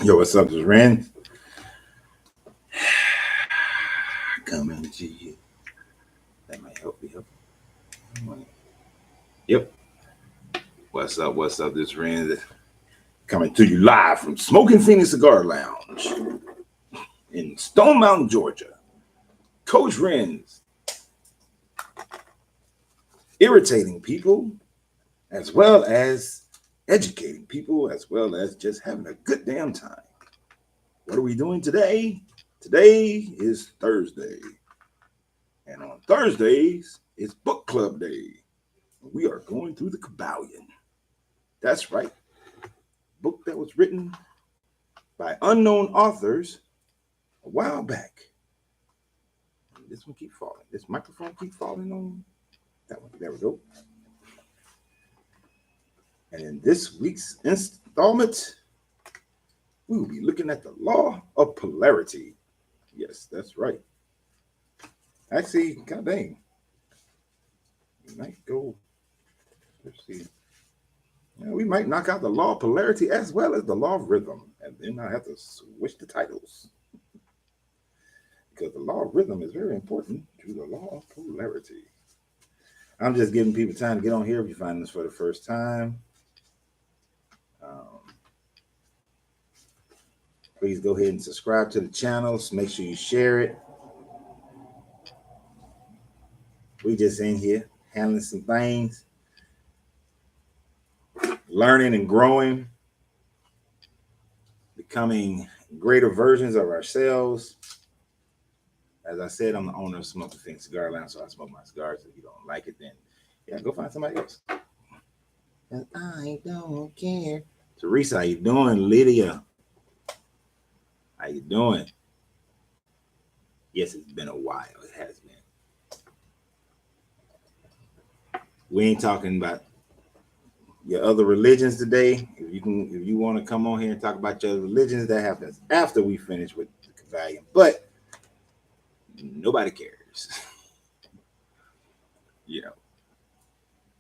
Yo, what's up? This is Renz. Coming to you. That might help me. Yep. What's up? What's up? This is Renz. Coming to you live from Smoking Phoenix Cigar Lounge in Stone Mountain, Georgia. Coach Renz. Irritating people as well as educating people as well as just having a good damn time. What are we doing today? Today is Thursday. And on Thursdays, it's book club day. We are going through the Kybalion. That's right. Book that was written by unknown authors a while back. This one keeps falling. This microphone keeps falling on that one. There we go. And in this week's installment, we will be looking at the Law of Polarity. Yes, that's right. Actually, god dang. We might go, let's see. Yeah, we might knock out the Law of Polarity as well as the Law of Rhythm. And then I have to switch the titles. Because the Law of Rhythm is very important to the Law of Polarity. I'm just giving people time to get on here if you find this for the first time. Please go ahead and subscribe to the channel. So make sure you share it. We just in here handling some things, learning and growing, becoming greater versions of ourselves. As I said, I'm the owner of Smoking Phoenix Cigar Lounge, so I smoke my cigars. If you don't like it, then yeah, go find somebody else. And I don't care. Teresa, how you doing? Lydia, how you doing? Yes, it's been a while. It has been. We ain't talking about your other religions today. If you want to come on here and talk about your religions, that happens after we finish with the Kybalion. But nobody cares. You know,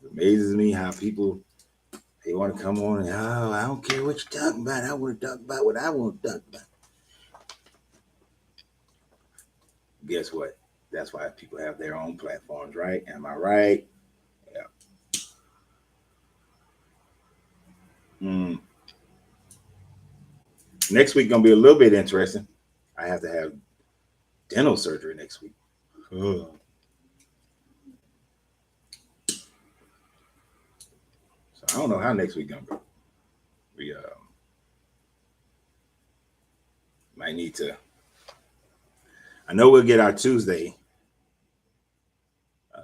it amazes me how people, they want to come on and, oh, I don't care what you're talking about. I want to talk about what I want to talk about. Guess what? That's why people have their own platforms, right? Am I right? Yeah. Next week gonna be a little bit interesting. I have to have dental surgery next week. So I don't know how next week gonna go. We might need to. I know we'll get our Tuesday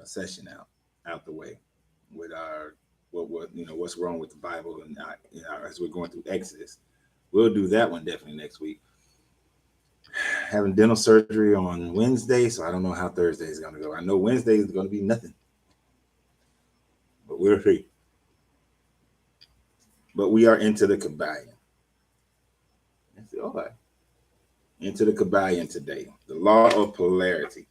session out the way with our what's wrong with the Bible and as we're going through Exodus. We'll do that one definitely next week. Having dental surgery on Wednesday, so I don't know how Thursday is gonna go. I know Wednesday is gonna be nothing, but we'll see. But we are into the Kybalion. All right. Into the Kybalion today. The Law of Polarity.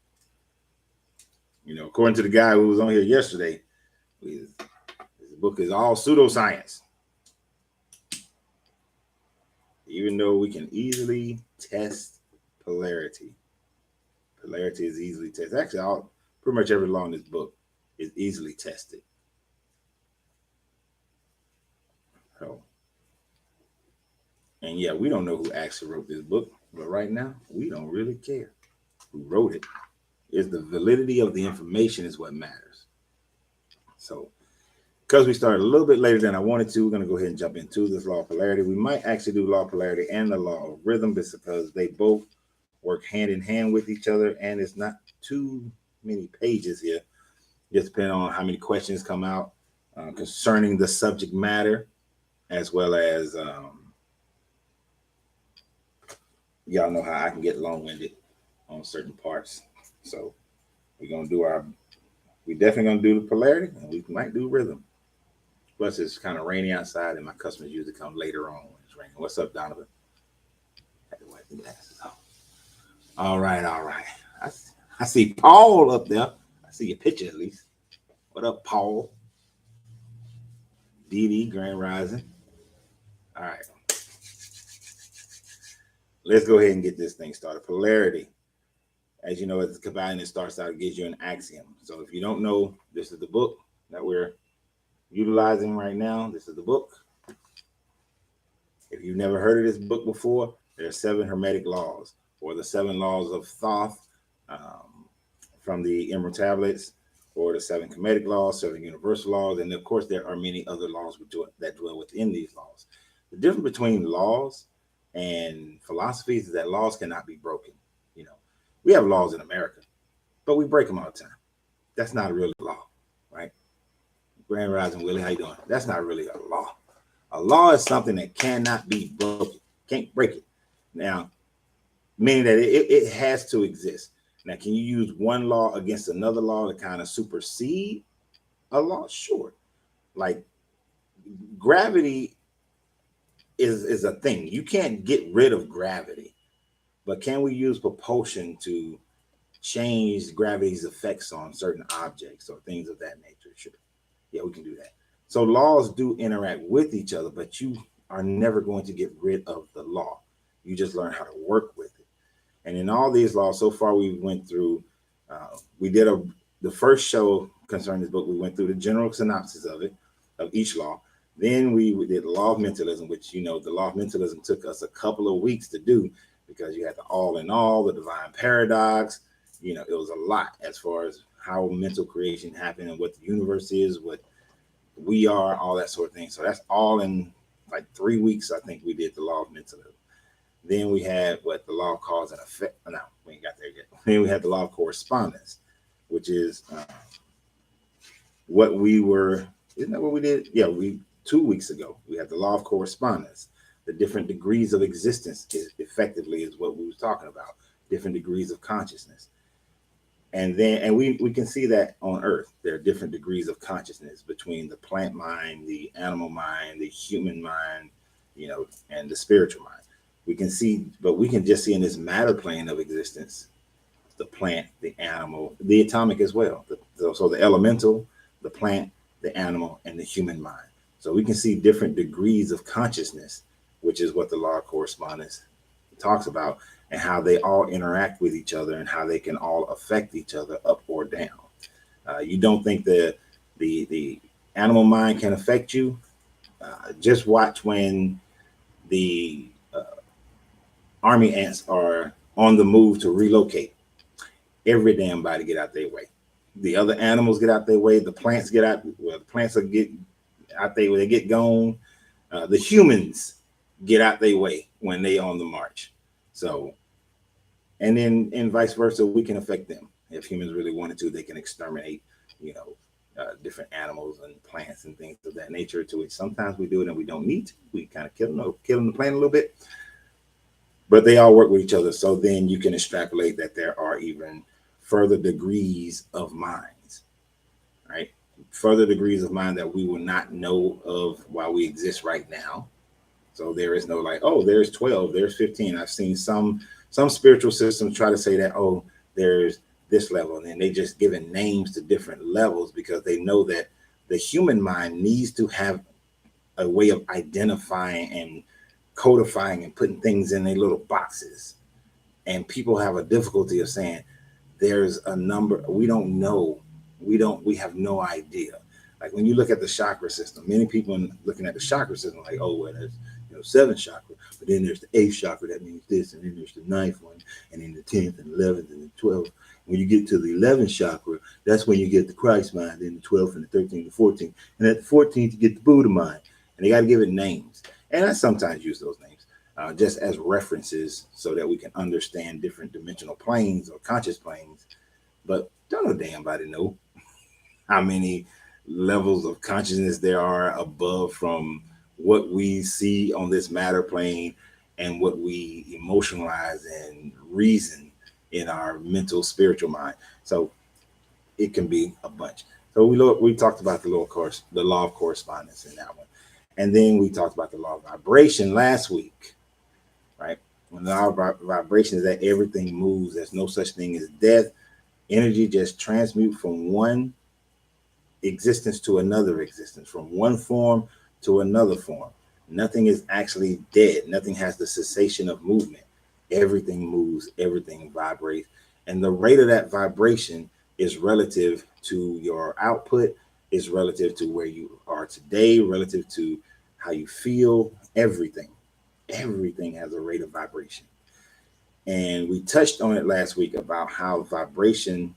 You know, according to the guy who was on here yesterday, this book is all pseudoscience. Even though we can easily test polarity. Polarity is easily tested. Actually, pretty much every law in this book is easily tested. So, and yeah, we don't know who actually wrote this book, but right now we don't really care who wrote it. Is the validity of the information is what matters. So, because we started a little bit later than I wanted to, we're going to go ahead and jump into this Law of Polarity. We might actually do Law of Polarity and the Law of Rhythm because they both work hand in hand with each other, and it's not too many pages here. Just depending on how many questions come out concerning the subject matter, as well as y'all know how I can get long-winded on certain parts. So we're definitely gonna do the polarity, and we might do rhythm. Plus, it's kind of rainy outside, and my customers usually come later on when it's raining. What's up, Donovan? I had to wipe the glasses off. All right. I see Paul up there. I see your picture at least. What up, Paul? DD, Grand Rising. All right. let's go ahead and get this thing started. Polarity. As you know, as the Kybalion, it starts out, it gives you an axiom. So if you don't know, this is the book that we're utilizing right now. This is the book. If you've never heard of this book before, there are 7 hermetic laws, or the 7 laws of Thoth, um, from the Emerald Tablets, or the 7 Kemetic laws, 7 universal laws, and of course there are many other laws that dwell within these laws. The difference between laws and philosophies is that laws cannot be broken. You know, we have laws in America, but we break them all the time. That's not really a law, right? Grand Rising Willie, how you doing? That's not really a law. A law is something that cannot be broken. Can't break it. Now, meaning that it has to exist. Now, can you use one law against another law to kind of supersede a law? Sure. Like gravity is a thing. You can't get rid of gravity, but can we use propulsion to change gravity's effects on certain objects or things of that nature? Sure. Yeah, we can do that. So laws do interact with each other, but you are never going to get rid of the law. You just learn how to work with it. And in all these laws, so far we went through, we did the first show concerning this book, we went through the general synopsis of it, of each law. Then we did the law of mentalism, which, you know, the law of mentalism took us a couple of weeks to do because you had the all in all, the divine paradox. You know, it was a lot as far as how mental creation happened and what the universe is, what we are, all that sort of thing. So that's all in like 3 weeks. I think we did the law of mentalism. Then we had what the law of cause and effect. No, we ain't got there yet. Then we had the law of correspondence, which is what we were. Isn't that what we did? Yeah, 2 weeks ago we had the law of correspondence. The different degrees of existence effectively is what we were talking about. Different degrees of consciousness. And we can see that on Earth, there are different degrees of consciousness between the plant mind, the animal mind, the human mind, you know, and the spiritual mind. We can see, but we can just see in this matter plane of existence, the plant, the animal, the atomic as well. So the elemental, the plant, the animal, and the human mind. So we can see different degrees of consciousness, which is what the law of correspondence talks about, and how they all interact with each other and how they can all affect each other up or down. You don't think the animal mind can affect you? Just watch when the army ants are on the move to relocate. Every damn body get out their way. The other animals get out their way. The plants get out. Well, the plants are get out there when they get gone. The humans get out their way when they on the march. So, and then and vice versa, we can affect them. If humans really wanted to, they can exterminate, you know, different animals and plants and things of that nature. To which sometimes we do it and we don't need to. We kind of kill the plant a little bit. But they all work with each other. So then you can extrapolate that there are even further degrees of minds, right? Further degrees of mind that we will not know of while we exist right now. So there is no like, oh, there's 12, there's 15. I've seen some spiritual systems try to say that, oh, there's this level. And then they just giving names to different levels because they know that the human mind needs to have a way of identifying and codifying and putting things in their little boxes. And people have a difficulty of saying there's a number we don't know. We have no idea. Like when you look at the chakra system, many people looking at the chakra system like, oh, well, there's 7 chakra, but then there's the 8th chakra, that means this, and then there's the 9th one, and then the 10th and 11th and the 12th. When you get to the 11th chakra, that's when you get the Christ mind, then the 12th and the 13th and the 14th. And at the 14th, you get the Buddha mind. And they got to give it names. And I sometimes use those names just as references so that we can understand different dimensional planes or conscious planes. But don't no damn body know how many levels of consciousness there are above from what we see on this matter plane and what we emotionalize and reason in our mental spiritual mind. So it can be a bunch. So we talked about the law of correspondence in that one. And then we talked about the law of vibration last week, right? When the law of vibration is that everything moves. There's no such thing as death. Energy just transmutes from one existence to another existence, from one form to another form. Nothing is actually dead. Nothing has the cessation of movement. Everything moves, everything vibrates, and the rate of that vibration is relative to your output, is relative to where you are today, relative to how you feel. Everything has a rate of vibration. And we touched on it last week about how vibration,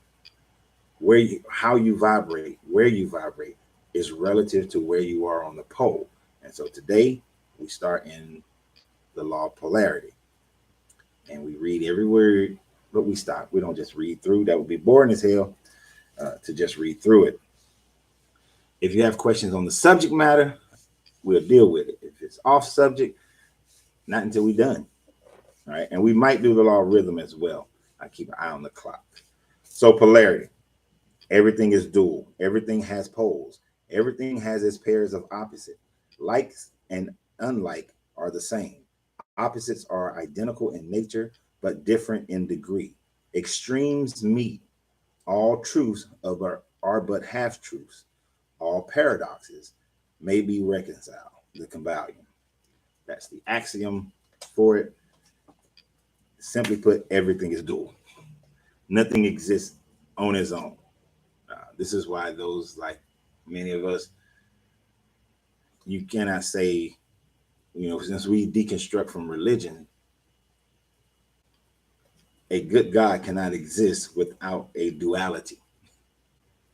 how you vibrate, where you vibrate, is relative to where you are on the pole. And so today we start in the law of polarity, and we read every word, but we stop. We don't just read through. That would be boring as hell to just read through it. If you have questions on the subject matter, we'll deal with it. If it's off subject, not until we're done. All right. And we might do the law of rhythm as well. I keep an eye on the clock. So polarity. Everything is dual. Everything has poles. Everything has its pairs of opposite. Likes and unlike are the same. Opposites are identical in nature, but different in degree. Extremes meet. All truths are but half truths. All paradoxes may be reconciled. The Kybalion. That's the axiom for it. Simply put, everything is dual. Nothing exists on its own. This is why those, like many of us, you cannot say, since we deconstruct from religion, a good God cannot exist without a duality.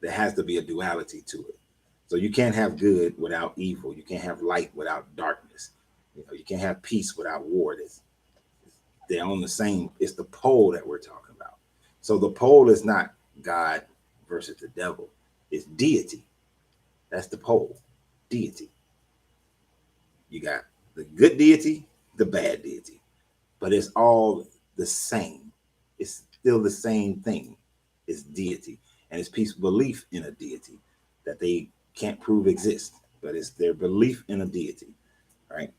There has to be a duality to it. So you can't have good without evil. You can't have light without darkness. You can't have peace without war. They're on the same. It's the pole that we're talking about. So the pole is not God versus the devil. It's deity. That's the pole. Deity. You got the good deity, the bad deity, but it's all the same. It's still the same thing. It's deity, and it's people's belief in a deity that they can't prove exists, but it's their belief in a deity, right?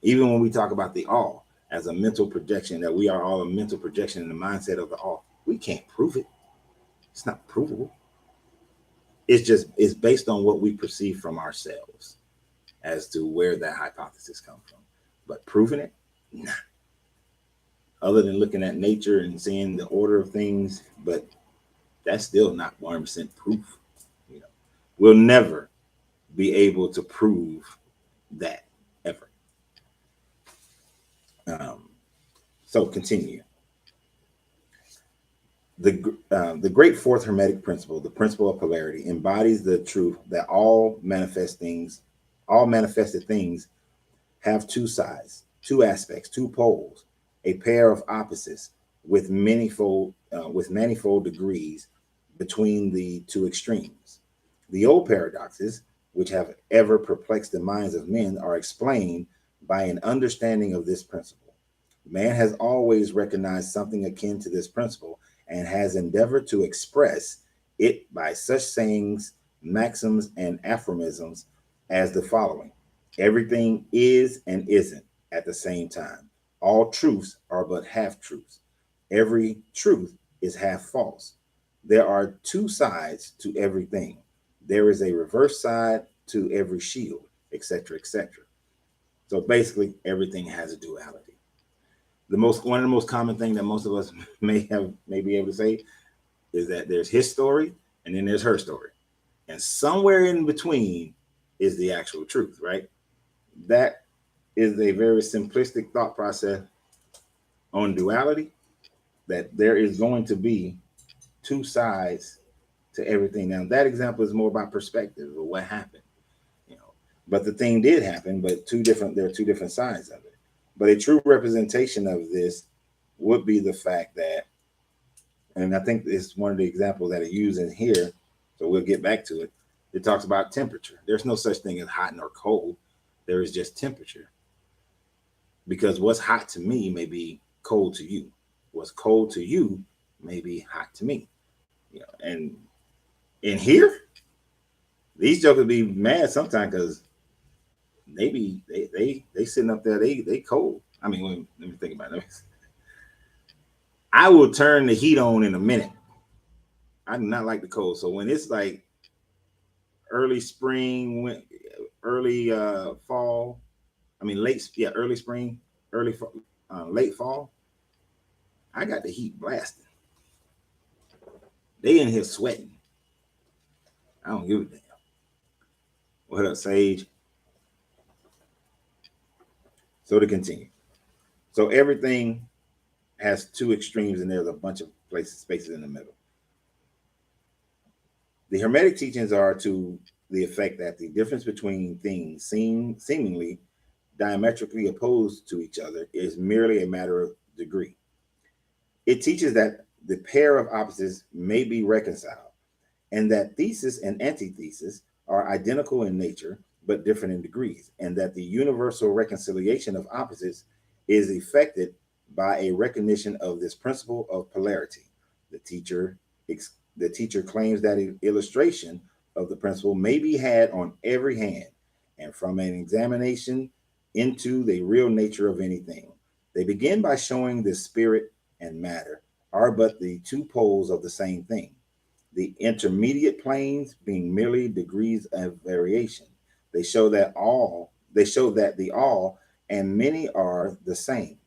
Even when we talk about the all as a mental projection, that we are all a mental projection in the mindset of the all, we can't prove it. It's not provable. It's based on what we perceive from ourselves as to where that hypothesis comes from. But proving it, nah. Other than looking at nature and seeing the order of things, but that's still not 100% proof. We'll never be able to prove that ever. Um, so continue. The great fourth hermetic principle, the principle of polarity, embodies the truth that all manifested things have two sides, two aspects, two poles, a pair of opposites with manifold degrees between the two extremes. The old paradoxes, which have ever perplexed the minds of men, are explained by an understanding of this principle. Man has always recognized something akin to this principle and has endeavored to express it by such sayings, maxims, and aphorisms as the following: everything is and isn't at the same time. All truths are but half truths. Every truth is half false. There are two sides to everything. There is a reverse side to every shield, etc., etc. So basically, everything has a duality. One of the most common thing that most of us may be able to say is that there's his story and then there's her story, and somewhere in between is the actual truth, right? That is a very simplistic thought process on duality, that there is going to be two sides to everything. Now that example is more about perspective of what happened, you know. But the thing did happen, but there are two different sides of it. But a true representation of this would be the fact that, and I think it's one of the examples that it used in here, so we'll get back to it. It talks about temperature. There's no such thing as hot nor cold. There is just temperature. Because what's hot to me may be cold to you. What's cold to you may be hot to me. And in here, these jokers be mad sometimes because they sitting up there, they cold. I mean, let me think about it. I will turn the heat on in a minute. I do not like the cold. So when it's like early spring, early fall, I mean early spring, late fall. I got the heat blasting. They in here sweating. I don't give a damn. What up, Sage? So to continue. So everything has two extremes, and there's a bunch of spaces in the middle. The hermetic teachings are to the effect that the difference between things seemingly diametrically opposed to each other is merely a matter of degree. It teaches that the pair of opposites may be reconciled, and that thesis and antithesis are identical in nature but different in degrees, and that the universal reconciliation of opposites is effected by a recognition of this principle of polarity. The teacher claims that an illustration of the principle may be had on every hand, and from an examination into the real nature of anything. They begin by showing the spirit and matter are but the two poles of the same thing, the intermediate planes being merely degrees of variation. They show that the all and many are the same.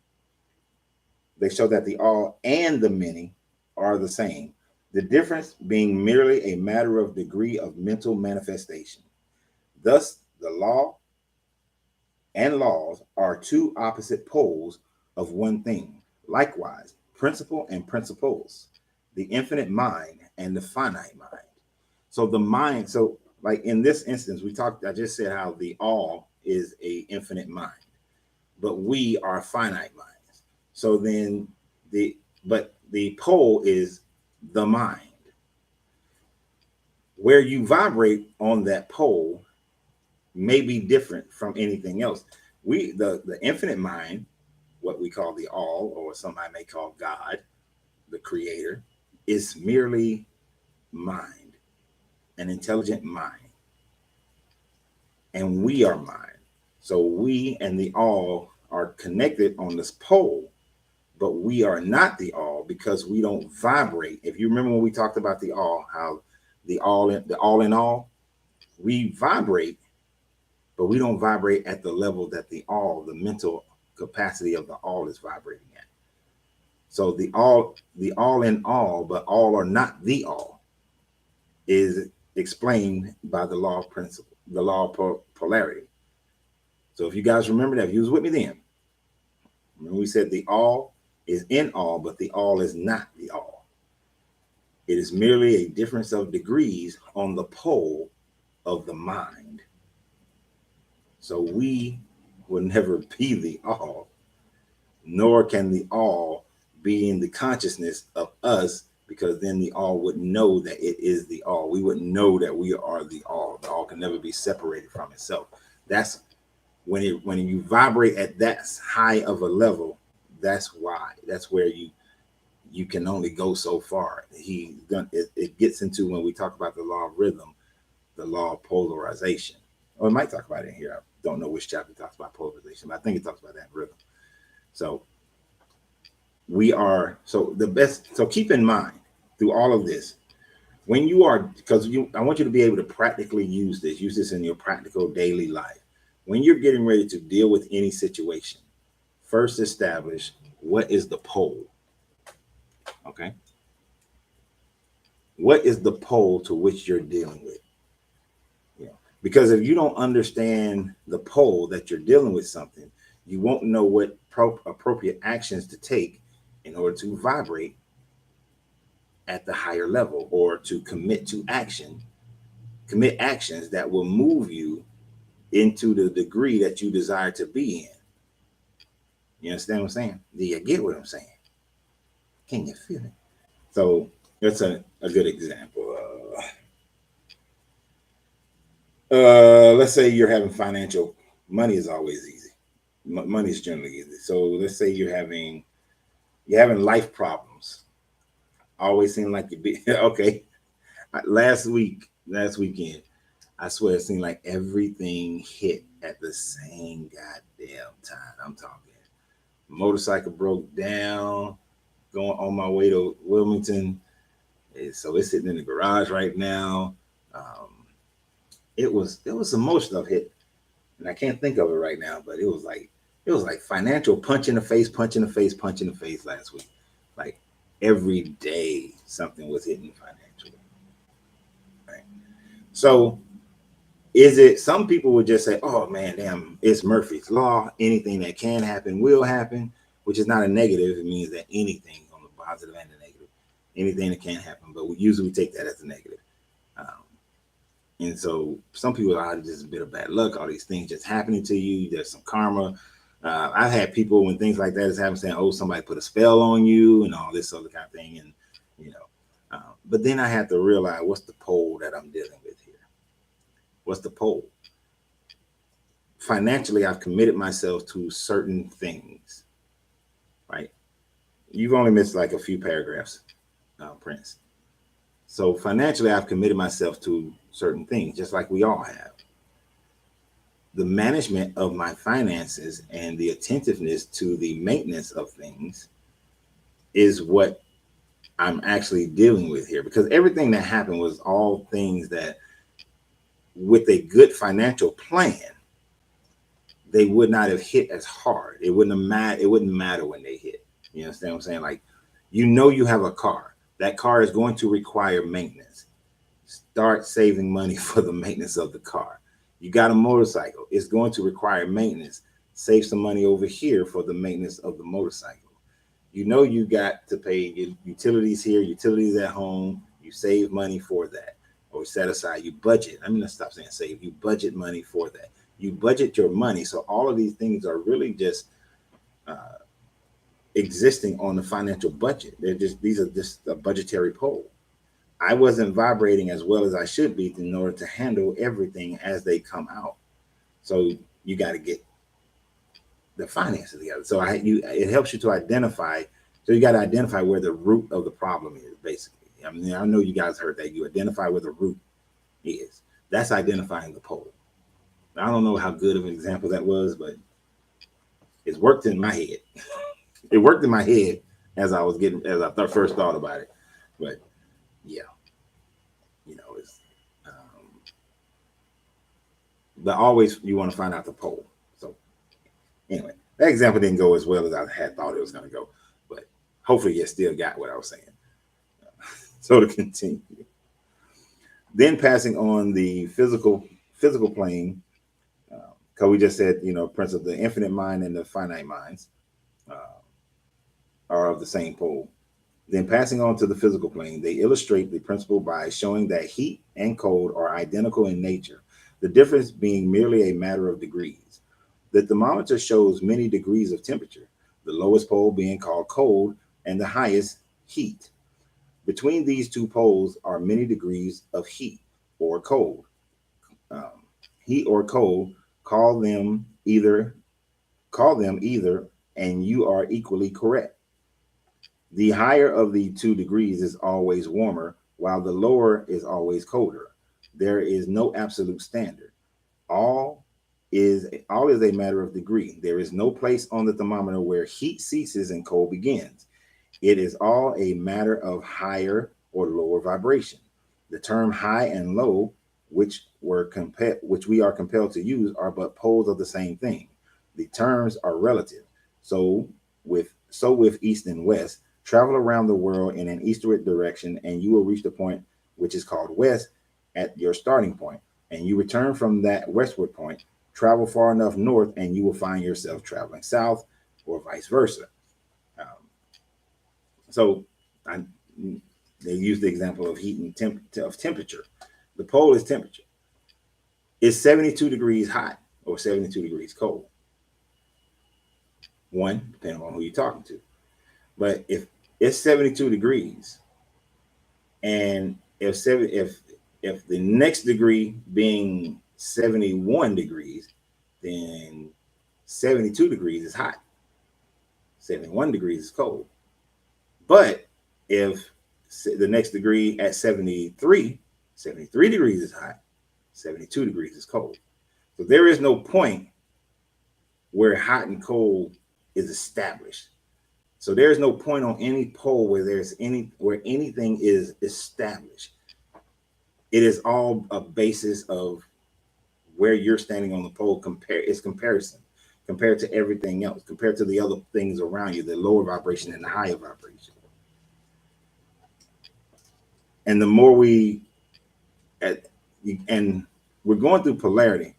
They show that the all and the many are the same, the difference being merely a matter of degree of mental manifestation. Thus, the law and laws are two opposite poles of one thing. Likewise, principle and principles, the infinite mind and the finite mind. So the mind, so like in this instance, I just said how the all is a infinite mind, but we are finite minds. So then but the pole is the mind. Where you vibrate on that pole may be different from anything else. The infinite mind, what we call the all, or somebody may call God, the creator, is merely mind, an intelligent mind. And we are mind. So we and the all are connected on this pole, but we are not the all because we don't vibrate. If you remember when we talked about the all, how the all in all, we vibrate, but we don't vibrate at the level that the mental capacity of the all is vibrating at. So the all in all, but all are not the all, is explained by the law of polarity. So if you guys remember that, if you was with me then, remember we said the all is in all, but the all is not the all. It is merely a difference of degrees on the pole of the mind. So we will never be the all, nor can the all be in the consciousness of us, because then the all would know that it is the all. We wouldn't know that we are the all. The all can never be separated from itself. That's when you vibrate at that high of a level. That's where you can only go so far. It gets into when we talk about the law of rhythm, the law of polarization. Or we might talk about it in here. I don't know which chapter talks about polarization, but I think it talks about that in rhythm. So so keep in mind through all of this, when you are, I want you to be able to practically use this in your practical daily life. When you're getting ready to deal with any situation, first establish what is the pole. Okay. What is the pole to which you're dealing with? Because if you don't understand the pole that you're dealing with something, you won't know what appropriate actions to take in order to vibrate at the higher level, or to commit actions that will move you into the degree that you desire to be in. You understand what I'm saying? Do you get what I'm saying? Can you feel it? So that's a good example. Let's say you're having money is always easy. Money is generally easy. So let's say you're having life problems. Always seem like you be okay. Last weekend, I swear it seemed like everything hit at the same goddamn time. I'm talking. Motorcycle broke down going on my way to Wilmington. So it's sitting in the garage right now. It was some more stuff hit, and I can't think of it right now, but it was like financial punch in the face last week. every day something was hitting financially. Right? So is it, some people would just say, oh man, damn, it's Murphy's Law. Anything that can happen will happen, which is not a negative. It means that anything on the positive and the negative, anything that can happen, but we usually take that as a negative. Um, and so some people are just a bit of bad luck, all these things just happening to you. There's some karma. I've had people when things like that is happening saying, oh, somebody put a spell on you and all this other kind of thing. And, you know, but then I have to realize what's the pole that I'm dealing with here? What's the pole? Financially, I've committed myself to certain things, right? You've only missed like a few paragraphs, Prince. So financially, I've committed myself to certain things, just like we all have. The management of my finances and the attentiveness to the maintenance of things is what I'm actually dealing with here, because everything that happened was all things that, with a good financial plan, they would not have hit as hard. It wouldn't have matter. It wouldn't matter when they hit. You understand what I'm saying? Like, you have a car. That car is going to require maintenance. Start saving money for the maintenance of the car. You got a motorcycle. It's going to require maintenance. Save some money over here for the maintenance of the motorcycle. You got to pay utilities here, utilities at home. You save money for that, or set aside. You budget. I'm gonna stop saying save. You budget money for that. You budget your money. So all of these things are really just uh, existing on the financial budget. These are just a budgetary pole. I wasn't vibrating as well as I should be in order to handle everything as they come out. So you got to get the finances together. So it helps you to identify. So you got to identify where the root of the problem is, basically. I mean, I know you guys heard that. You identify where the root is. That's identifying the pole. I don't know how good of an example that was, but it's worked in my head. It worked in my head as I first thought about it. But yeah, it's but always you want to find out the pole. So anyway, that example didn't go as well as I had thought it was going to go, but hopefully you still got what I was saying. So to continue, then passing on the physical plane, because we just said, principle, the infinite mind and the finite minds uh, are of the same pole. Then passing on to the physical plane, they illustrate the principle by showing that heat and cold are identical in nature, the difference being merely a matter of degrees. The thermometer shows many degrees of temperature, the lowest pole being called cold and the highest heat. Between these two poles are many degrees of heat or cold. Um, Heat or cold, call them either, and you are equally correct. The higher of the 2 degrees is always warmer, while the lower is always colder. There is no absolute standard. All all is a matter of degree. There is no place on the thermometer where heat ceases and cold begins. It is all a matter of higher or lower vibration. The term high and low, which we are compelled to use, are but poles of the same thing. The terms are relative. So with east and west, travel around the world in an eastward direction, and you will reach the point which is called west at your starting point. And you return from that westward point, travel far enough north, and you will find yourself traveling south, or vice versa. Um, so I, they use the example of heat and of temperature. The pole is temperature. It's 72 degrees hot or 72 degrees cold. One, depending on who you're talking to. But if it's 72 degrees, and if the next degree being 71 degrees, then 72 degrees is hot. 71 degrees is cold. But if the next degree at 73 degrees is hot, 72 degrees is cold. So there is no point where hot and cold is established. So there's no point on any pole where anything is established. It is all a basis of where you're standing on the pole. It's comparison compared to everything else, compared to the other things around you, the lower vibration and the higher vibration. And the more we and we're going through polarity,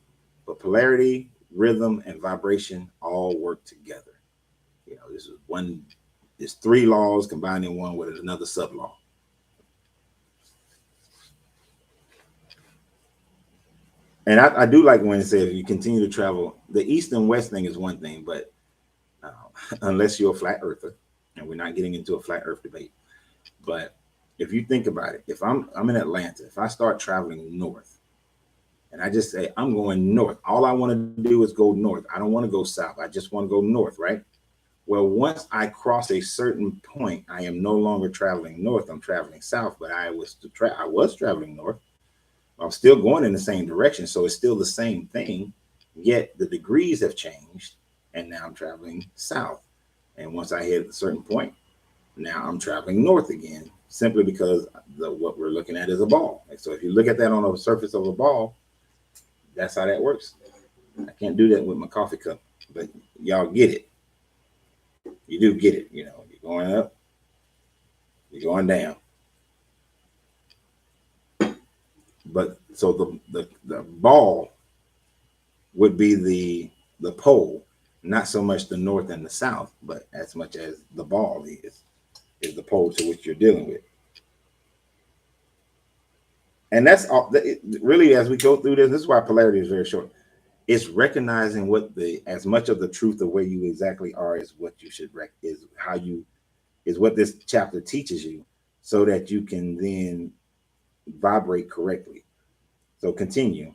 but polarity, rhythm, and vibration all work together. This is one. There's three laws combined in one with another sub law. And I do like when it says you continue to travel. The east and west thing is one thing, but unless you're a flat earther, and we're not getting into a flat earth debate, but if you think about it, if I'm in Atlanta, if I start traveling north, and I just say I'm going north, all I want to do is go north. I don't want to go south. I just want to go north, right? Well, once I cross a certain point, I am no longer traveling north. I'm traveling south, but I was traveling north. I'm still going in the same direction, so it's still the same thing. Yet the degrees have changed, and now I'm traveling south. And once I hit a certain point, now I'm traveling north again, simply because what we're looking at is a ball. And so if you look at that on the surface of a ball, that's how that works. I can't do that with my coffee cup, but y'all get it. You do get it. You're going up, you're going down. But so the ball would be the pole, not so much the north and the south, but as much as the ball is the pole to which you're dealing with. And that's all. Really, as we go through this is why polarity is very short. It's recognizing as much of the truth of where you exactly are is what you should is what this chapter teaches you, so that you can then vibrate correctly. So continue.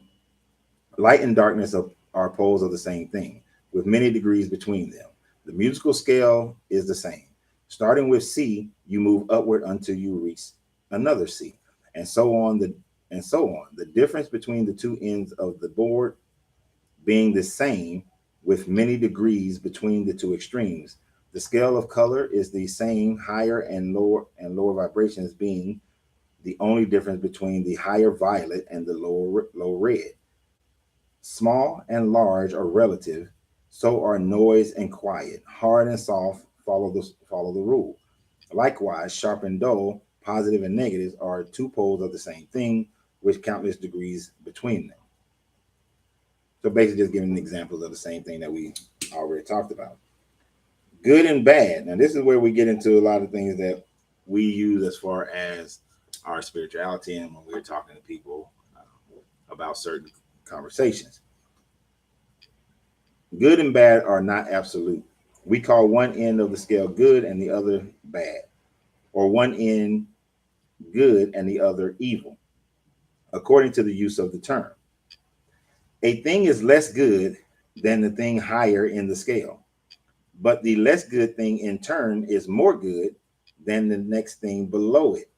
Light and darkness are poles of the same thing, with many degrees between them. The musical scale is the same. Starting with C, you move upward until you reach another C, and so on. The difference between the two ends of the board being the same, with many degrees between the two extremes. The scale of color is the same, higher and lower vibrations being the only difference between the higher violet and the low red. Small and large are relative, so are noise and quiet. Hard and soft follow the rule. Likewise, sharp and dull, positive and negatives are two poles of the same thing, with countless degrees between them. So basically just giving examples of the same thing that we already talked about. Good and bad. Now this is where we get into a lot of things that we use as far as our spirituality and when we're talking to people about certain conversations. Good and bad are not absolute. We call one end of the scale good and the other bad, or one end good and the other evil, according to the use of the term. A thing is less good than the thing higher in the scale, but the less good thing in turn is more good than the next thing below it.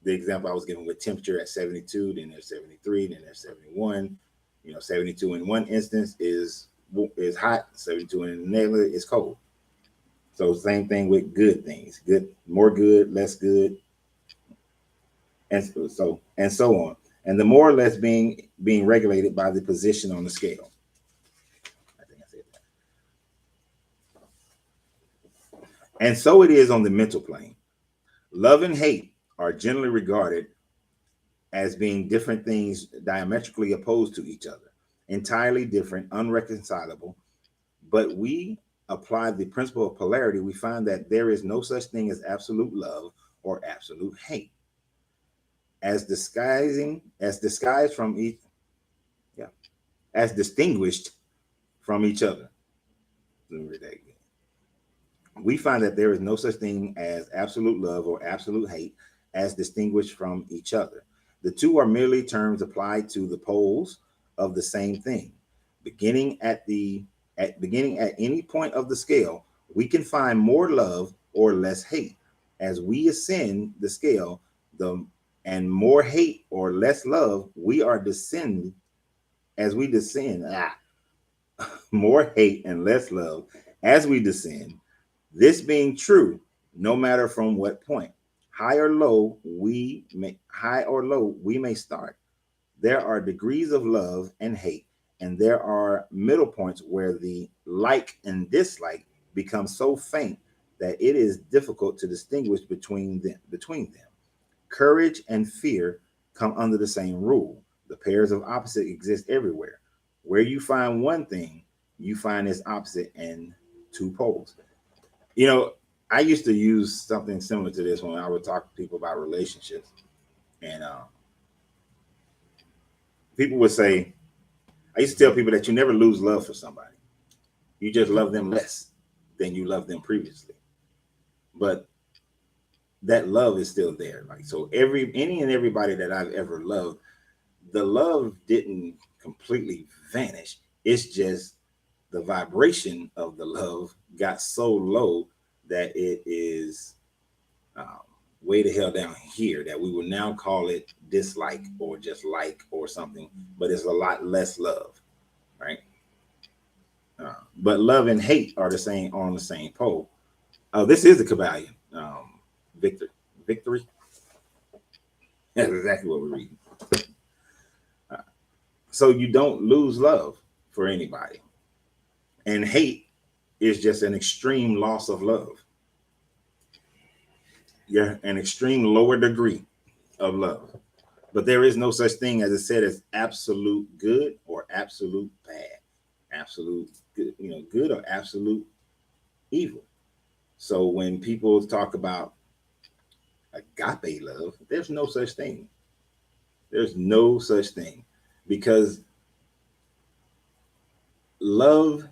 The example I was given with temperature at 72, then there's 73, then there's 71. 72 in one instance is hot, 72 in another is cold. So same thing with good things, good, more good, less good, and so on. And the more or less being regulated by the position on the scale. I think I said that. And so it is on the mental plane. Love and hate are generally regarded as being different things diametrically opposed to each other, entirely different, unreconcilable. But we apply the principle of polarity, we find that there is no such thing as absolute love or absolute hate. As disguised from each, yeah, as distinguished from each other. Let me read that again. We find that there is no such thing as absolute love or absolute hate as distinguished from each other. The two are merely terms applied to the poles of the same thing. Beginning at any point of the scale, we can find more love or less hate. As we ascend the scale, and more hate or less love, we are descend as we descend. More hate and less love as we descend. This being true, no matter from what point, high or low we may start. There are degrees of love and hate, and there are middle points where the like and dislike become so faint that it is difficult to distinguish between them. Courage and fear come under the same rule. The pairs of opposite exist everywhere. Where you find one thing, you find its opposite in two poles. You know, I used to use something similar to this when I would talk to people about relationships. And people would say, I used to tell people that you never lose love for somebody. You just love them less than you loved them previously. But that love is still there. Like, so any and everybody that I've ever loved, the love didn't completely vanish. It's just the vibration of the love got so low that it is um, way the hell down here, that we will now call it dislike or just like or something, but it's a lot less love, right? But love and hate are the same, on the same pole. Oh, this is the Kybalion. Victor, victory. That's exactly what we're reading. So you don't lose love for anybody, and hate is just an extreme loss of love. Yeah, an extreme lower degree of love. But there is no such thing, as it said, as absolute good or absolute bad. Absolute good, good or absolute evil. So when people talk about agape love, there's no such thing. There's no such thing, because love,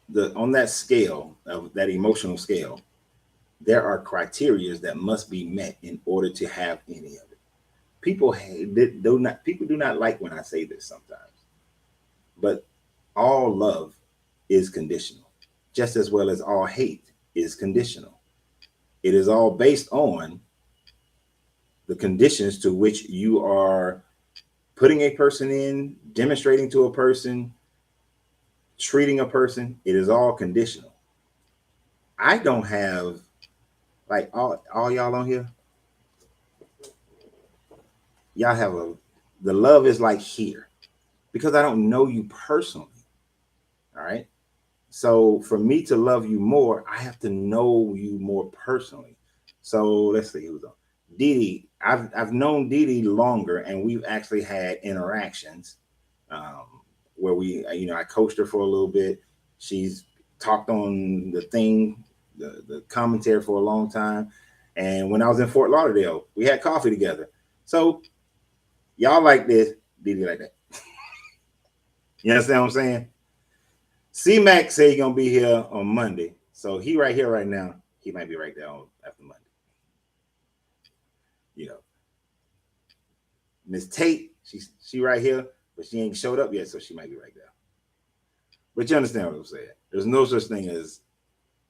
the on that scale, of that emotional scale, there are criteria that must be met in order to have any of it. People do not like when I say this sometimes, but all love is conditional, just as well as all hate is conditional. It is all based on the conditions to which you are putting a person in, demonstrating to a person, treating a person. It is all conditional. I don't have, like, all y'all on here, y'all have the love is like here, because I don't know you personally. All right. So for me to love you more, I have to know you more personally. So let's see who's on. Dee Dee, I've known Dee Dee longer, and we've actually had interactions um, where I coached her for a little bit. She's talked on the thing, the commentary for a long time. And when I was in Fort Lauderdale, we had coffee together. So y'all like this, Dee Dee like that. You understand what I'm saying? C Mac say he's gonna be here on Monday, so he right here right now. He might be right there after Monday. You know, Miss Tate, she right here, but she ain't showed up yet, so she might be right there. But you understand what I'm saying? There's no such thing as,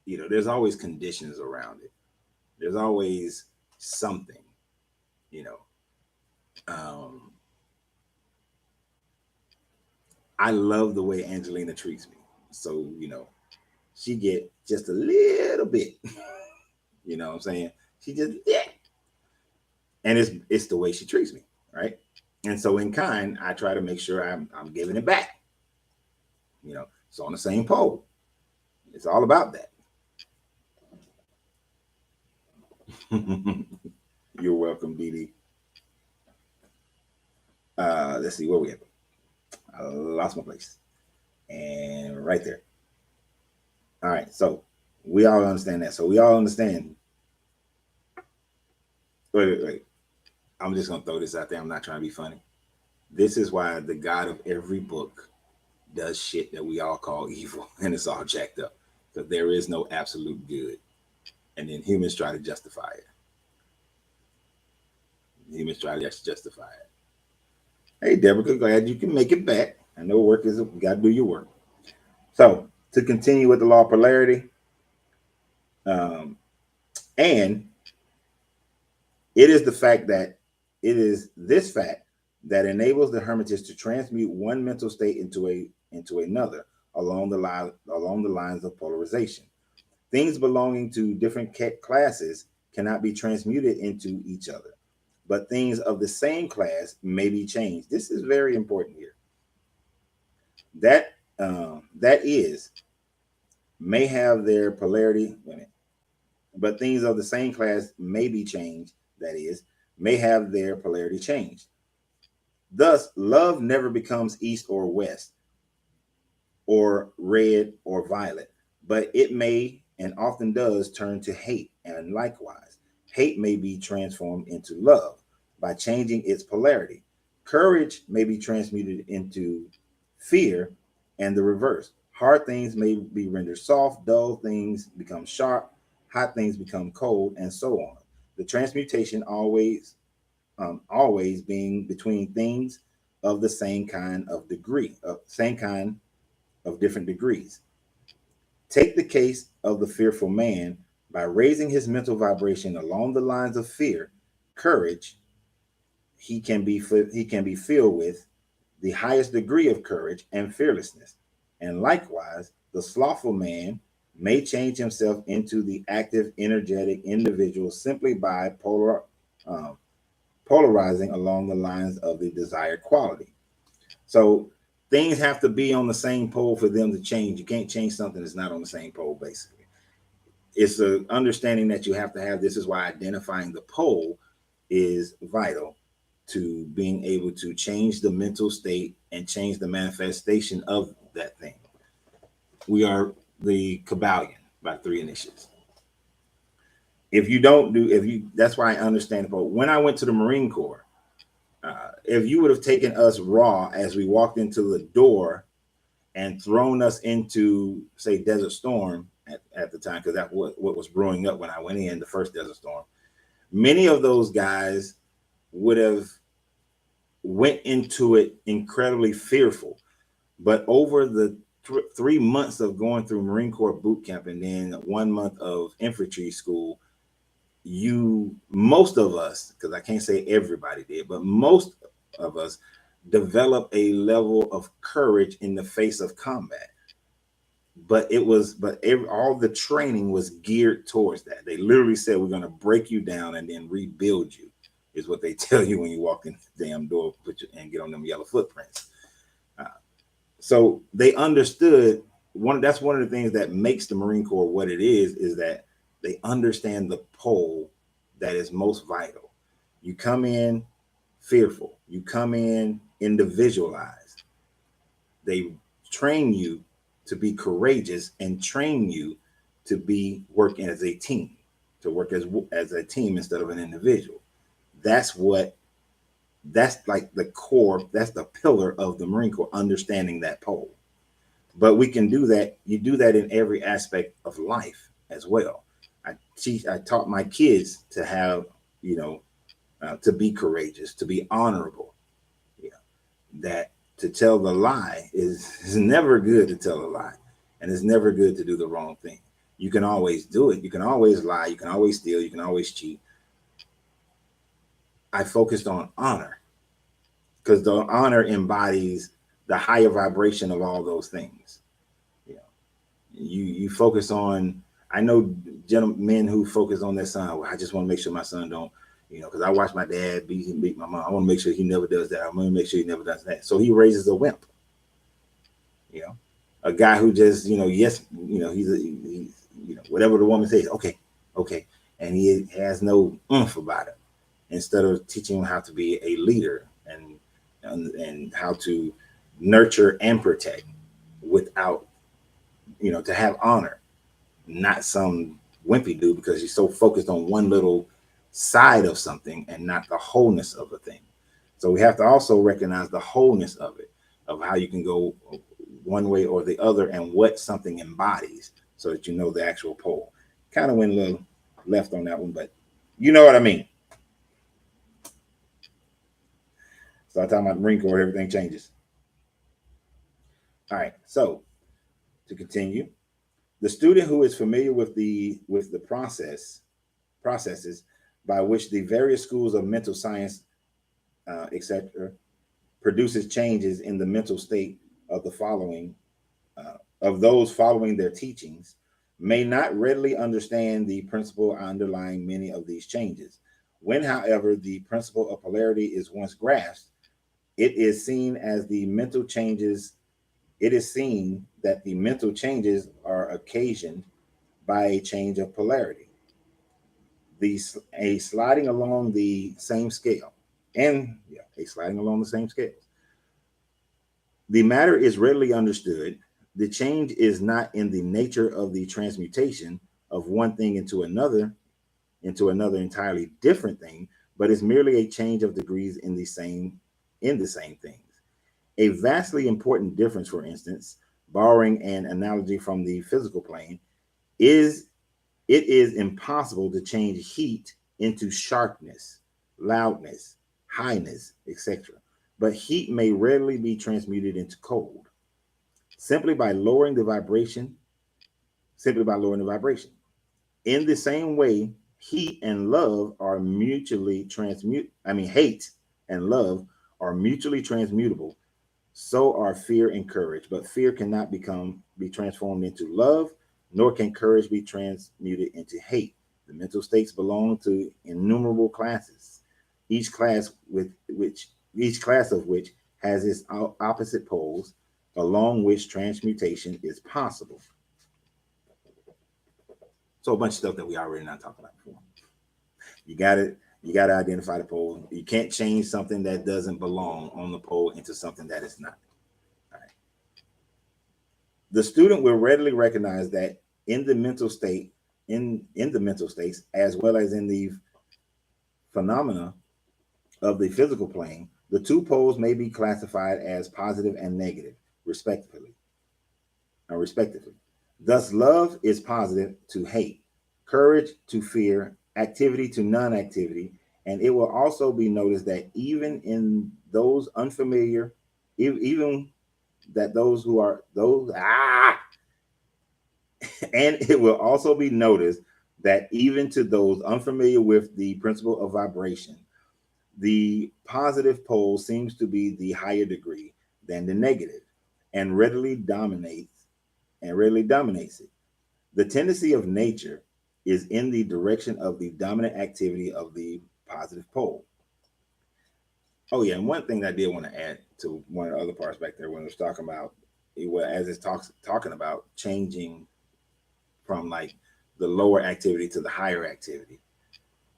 there's always conditions around it. There's always something, you know. Um, I love the way Angelina treats me, so she get just a little bit. You know what I'm saying? She just, yeah. And it's the way she treats me, right? And so in kind, I try to make sure I'm giving it back. It's on the same pole. It's all about that. You're welcome, Dee Dee. Let's see where we at. I lost my place. And right there. All right. So we all understand that. So we all understand. Wait. I'm just gonna throw this out there. I'm not trying to be funny. This is why the God of every book does shit that we all call evil, and it's all jacked up. Because there is no absolute good. And then humans try to justify it. Humans try to justify it. Hey, Deborah, glad you can make it back. I know work is, you got to do your work. So, to continue with the law of polarity, and it is the fact that it is this fact that enables the hermetist to transmute one mental state into another along the lines of polarization. Things belonging to different classes cannot be transmuted into each other, but things of the same class may be changed. This is very important here. That is may have their polarity, but things of the same class may be changed. That is, may have their polarity changed. Thus, love never becomes east or west, or red or violet, but it may and often does turn to hate. And likewise, hate may be transformed into love by changing its polarity. Courage may be transmuted into fear, and the reverse. Hard things may be rendered soft, dull things become sharp, hot things become cold, and so on. The transmutation always being between things of the same kind of degree, same kind of different degrees. Take the case of the fearful man. By raising his mental vibration along the lines of fear, courage, he can be filled with the highest degree of courage and fearlessness. And likewise, the slothful man may change himself into the active, energetic individual simply by um, polarizing along the lines of the desired quality. So things have to be on the same pole for them to change. You can't change something that's not on the same pole, basically. It's an understanding that you have to have. This is why identifying the pole is vital to being able to change the mental state and change the manifestation of that thing. We are the Kybalion by three initiatives. If you don't do, if you, that's why I understand the pole. When I went to the Marine Corps, if you would have taken us raw as we walked into the door and thrown us into, say, Desert Storm at the time, because that's what was brewing up when I went in, the first Desert Storm, many of those guys would have went into it incredibly fearful. But over the 3 months of going through Marine Corps boot camp and then 1 month of infantry school, most of us, because I can't say everybody did, but most of us develop a level of courage in the face of combat. All the training was geared towards that. They literally said, we're going to break you down and then rebuild you, is what they tell you when you walk in the damn door and get on them yellow footprints. So they understood that's one of the things that makes the Marine Corps what it is that they understand the pole that is most vital. You come in fearful, you come in individualized. They train you to be courageous and train you to be working as a team, to work as a team instead of an individual. That's like the core, that's the pillar of the Marine Corps, understanding that pole. But we can do that. You do that in every aspect of life as well. I taught my kids to have, to be courageous, to be honorable. Yeah, that to tell the lie is never good to tell a lie, and it's never good to do the wrong thing. You can always do it. You can always lie. You can always steal. You can always cheat. I focused on honor because the honor embodies the higher vibration of all those things. You know, you focus on. I know gentlemen who focus on their son. Well, I just want to make sure my son don't, because I watched my dad beat my mom. I want to make sure he never does that. I want to make sure he never does that. So he raises a wimp. A guy who just, yes, he's whatever the woman says, okay, and he has no oomph about it. Instead of teaching him how to be a leader and how to nurture and protect without, to have honor, not some wimpy dude because he's so focused on one little side of something and not the wholeness of a thing. So we have to also recognize the wholeness of it, of how you can go one way or the other and what something embodies so that you know the actual pole. Kind of went a little left on that one, but you know what I mean. So I'm talking about the Marine Corps, everything changes. All right, so to continue, the student who is familiar with the processes by which the various schools of mental science, etc., produces changes in the mental state of those following their teachings, may not readily understand the principle underlying many of these changes. When, however, the principle of polarity is once grasped, it is seen that the mental changes are occasioned by a change of polarity. a sliding along the same scale, and yeah, a sliding along the same scale. The matter is readily understood. The change is not in the nature of the transmutation of one thing into another entirely different thing, but is merely a change of degrees in the same things. A vastly important difference, for instance, borrowing an analogy from the physical plane, is it is impossible to change heat into sharpness, loudness, highness, etc. But heat may readily be transmuted into cold simply by lowering the vibration, simply by lowering the vibration. In the same way, heat and love are mutually hate and love are mutually transmutable. So are fear and courage, but fear cannot be transformed into love, nor can courage be transmuted into hate. The mental states belong to innumerable classes, each class with which each class of which has its opposite poles, along which transmutation is possible. So a bunch of stuff that we already not talking about before. You got it. You got to identify the pole. You can't change something that doesn't belong on the pole into something that is not. All right. The student will readily recognize that in the mental state, in the mental states, as well as in the phenomena of the physical plane, the two poles may be classified as positive and negative, respectively. Thus, love is positive to hate, courage to fear, activity to non-activity, and it will also be noticed that even in those unfamiliar, even that those who are those and it will also be noticed that even to those unfamiliar with the principle of vibration, the positive pole seems to be the higher degree than the negative, and readily dominates it. The tendency of nature is in the direction of the dominant activity of the positive pole. Oh yeah, and one thing that I did want to add to one of the other parts back there when it was talking about as it's talking about changing from like the lower activity to the higher activity,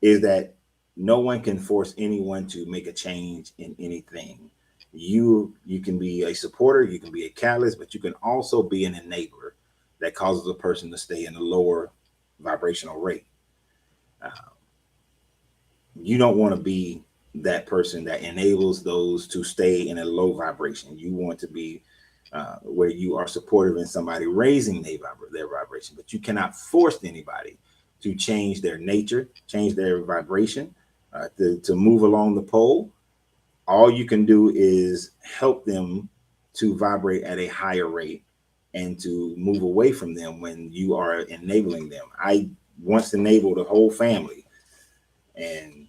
is that no one can force anyone to make a change in anything. You can be a supporter, you can be a catalyst, but you can also be an enabler that causes a person to stay in a lower vibrational rate. Uh, you don't want to be that person that enables those to stay in a low vibration. You want to be where you are supportive in somebody raising their vibration, but you cannot force anybody to change their nature, change their vibration, to move along the pole. All you can do is help them to vibrate at a higher rate and to move away from them when you are enabling them. I once enabled a whole family and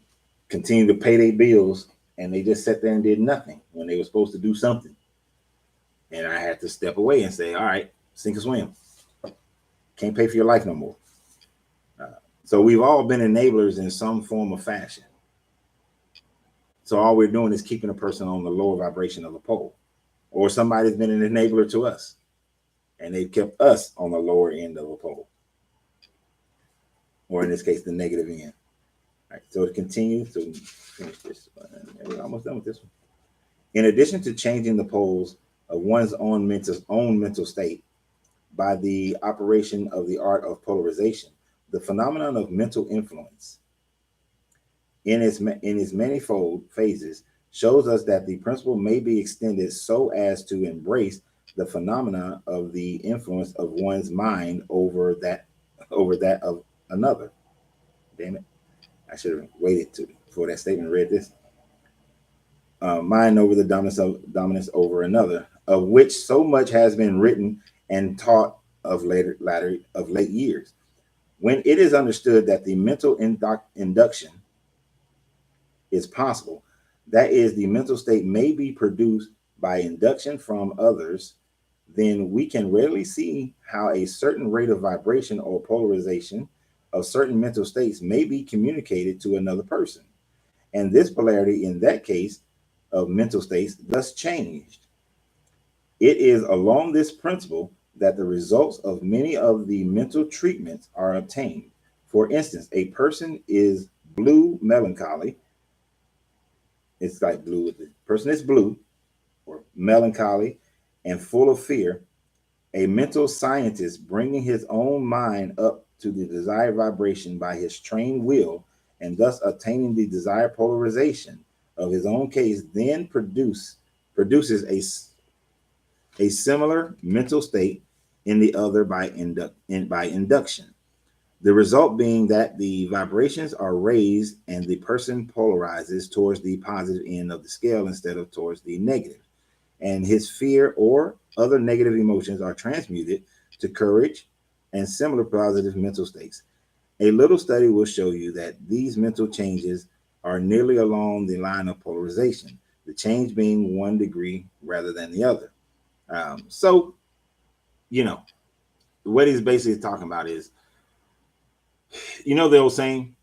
continued to pay their bills, and they just sat there and did nothing when they were supposed to do something. And I had to step away and say, all right, sink or swim. Can't pay for your life no more. So we've all been enablers in some form or fashion. So all we're doing is keeping a person on the lower vibration of the pole. Or somebody's been an enabler to us, and they've kept us on the lower end of a pole. Or in this case, the negative end. All right, so to continue to finish this one, we're almost done with this one. In addition to changing the poles of one's own mental state by the operation of the art of polarization, the phenomenon of mental influence in its manifold phases shows us that the principle may be extended so as to embrace the phenomena of the influence of one's mind over that of another. Damn it. I should have waited for that statement and read this. Mind over the dominance over another, of which so much has been written and taught of late years. When it is understood that the mental induction is possible, that is, the mental state may be produced by induction from others, then we can readily see how a certain rate of vibration or polarization of certain mental states may be communicated to another person. And this polarity in that case of mental states thus changed. It is along this principle that the results of many of the mental treatments are obtained. For instance, a person is blue melancholy. It's like blue. The person is blue or melancholy and full of fear. A mental scientist bringing his own mind up to the desired vibration by his trained will and thus attaining the desired polarization of his own case then produces a similar mental state in the other by induction. The result being that the vibrations are raised and the person polarizes towards the positive end of the scale instead of towards the negative. And his fear or other negative emotions are transmuted to courage and similar positive mental states. A little study will show you that these mental changes are nearly along the line of polarization, the change being 1 degree rather than the other. So, you know, what he's basically talking about is, the old saying,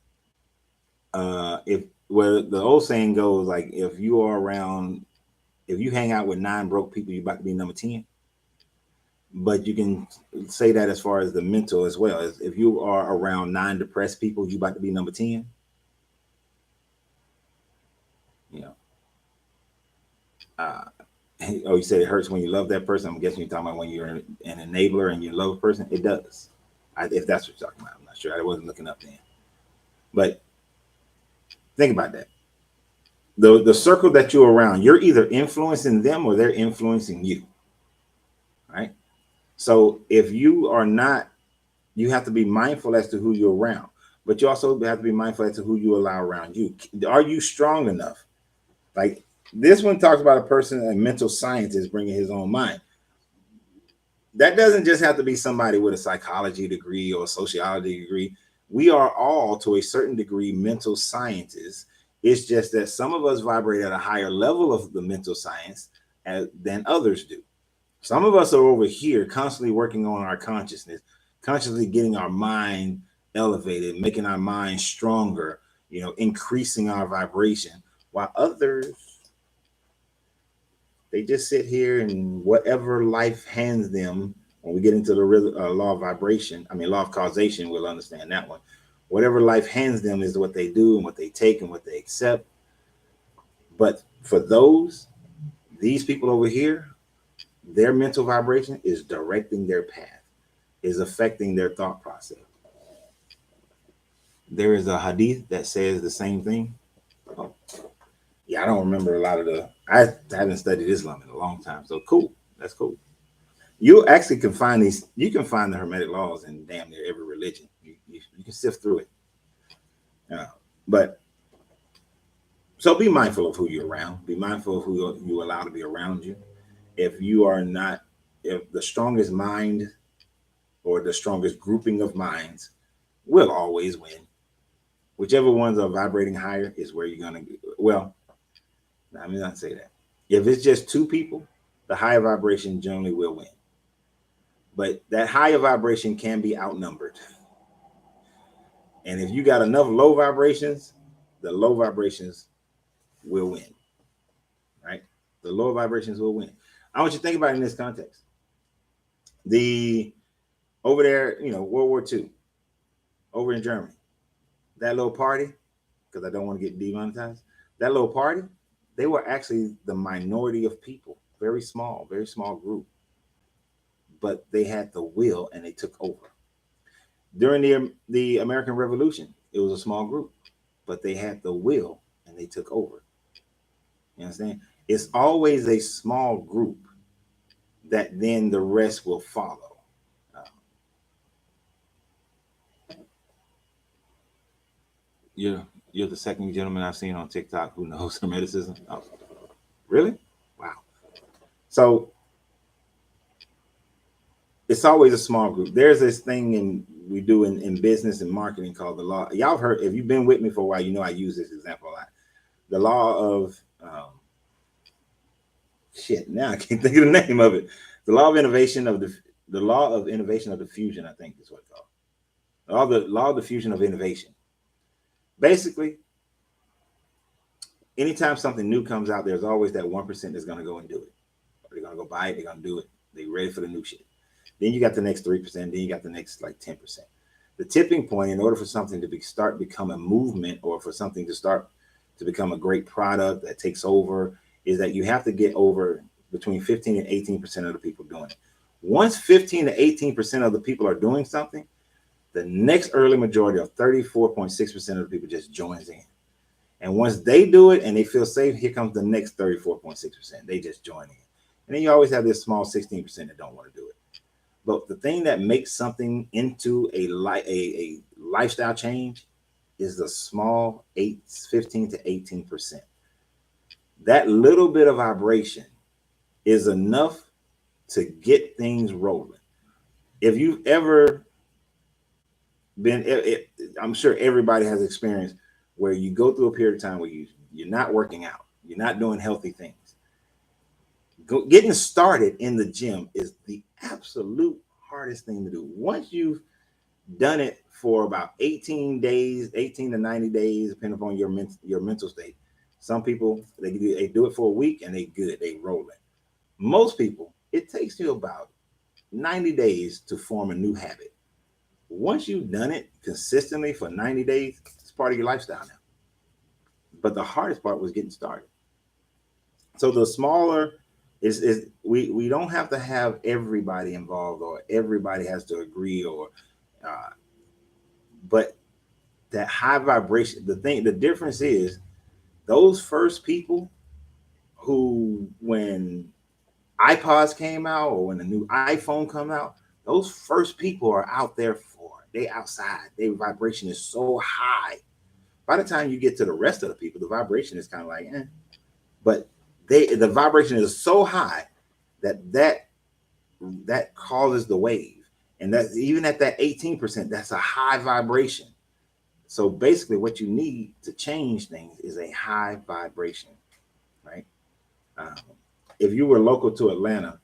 if where the old saying goes, like if you hang out with 9 broke people, you're about to be number 10. But you can say that as far as the mental as well. As if you are around 9 depressed people, you about to be number 10. You know. Uh, oh, you said it hurts when you love that person. I'm guessing you're talking about when you're an enabler and you love a person. It does. If that's what you're talking about. I'm not sure. I wasn't looking up then. But think about that. The circle that you're around, you're either influencing them or they're influencing you. Right? So if you are not, you have to be mindful as to who you're around, but you also have to be mindful as to who you allow around you. Are you strong enough? Like this one talks about a person, a mental scientist bringing his own mind. That doesn't just have to be somebody with a psychology degree or a sociology degree. We are all, to a certain degree, mental scientists. It's just that some of us vibrate at a higher level of the mental science than others do. Some of us are over here constantly working on our consciousness, consciously getting our mind elevated, making our mind stronger, increasing our vibration, while others, they just sit here and whatever life hands them. When we get into the law of vibration, law of causation, we'll understand that one. Whatever life hands them is what they do and what they take and what they accept. But for these people over here, their mental vibration is directing their path, is affecting their thought process. There is a hadith that says the same thing. Oh, yeah, I don't remember a lot of I haven't studied Islam in a long time. So cool. That's cool. You actually can find you can find the hermetic laws in damn near every religion. You can sift through it. But so be mindful of who you're around. Be mindful of who you allow to be around you. If you are not, if the strongest mind or the strongest grouping of minds will always win. Whichever ones are vibrating higher is where you're going to, well, let me not say that. If it's just 2 people, the higher vibration generally will win. But that higher vibration can be outnumbered. And if you got enough low vibrations, the low vibrations will win. Right? The low vibrations will win. I want you to think about it in this context. Over there, World War II, over in Germany, that little party, because I don't want to get demonetized, that little party, they were actually the minority of people, very small group, but they had the will and they took over. During the American Revolution, it was a small group, but they had the will and they took over. You understand? It's always a small group that then the rest will follow. You're the second gentleman I've seen on TikTok who knows hermeticism. Oh, really? Wow. So it's always a small group. There's this thing we do in business and marketing called the law. Y'all have heard, if you've been with me for a while, I use this example a lot. The law of now I can't think of the name of it. The law of innovation of the law of innovation of diffusion, I think is what it's called. The law of diffusion of innovation. Basically, anytime something new comes out, there's always that 1% that's going to go and do it. They're going to go buy it. They're going to do it. They're ready for the new shit. Then you got the next 3%. Then you got the next like 10%. The tipping point, in order for something to start become a movement, or for something to start to become a great product that takes over, is that you have to get over between 15 and 18% of the people doing it. Once 15 to 18% of the people are doing something, the next early majority of 34.6% of the people just joins in. And once they do it and they feel safe, here comes the next 34.6%. They just join in. And then you always have this small 16% that don't want to do it. But the thing that makes something into a lifestyle change is the small 15 to 18%. That little bit of vibration is enough to get things rolling. If you've ever been, I'm sure everybody has experienced where you go through a period of time where you're not working out, you're not doing healthy things. Getting started in the gym is the absolute hardest thing to do. Once you've done it for about 18 days, 18 to 90 days, depending upon your mental state. Some people, they do it for a week and they good, they roll it. Most people, it takes you about 90 days to form a new habit. Once you've done it consistently for 90 days, it's part of your lifestyle now. But the hardest part was getting started. So the smaller is we don't have to have everybody involved, or everybody has to agree, or but that high vibration, the difference is those first people who, when iPods came out or when the new iPhone come out, those first people are out there they outside. Their vibration is so high. By the time you get to the rest of the people, the vibration is kind of like, but the vibration is so high that causes the wave. And that even at that 18%, that's a high vibration. So basically what you need to change things is a high vibration, right? If you were local to Atlanta,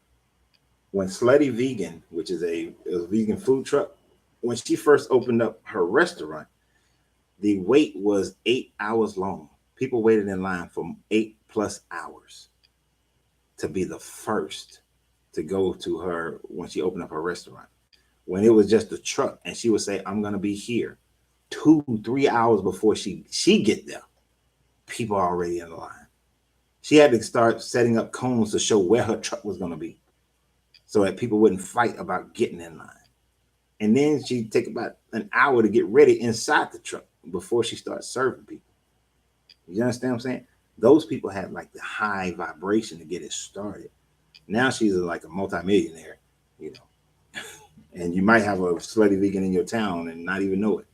when Slutty Vegan, which is a vegan food truck, when she first opened up her restaurant, the wait was 8 hours long. People waited in line for 8+ hours to be the first to go to her when she opened up her restaurant. When it was just a truck, and she would say, I'm going to be here 2-3 hours before she get there. People are already in the line. She had to start setting up cones to show where her truck was going to be so that people wouldn't fight about getting in line. And then she'd take about an hour to get ready inside the truck before she starts serving people. You understand what I'm saying? Those people had like the high vibration to get it started. Now she's like a multimillionaire, and you might have a Slutty Vegan in your town and not even know it,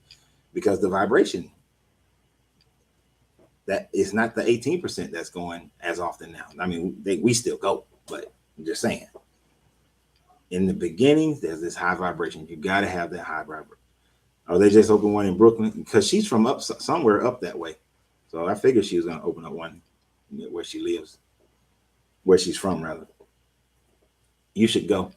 because the vibration, that is not the 18% that's going as often now. I mean, we still go, but I'm just saying. In the beginning, there's this high vibration. You got to have that high vibration. Oh, they just opened one in Brooklyn, because she's from somewhere up that way. So I figured she was going to open up one where she lives, where she's from, rather. You should go.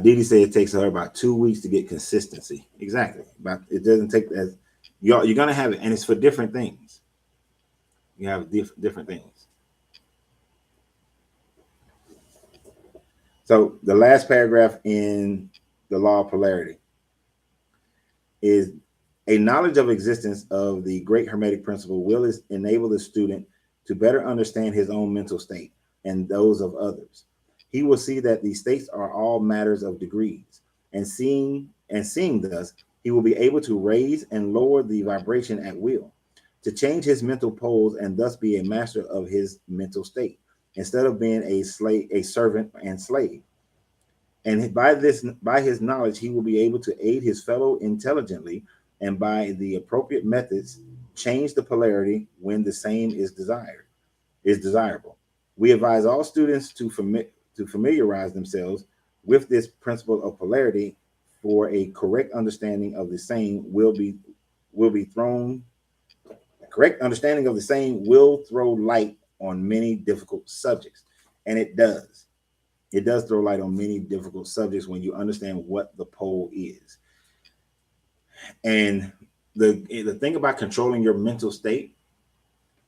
Didi said it takes her about 2 weeks to get consistency. Exactly. But it doesn't take that. You're going to have it, and it's for different things. You have different things. So the last paragraph in the Law of Polarity is, a knowledge of existence of the great hermetic principle will enable the student to better understand his own mental state and those of others. He will see that the states are all matters of degrees, and seeing thus, he will be able to raise and lower the vibration at will, to change his mental poles, and thus be a master of his mental state, instead of being a servant and slave. And by his knowledge, he will be able to aid his fellow intelligently, and by the appropriate methods, change the polarity when the same is desirable. We advise all students to familiarize themselves with this principle of polarity, for a correct understanding of the same will throw light on many difficult subjects. And it does. It does throw light on many difficult subjects when you understand what the pole is. And the thing about controlling your mental state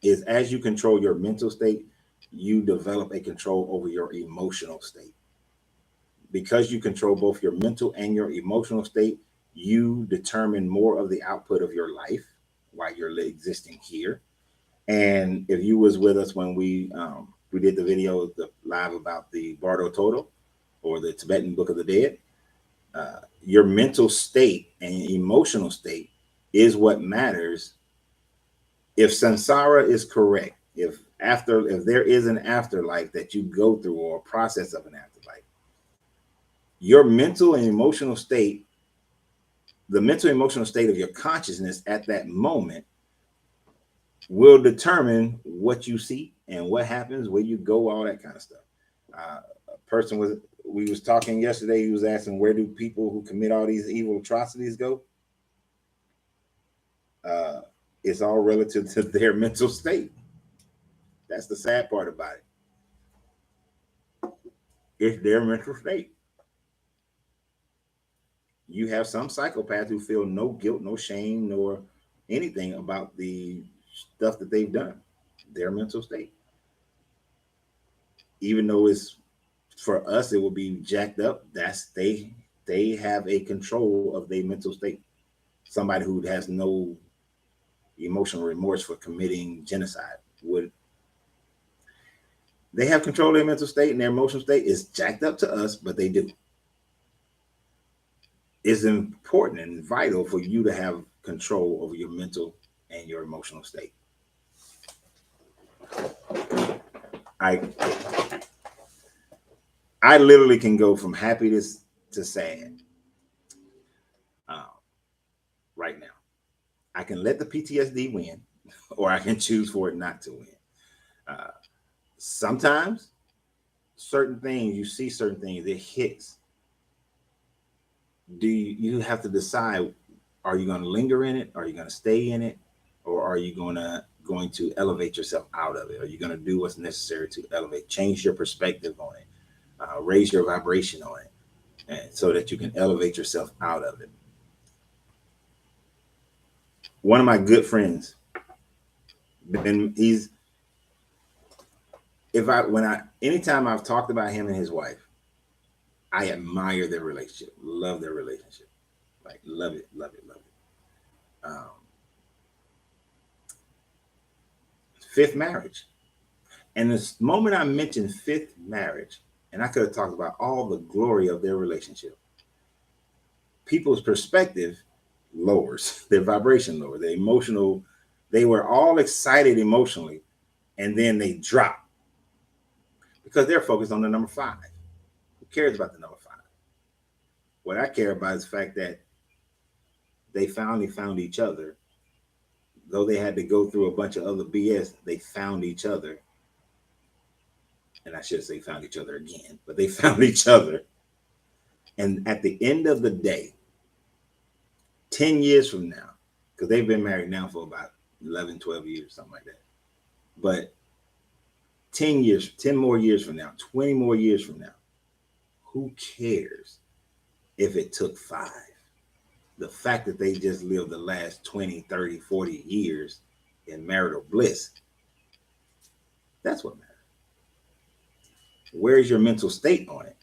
is, as you control your mental state, you develop a control over your emotional state. because you control both your mental and your emotional state, you determine more of the output of your life while you're existing here. And if you was with us when we did the video live about the Bardo Toto or the Tibetan Book of the Dead, your mental state and emotional state is what matters. If samsara is correct, if there is an afterlife that you go through or a process of an afterlife, your mental and emotional state, the mental and emotional state of your consciousness at that moment will determine what you see and what happens, where you go, all that kind of stuff. We was talking yesterday, he was asking, where do people who commit all these evil atrocities go? It's all relative to their mental state. That's the sad part about it. It's their mental state. You have some psychopaths who feel no guilt, no shame, nor anything about the stuff that they've done. Their mental state. Even though it's, for us, it will be jacked up. They have a control of their mental state. Somebody who has no emotional remorse for committing genocide they have control of their mental state, and their emotional state is jacked up to us, but they do. It's important and vital for you to have control over your mental and your emotional state. I literally can go from happiness to sad right now. I can let the PTSD win, or I can choose for it not to win. Sometimes certain things, you see certain things, it hits. You have to decide, are you going to linger in it? Are you going to stay in it? Or are you going to elevate yourself out of it? Are you going to do what's necessary to elevate, change your perspective on it, raise your vibration on it, and so that you can elevate yourself out of it? One of my good friends, anytime I've talked about him and his wife, I admire their relationship, love their relationship, like love it. Fifth marriage. And this moment I mentioned fifth marriage, and I could have talked about all the glory of their relationship, people's perspective lowers, their vibration lowers, their emotional, they were all excited emotionally, and then they drop because they're focused on the number 5. Who cares about the number 5? What I care about is the fact that they finally found each other. Though they had to go through a bunch of other BS, they found each other. And I should say found each other again, but they found each other. And at the end of the day, 10 years from now, because they've been married now for about 11, 12 years, something like that. But 10 more years from now, 20 more years from now, who cares if it took 5? The fact that they just lived the last 20, 30, 40 years in marital bliss, that's what matters. Where's your mental state on it?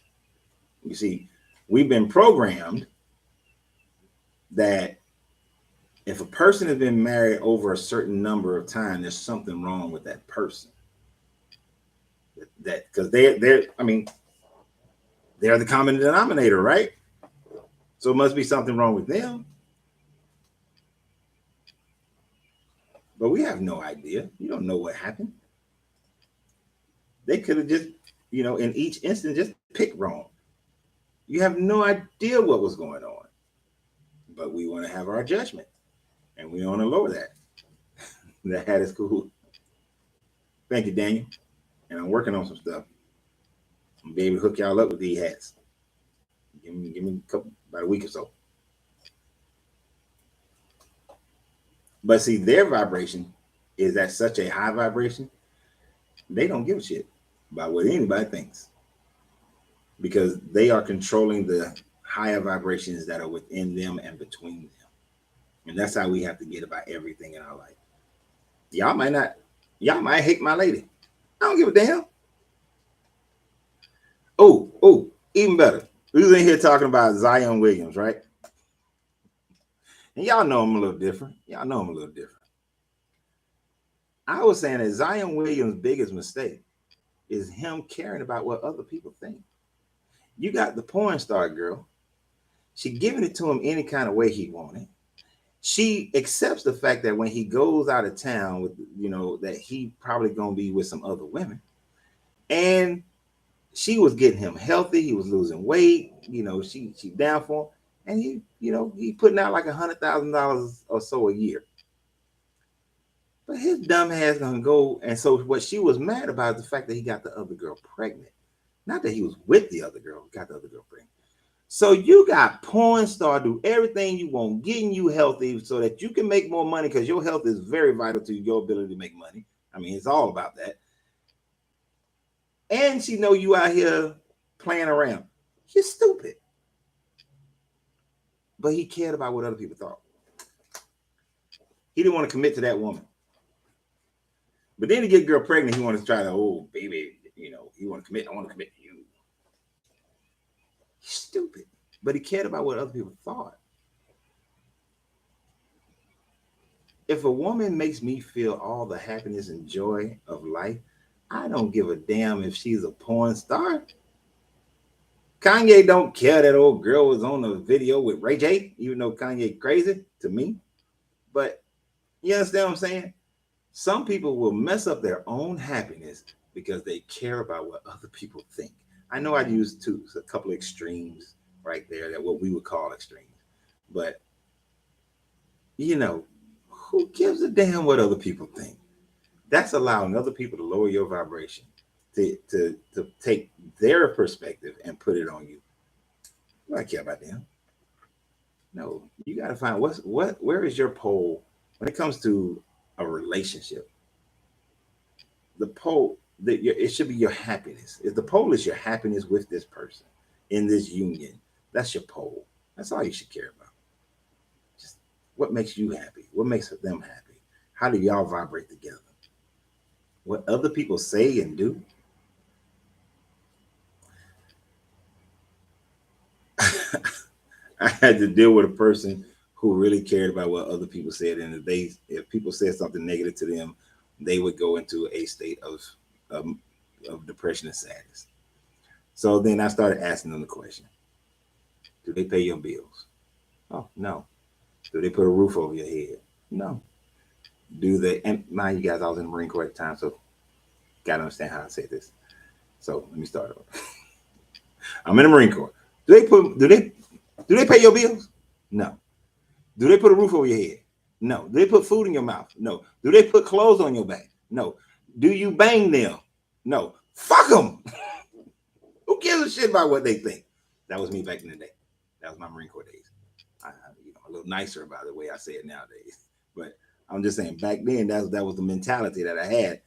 You see, we've been programmed that if a person has been married over a certain number of time, there's something wrong with that person. That because they're the common denominator, right? So it must be something wrong with them. But we have no idea. You don't know what happened. They could have just, in each instance, just picked wrong. You have no idea what was going on. But we want to have our judgment. And we want to lower that. That hat is cool. Thank you, Daniel. And I'm working on some stuff. I'm be able to hook y'all up with these hats. Give me about a week or so. But see, their vibration is at such a high vibration, they don't give a shit about what anybody thinks, because they are controlling the higher vibrations that are within them and between them. And that's how we have to get about everything in our life. Y'all might hate my lady. I don't give a damn. Oh, even better. We was in here talking about Zion Williams, right? And y'all know I'm a little different. Y'all know I'm a little different. I was saying that Zion Williams' biggest mistake is him caring about what other people think. You got the porn star girl. She giving it to him any kind of way he wanted. She accepts the fact that when he goes out of town with, that he probably gonna be with some other women. And she was getting him healthy. He was losing weight. She down for him. And he putting out like $100,000 or so a year. But his dumb ass gonna go. And so what she was mad about is the fact that he got the other girl pregnant. Not that he was with the other girl, got the other girl pregnant. So you got porn star do everything you want, getting you healthy so that you can make more money because your health is very vital to your ability to make money. I mean, it's all about that. And she know you out here playing around. You're stupid. But he cared about what other people thought. He didn't want to commit to that woman. But then to get a girl pregnant, he wanted to try to, oh, baby, he want to commit. I want to commit to you. He's stupid. But he cared about what other people thought. If a woman makes me feel all the happiness and joy of life, I don't give a damn if she's a porn star. Kanye don't care that old girl was on a video with Ray J, even though Kanye crazy to me. But you understand what I'm saying? Some people will mess up their own happiness because they care about what other people think. I know I used a couple of extremes right there, that what we would call extremes. But, who gives a damn what other people think? That's allowing other people to lower your vibration, to take their perspective and put it on you. You don't care about them. No, you got to find where is your pole when it comes to a relationship. The pole it should be your happiness. If the pole is your happiness with this person in this union, that's your pole. That's all you should care about. Just what makes you happy? What makes them happy? How do y'all vibrate together? What other people say and do. I had to deal with a person who really cared about what other people said, and if people said something negative to them, they would go into a state of depression and sadness. So then I started asking them the question: do they pay your bills? Oh, no. Do they put a roof over your head? No. Do they? And mind you guys, I was in the Marine Corps at the time, so gotta understand how I say this. So let me start over. I'm in the Marine Corps. Do they pay your bills? No. Do they put a roof over your head? No. Do they put food in your mouth? No. Do they put clothes on your back? No. Do you bang them? No. Fuck them. Who gives a shit about what they think? That was me back in the day. That was my Marine Corps days. I'm a little nicer about the way I say it nowadays. But I'm just saying, back then, that was the mentality that I had.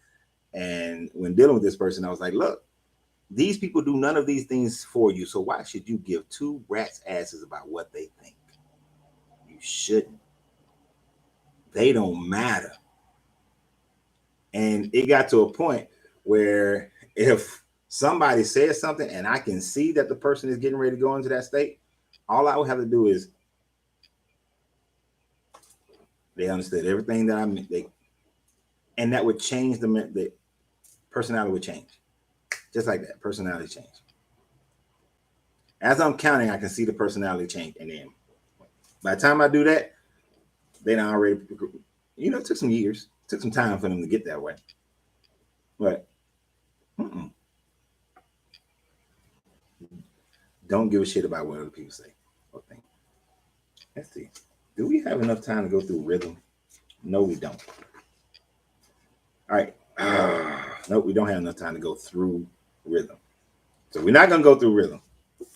And when dealing with this person, I was like, look, these people do none of these things for you. So why should you give two rats' asses about what they think? You shouldn't. They don't matter. And it got to a point where if somebody says something and I can see that the person is getting ready to go into that state, all I would have to do is they understood everything that I meant. And that would change the personality would change. Just like that, personality change. As I'm counting, I can see the personality change. And then by the time I do that, they done already, it took some years. It took some time for them to get that way. But don't give a shit about what other people say or think. Let's see. Do we have enough time to go through rhythm? No, we don't. All right. No, we don't have enough time to go through rhythm. So we're not going to go through rhythm.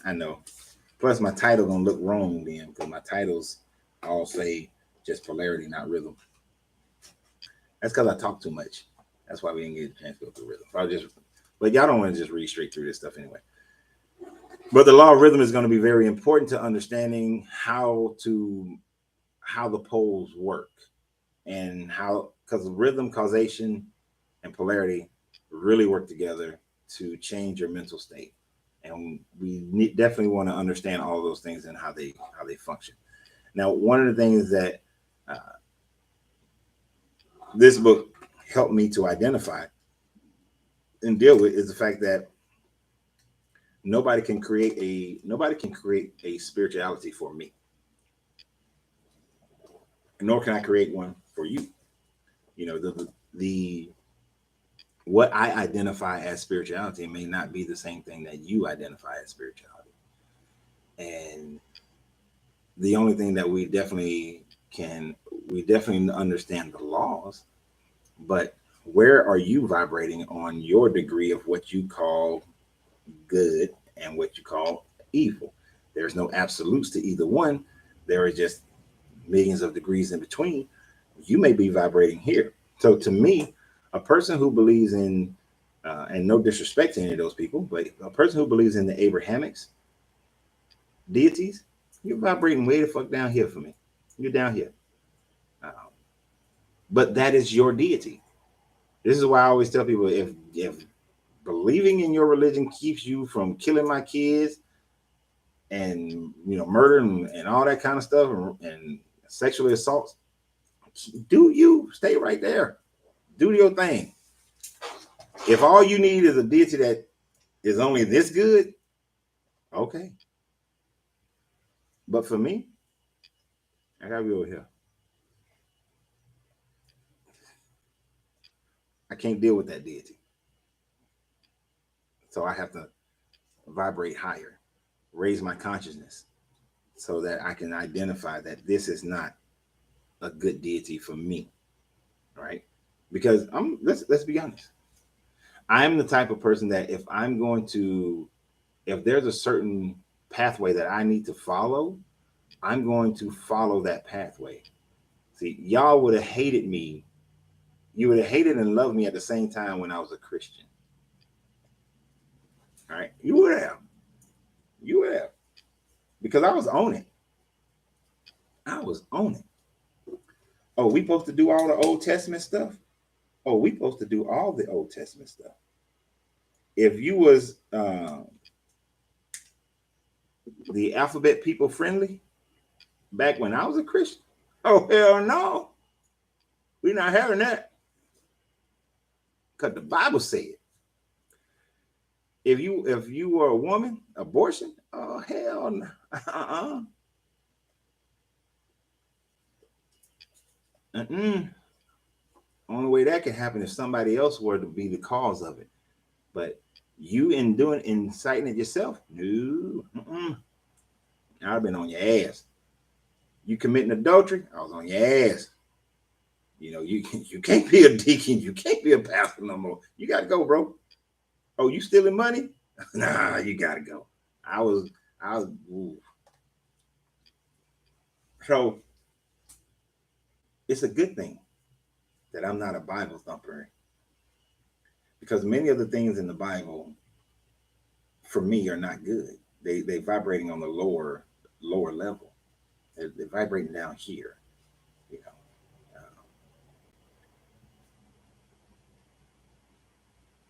I know. Plus, my title going to look wrong then because my titles all say just polarity, not rhythm. That's because I talk too much. That's why we didn't get a chance to go through rhythm. But y'all don't want to just read straight through this stuff anyway. But the law of rhythm is going to be very important to understanding how the poles work and because rhythm, causation, and polarity really work together to change your mental state and we definitely want to understand all those things and how they function. Now, one of the things that this book helped me to identify and deal with is the fact that nobody can create a spirituality for me, nor can I create one for you. You know, the what I identify as spirituality may not be the same thing that you identify as spirituality. And the only thing that we definitely understand the laws, but where are you vibrating on your degree of what you call good and what you call evil? There's no absolutes to either one. There are just millions of degrees in between. You may be vibrating here. So to me, a person who believes in, and no disrespect to any of those people, but a person who believes in the Abrahamics, deities, you're vibrating way the fuck down here for me. You're down here. But that is your deity. This is why I always tell people, if believing in your religion keeps you from killing my kids and murder and all that kind of stuff and sexually assaults, do you stay right there. Do your thing. If all you need is a deity that is only this good, okay. But for me, I gotta be over here. I can't deal with that deity. So I have to vibrate higher, raise my consciousness so that I can identify that this is not a good deity for me. Right? Because let's be honest. I'm the type of person that if there's a certain pathway that I need to follow, I'm going to follow that pathway. See, y'all would have hated me. You would have hated and loved me at the same time when I was a Christian. All right? You would have. Because I was on it. Oh, we supposed to do all the Old Testament stuff? Oh, we supposed to do all the Old Testament stuff. If you was the alphabet people friendly back when I was a Christian, oh hell no, we're not having that. Because the Bible said, if you were a woman, abortion, oh hell no. Only way that can happen if somebody else were to be the cause of it. But you inciting it yourself, no. I've been on your ass. You committing adultery, I was on your ass. You can't be a deacon, you can't be a pastor no more. You gotta go, bro. Oh, you stealing money? Nah, you gotta go. I was. Ooh. So it's a good thing that I'm not a Bible thumper, because many of the things in the Bible for me are not good. They vibrating on the lower level. They're vibrating down here.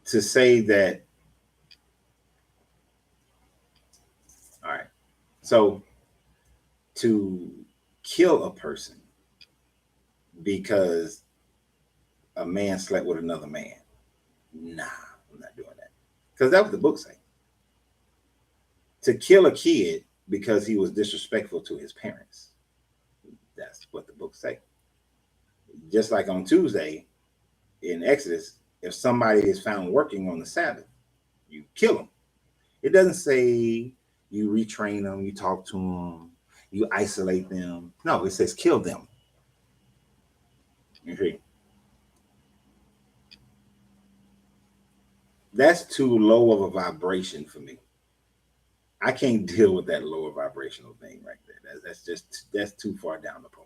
To say that, all right. So to kill a person because a man slept with another man, nah, I'm not doing that. Because that's what the book say. To kill a kid because he was disrespectful to his parents, that's what the book say. Just like on Tuesday in Exodus, if somebody is found working on the Sabbath, you kill them. It doesn't say you retrain them, you talk to them, you isolate them. No, it says kill them. Okay. That's too low of a vibration for me. I can't deal with that lower vibrational thing right there. That's too far down the pole.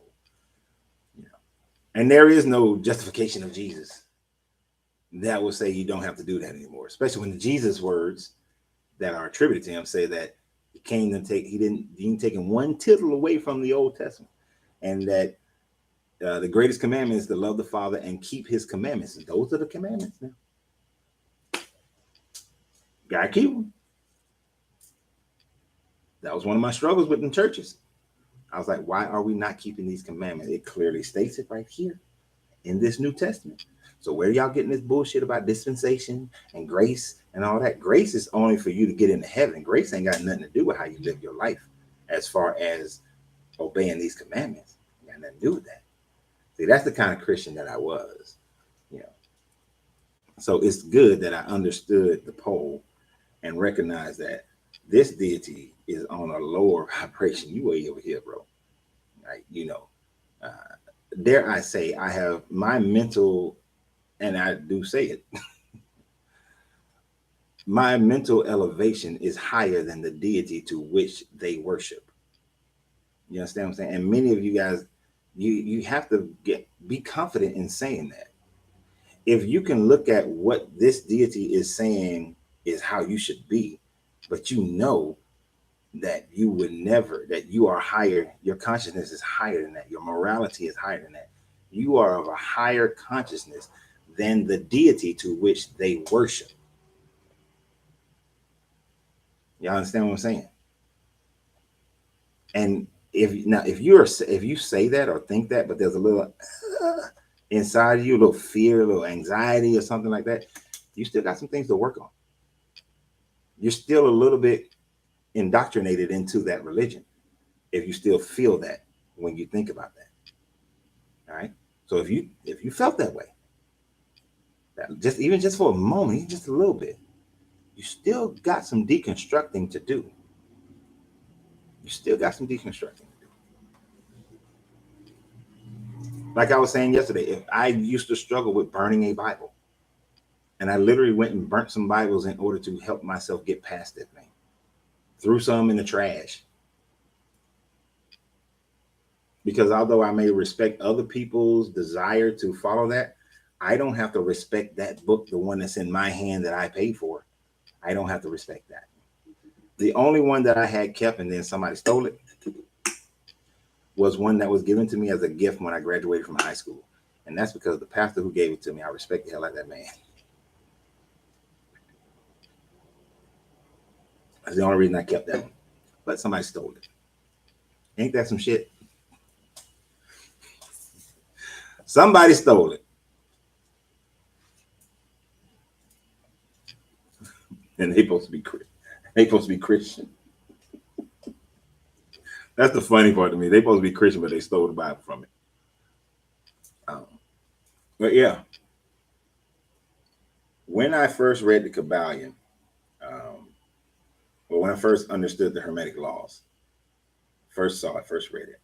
And there is no justification of Jesus that will say you don't have to do that anymore, especially when the Jesus words that are attributed to him say that he didn't take one tittle away from the Old Testament, and that the greatest commandment is to love the Father and keep his commandments. And those are the commandments now. Gotta keep them. That was one of my struggles within churches. I was like, why are we not keeping these commandments? It clearly states it right here in this New Testament. So where y'all getting this bullshit about dispensation and grace and all that? Grace is only for you to get into heaven. Grace ain't got nothing to do with how you live your life as far as obeying these commandments. It got nothing to do with that. See, that's the kind of Christian that I was, you know. So it's good that I understood the pole and recognized that this deity is on a lower vibration. You way over here, bro. Right? You know, dare I say, I have my mental, and I do say it, my mental elevation is higher than the deity to which they worship. You understand what I'm saying? And many of you guys, you have to be confident in saying that. If you can look at what this deity is saying is how you should be, but you know that you would never, that you are higher, your consciousness is higher than that, your morality is higher than that. You are of a higher consciousness than the deity to which they worship. Y'all understand what I'm saying? And if you say that or think that, but there's a little inside of you, a little fear, a little anxiety or something like that, you still got some things to work on. You're still a little bit indoctrinated into that religion if you still feel that when you think about that. All right. So if you felt that way, that just for a moment, just a little bit, you still got some deconstructing to do. You still got some deconstructing to do. Like I was saying yesterday, if I used to struggle with burning a Bible, and I literally went and burnt some Bibles in order to help myself get past that thing, threw some in the trash. Because although I may respect other people's desire to follow that, I don't have to respect that book, the one that's in my hand that I paid for. I don't have to respect that. The only one that I had kept and then somebody stole it was one that was given to me as a gift when I graduated from high school. And that's because the pastor who gave it to me, I respect the hell out of that man. That's the only reason I kept that one. But somebody stole it. Ain't that some shit? Somebody stole it. And they supposed to be Christian. That's the funny part to me. They supposed to be Christian, but they stole the Bible from me. But yeah, when I first read the Kybalion, when I first understood the hermetic laws, first read it.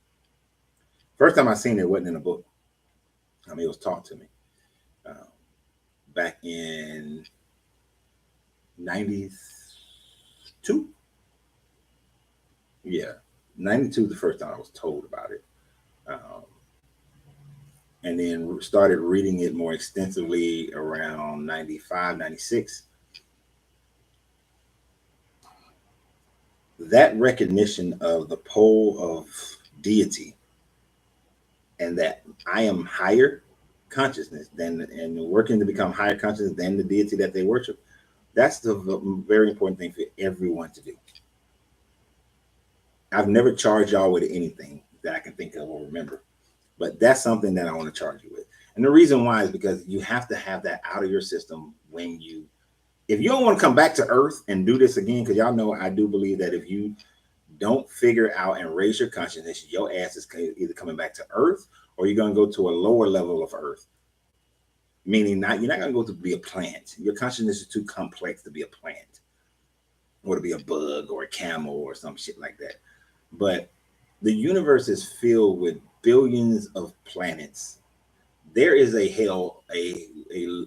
First time I seen it wasn't in a book. I mean, it was taught to me back in 92. Yeah, 92 the first time I was told about it. And then started reading it more extensively around 95, 96. That recognition of the pole of deity and that I am higher consciousness than, and working to become higher consciousness than the deity that they worship, that's the very important thing for everyone to do. I've never charged y'all with anything that I can think of or remember, but that's something that I want to charge you with. And the reason why is because you have to have that out of your system if you don't want to come back to earth and do this again, because y'all know I do believe that if you don't figure out and raise your consciousness, your ass is either coming back to earth or you're going to go to a lower level of earth. Meaning you're not going to go to be a plant. Your consciousness is too complex to be a plant or to be a bug or a camel or some shit like that. But the universe is filled with billions of planets. There is a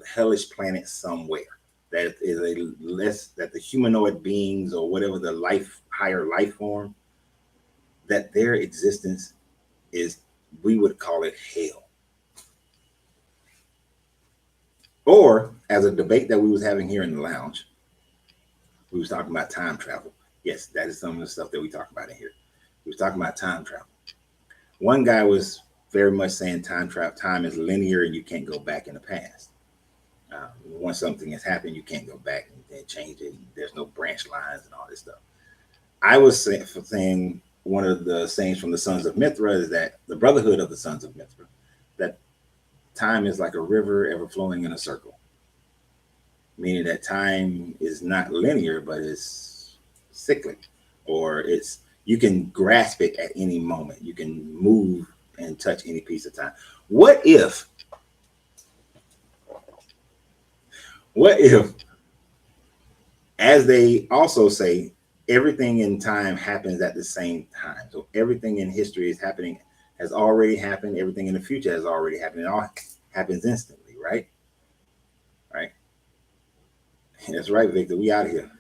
hellish planet somewhere that is that the humanoid beings or whatever the higher life form, that their existence is, we would call it hell. Or as a debate that we was having here in the lounge, we was talking about time travel. Yes, that is some of the stuff that we talk about in here. We was talking about time travel. One guy was very much saying time is linear and you can't go back in the past. Once something has happened, you can't go back and change it. There's no branch lines and all this stuff. I was saying one of the sayings from the Sons of Mithra is that the Brotherhood of the Sons of Mithra, that time is like a river ever flowing in a circle, meaning that time is not linear, but it's cyclic, or it's you can grasp it at any moment. You can move and touch any piece of time. What if, what if, as they also say, everything in time happens at the same time. So everything in history is happening, has already happened. Everything in the future has already happened. It all happens instantly, right? Right. That's right, Victor. We out of here.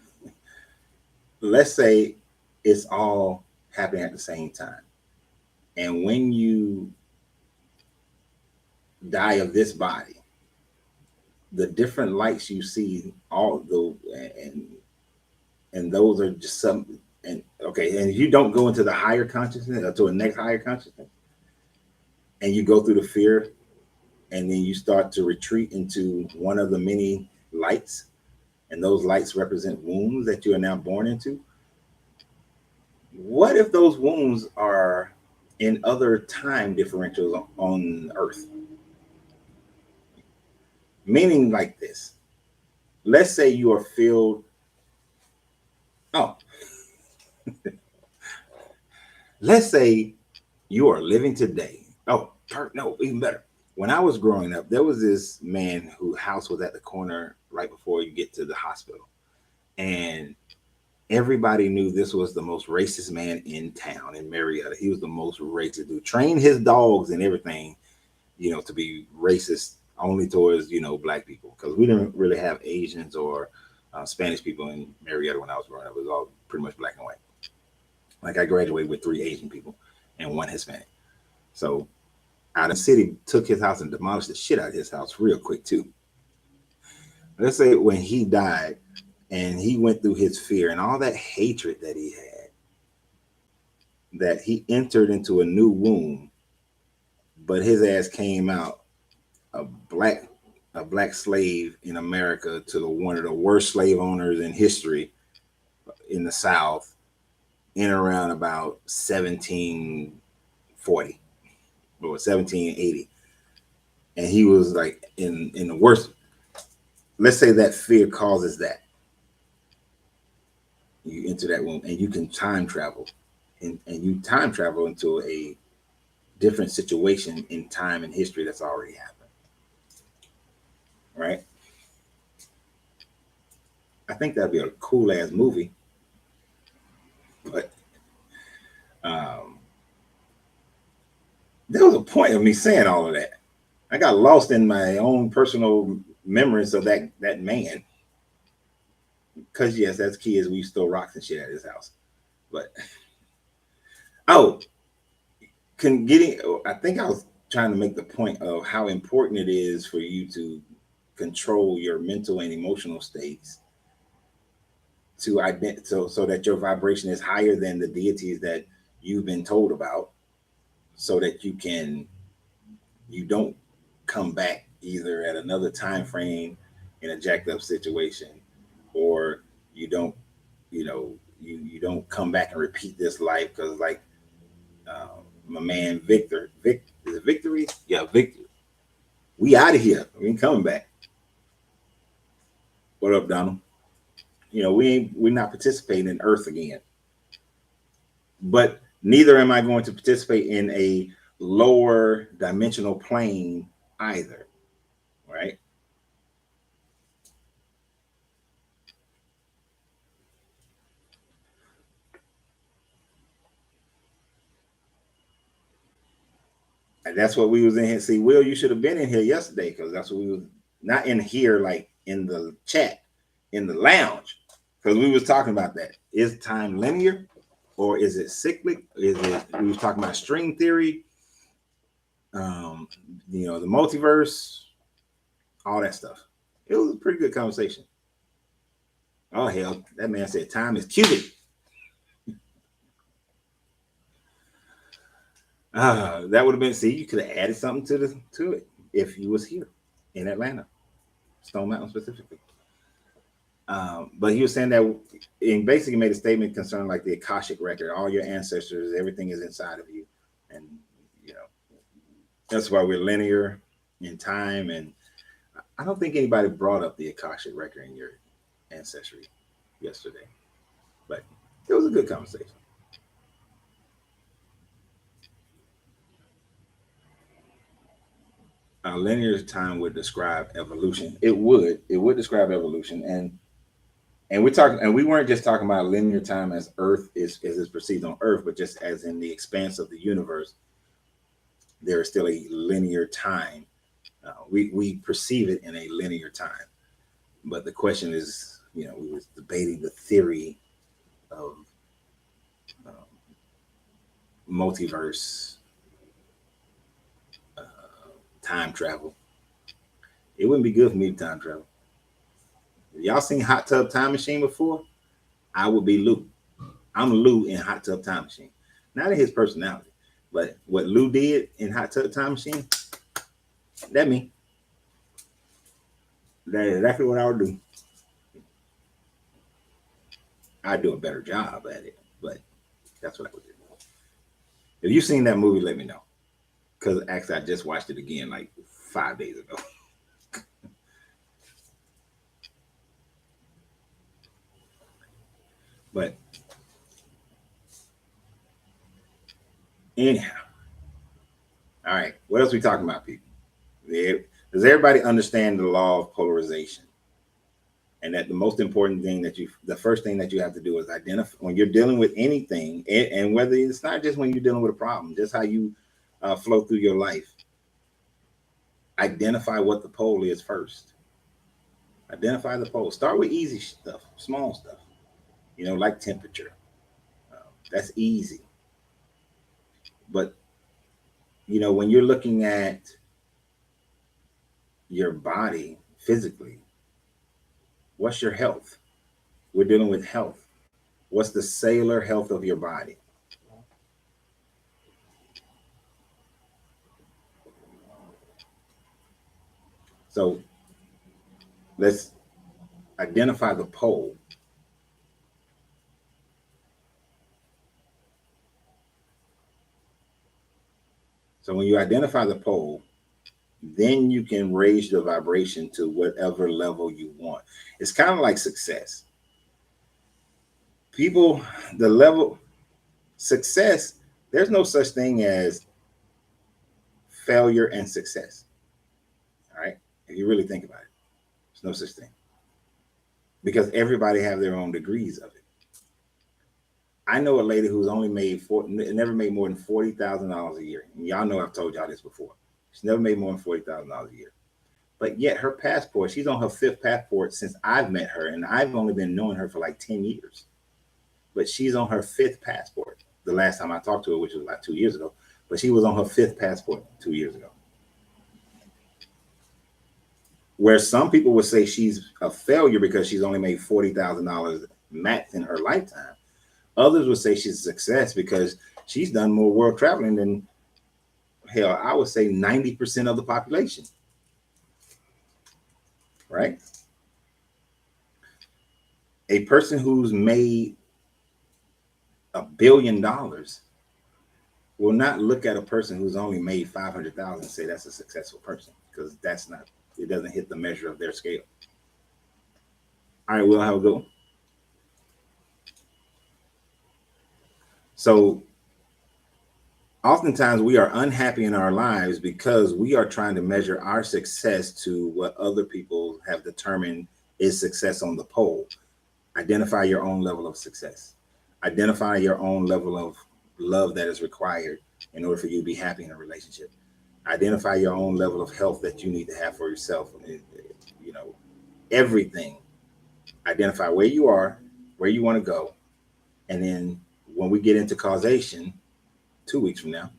Let's say it's all happening at the same time. And when you die of this body, the different lights you see, all the and those are just some and okay, and you don't go into the higher consciousness or to a next higher consciousness, and you go through the fear, and then you start to retreat into one of the many lights, and those lights represent wounds that you are now born into. What if those wounds are in other time differentials on Earth? Meaning like this. Let's say you are filled. Oh, let's say you are living today. Oh, no, even better. When I was growing up, there was this man whose house was at the corner right before you get to the hospital. And everybody knew this was the most racist man in town in Marietta. He was the most racist dude. Trained his dogs and everything, to be racist only towards, black people. Because we didn't really have Asians or Spanish people in Marietta when I was growing up. It was all pretty much black and white. Like I graduated with 3 Asian people and 1 Hispanic. So out of the city, took his house and demolished the shit out of his house real quick too. Let's say when he died and he went through his fear and all that hatred that he had, that he entered into a new womb, but his ass came out a black a black slave in America to one of the worst slave owners in history in the South in around about 1740 or 1780. And he was like in the worst. Let's say that fear causes that. You enter that womb and you can time travel. And you time travel into a different situation in time and history that's already happened. Right? I think that'd be a cool ass movie. But um, there was a point of me saying all of that. I got lost in my own personal memories of that man. Because yes, as kids we used to throw rocks and shit at his house. But oh, I think I was trying to make the point of how important it is for you to control your mental and emotional states so that your vibration is higher than the deities that you've been told about, so that you don't come back either at another time frame in a jacked up situation, or you don't you don't come back and repeat this life. Because like my man Vic is it Victory? Yeah, Victor. We out of here. We ain't coming back. What up, Donald? We're not participating in Earth again. But neither am I going to participate in a lower dimensional plane either. Right? And that's what we was in here. See, Will, you should have been in here yesterday, because that's what we was not in here, like in the chat, in the lounge. Because we was talking about that. Is time linear or is it cyclic? We was talking about string theory, the multiverse, all that stuff. It was a pretty good conversation. Oh hell, that man said time is cubic. That would have been. See, you could have added something to it if you was here in Atlanta, Stone Mountain specifically. But he was saying that, and basically made a statement concerning like the Akashic record, all your ancestors, everything is inside of you, and you know that's why we're linear in time. And I don't think anybody brought up the Akashic record in your ancestry yesterday, but it was a good conversation. Linear time would describe evolution. It would. It would describe evolution, and we're talking, and we weren't just talking about linear time as Earth is as it's perceived on Earth, but just as in the expanse of the universe, there is still a linear time. We perceive it in a linear time, but the question is, we were debating the theory of um, multiverse, uh, time travel. It wouldn't be good for me to time travel. Y'all seen Hot Tub Time Machine before? I would be Lou. I'm Lou in Hot Tub Time Machine. Not in his personality, but what Lou did in Hot Tub Time Machine, that me. That's exactly what I would do. I'd do a better job at it, but that's what I would do. If you've seen that movie, let me know. Because actually, I just watched it again like 5 days ago. But anyhow, all right. What else are we talking about, people? Does everybody understand the law of polarization? And that the most important thing the first thing that you have to do is identify when you're dealing with anything, and whether it's not just when you're dealing with a problem, just how you flow through your life. Identify what the pole is first. Identify the pole. Start with easy stuff, small stuff, like temperature. That's easy. But, when you're looking at your body physically, what's your health? We're dealing with health. What's the cellular health of your body? So let's identify the pole. So when you identify the pole, then you can raise the vibration to whatever level you want. It's kind of like success. People, the level success, there's no such thing as failure and success. All right. If you really think about it, there's no such thing because everybody have their own degrees of it. I know a lady who's only never made more than $40,000 a year. And y'all know I've told y'all this before. She's never made more than $40,000 a year. But yet her passport, she's on her 5th passport since I've met her, and I've only been knowing her for like 10 years. But she's on her 5th passport. The last time I talked to her, which was like 2 years ago, but she was on her 5th passport 2 years ago. Where some people would say she's a failure because she's only made $40,000 max in her lifetime. Others would say she's a success because she's done more world traveling than, hell, I would say 90% of the population. Right? A person who's made $1 billion will not look at a person who's only made 500,000 and say that's a successful person, because it doesn't hit the measure of their scale. All right, we'll have a go. So oftentimes we are unhappy in our lives because we are trying to measure our success to what other people have determined is success on the pole. Identify your own level of success. Identify your own level of love that is required in order for you to be happy in a relationship. Identify your own level of health that you need to have for yourself. Everything. Identify where you are, where you want to go. And then when we get into causation 2 weeks from now,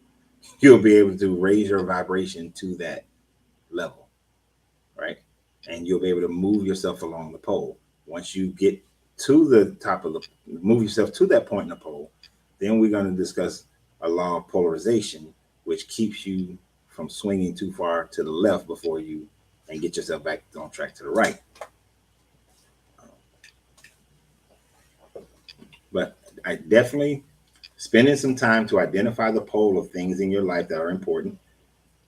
you'll be able to raise your vibration to that level, right? And you'll be able to move yourself along the pole. Once you get to the top of move yourself to that point in the pole, then we're going to discuss a law of polarization, which keeps you from swinging too far to the left and get yourself back on track to the right. But I definitely spending some time to identify the pole of things in your life that are important.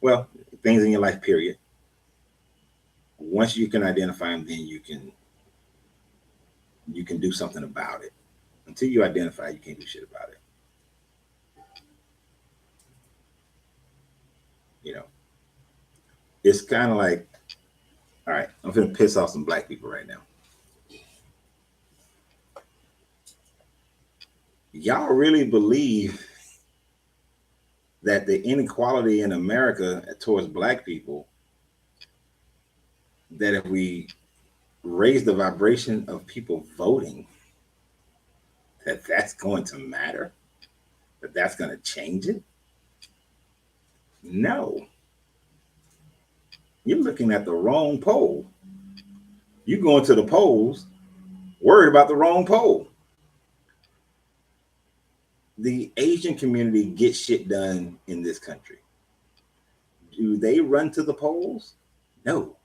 Well, things in your life, period. Once you can identify them, then you can do something about it. Until you identify, you can't do shit about it. You know, it's kind of like, all right, I'm gonna piss off some black people right now. Y'all really believe that the inequality in America towards black people, that if we raise the vibration of people voting, that that's going to matter? That that's going to change it? No. You're looking at the wrong poll. You going to the polls worried about the wrong poll. The Asian community gets shit done in this country. Do they run to the polls? No.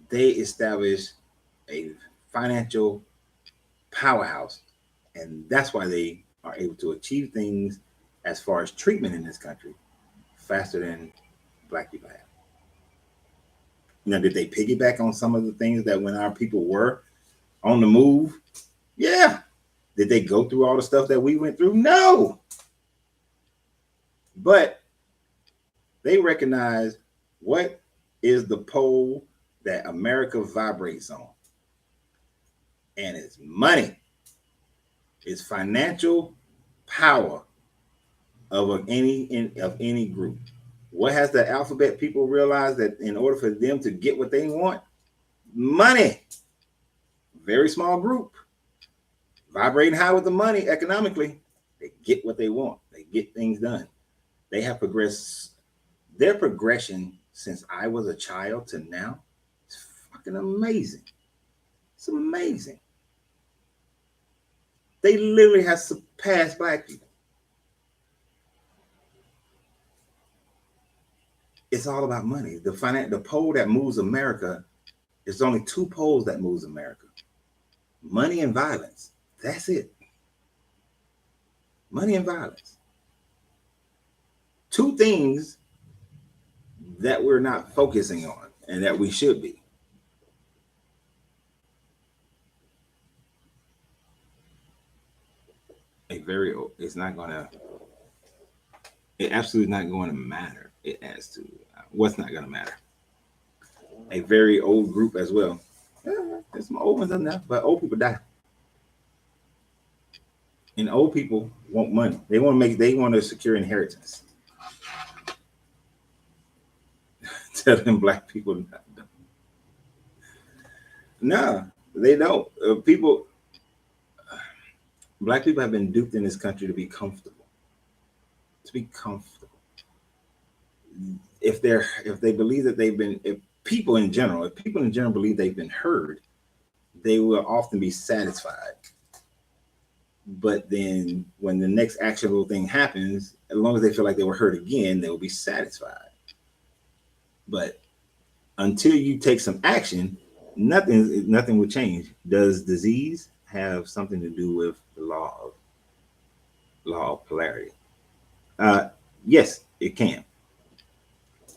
They establish a financial powerhouse, and that's why they are able to achieve things as far as treatment in this country faster than black people have. Now, did they piggyback on some of the things that when our people were on the move? Yeah. Did they go through all the stuff that we went through? No. But they recognize what is the pole that America vibrates on. And it's money. It's financial power of any group. What has the alphabet people realized? That in order for them to get what they want, money. Very small group vibrating high with the money economically, they get what they want. They get things done. They have progressed. Their progression since I was a child to now is fucking amazing. It's amazing. They literally have surpassed black people. It's all about money. The pole that moves America, there's only two poles that moves America: money and violence. That's it. Money and violence. Two things that we're not focusing on and that we should be. It's not gonna, it absolutely not going to matter. It adds to what's not gonna matter. A very old group as well. Yeah, there's some old ones in there, but old people die. And old people want money. They want to secure inheritance. Tell them black people no, they don't. Black people have been duped in this country to be comfortable. To be comfortable. If they believe that if people in general believe they've been heard, they will often be satisfied. But then when the next actionable thing happens, as long as they feel like they were heard again, they will be satisfied. But until you take some action, nothing will change. Does disease have something to do with the law of polarity? Yes, it can.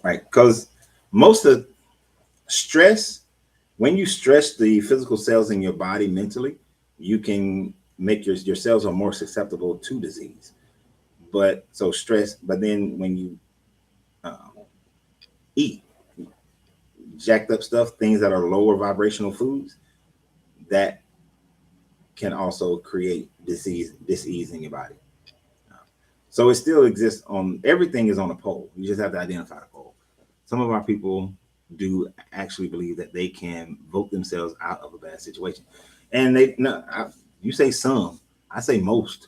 Right? Because most of stress, when you stress the physical cells in your body mentally, you can make your cells are more susceptible to disease. But so stress, but then when you eat jacked up stuff, things that are lower vibrational foods, that can also create disease in your body. So it still exists on everything is on a pole. You just have to identify the pole. Some of our people do actually believe that they can vote themselves out of a bad situation. And you say some, I say most.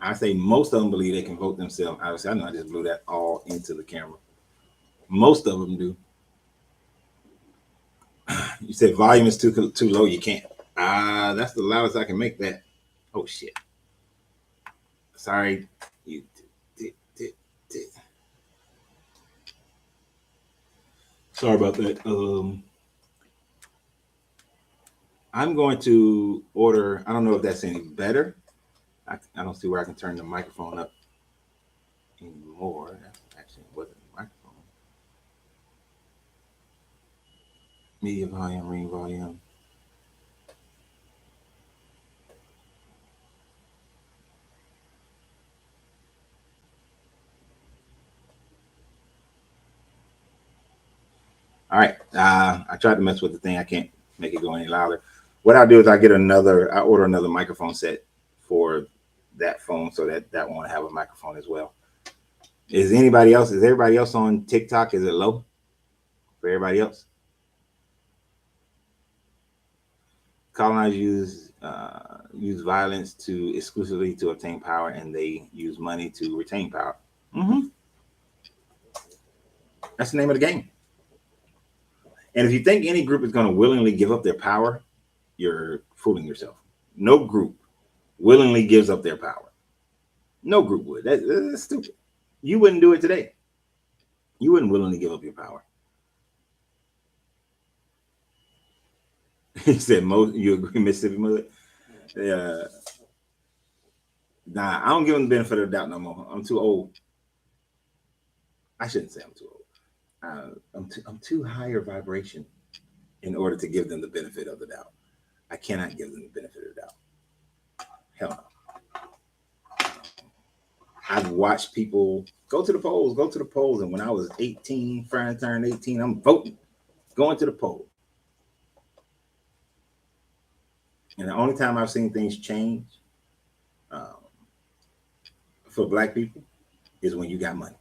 I say most of them believe they can vote themselves out. I know I just blew that all into the camera. Most of them do. You said volume is too low. You can't. That's the loudest I can make that. Oh shit. Sorry. You did. Sorry about that. I'm going to order. I don't know if that's any better. I don't see where I can turn the microphone up anymore. That actually wasn't the microphone. Media volume, ring volume. All right. I tried to mess with the thing. I can't make it go any louder. What I'll do is I order another microphone set for that phone so that that won't have a microphone as well. Is everybody else on TikTok? Is it low for everybody else? Colonizers use violence to exclusively to obtain power, and they use money to retain power. Mm-hmm. That's the name of the game. And if you think any group is going to willingly give up their power, you're fooling yourself. No group willingly gives up their power. No group would. That's stupid. You wouldn't do it today. You wouldn't willingly give up your power. He said, "Most you agree, Mississippi Mud." Yeah. Nah, I don't give them the benefit of the doubt no more. I'm too old. I shouldn't say I'm too old. I'm too higher vibration in order to give them the benefit of the doubt. I cannot give them the benefit of the doubt. Hell no. I've watched people go to the polls, and when I was 18, trying to turn 18, I'm voting, going to the poll. And the only time I've seen things change um, for black people is when you got money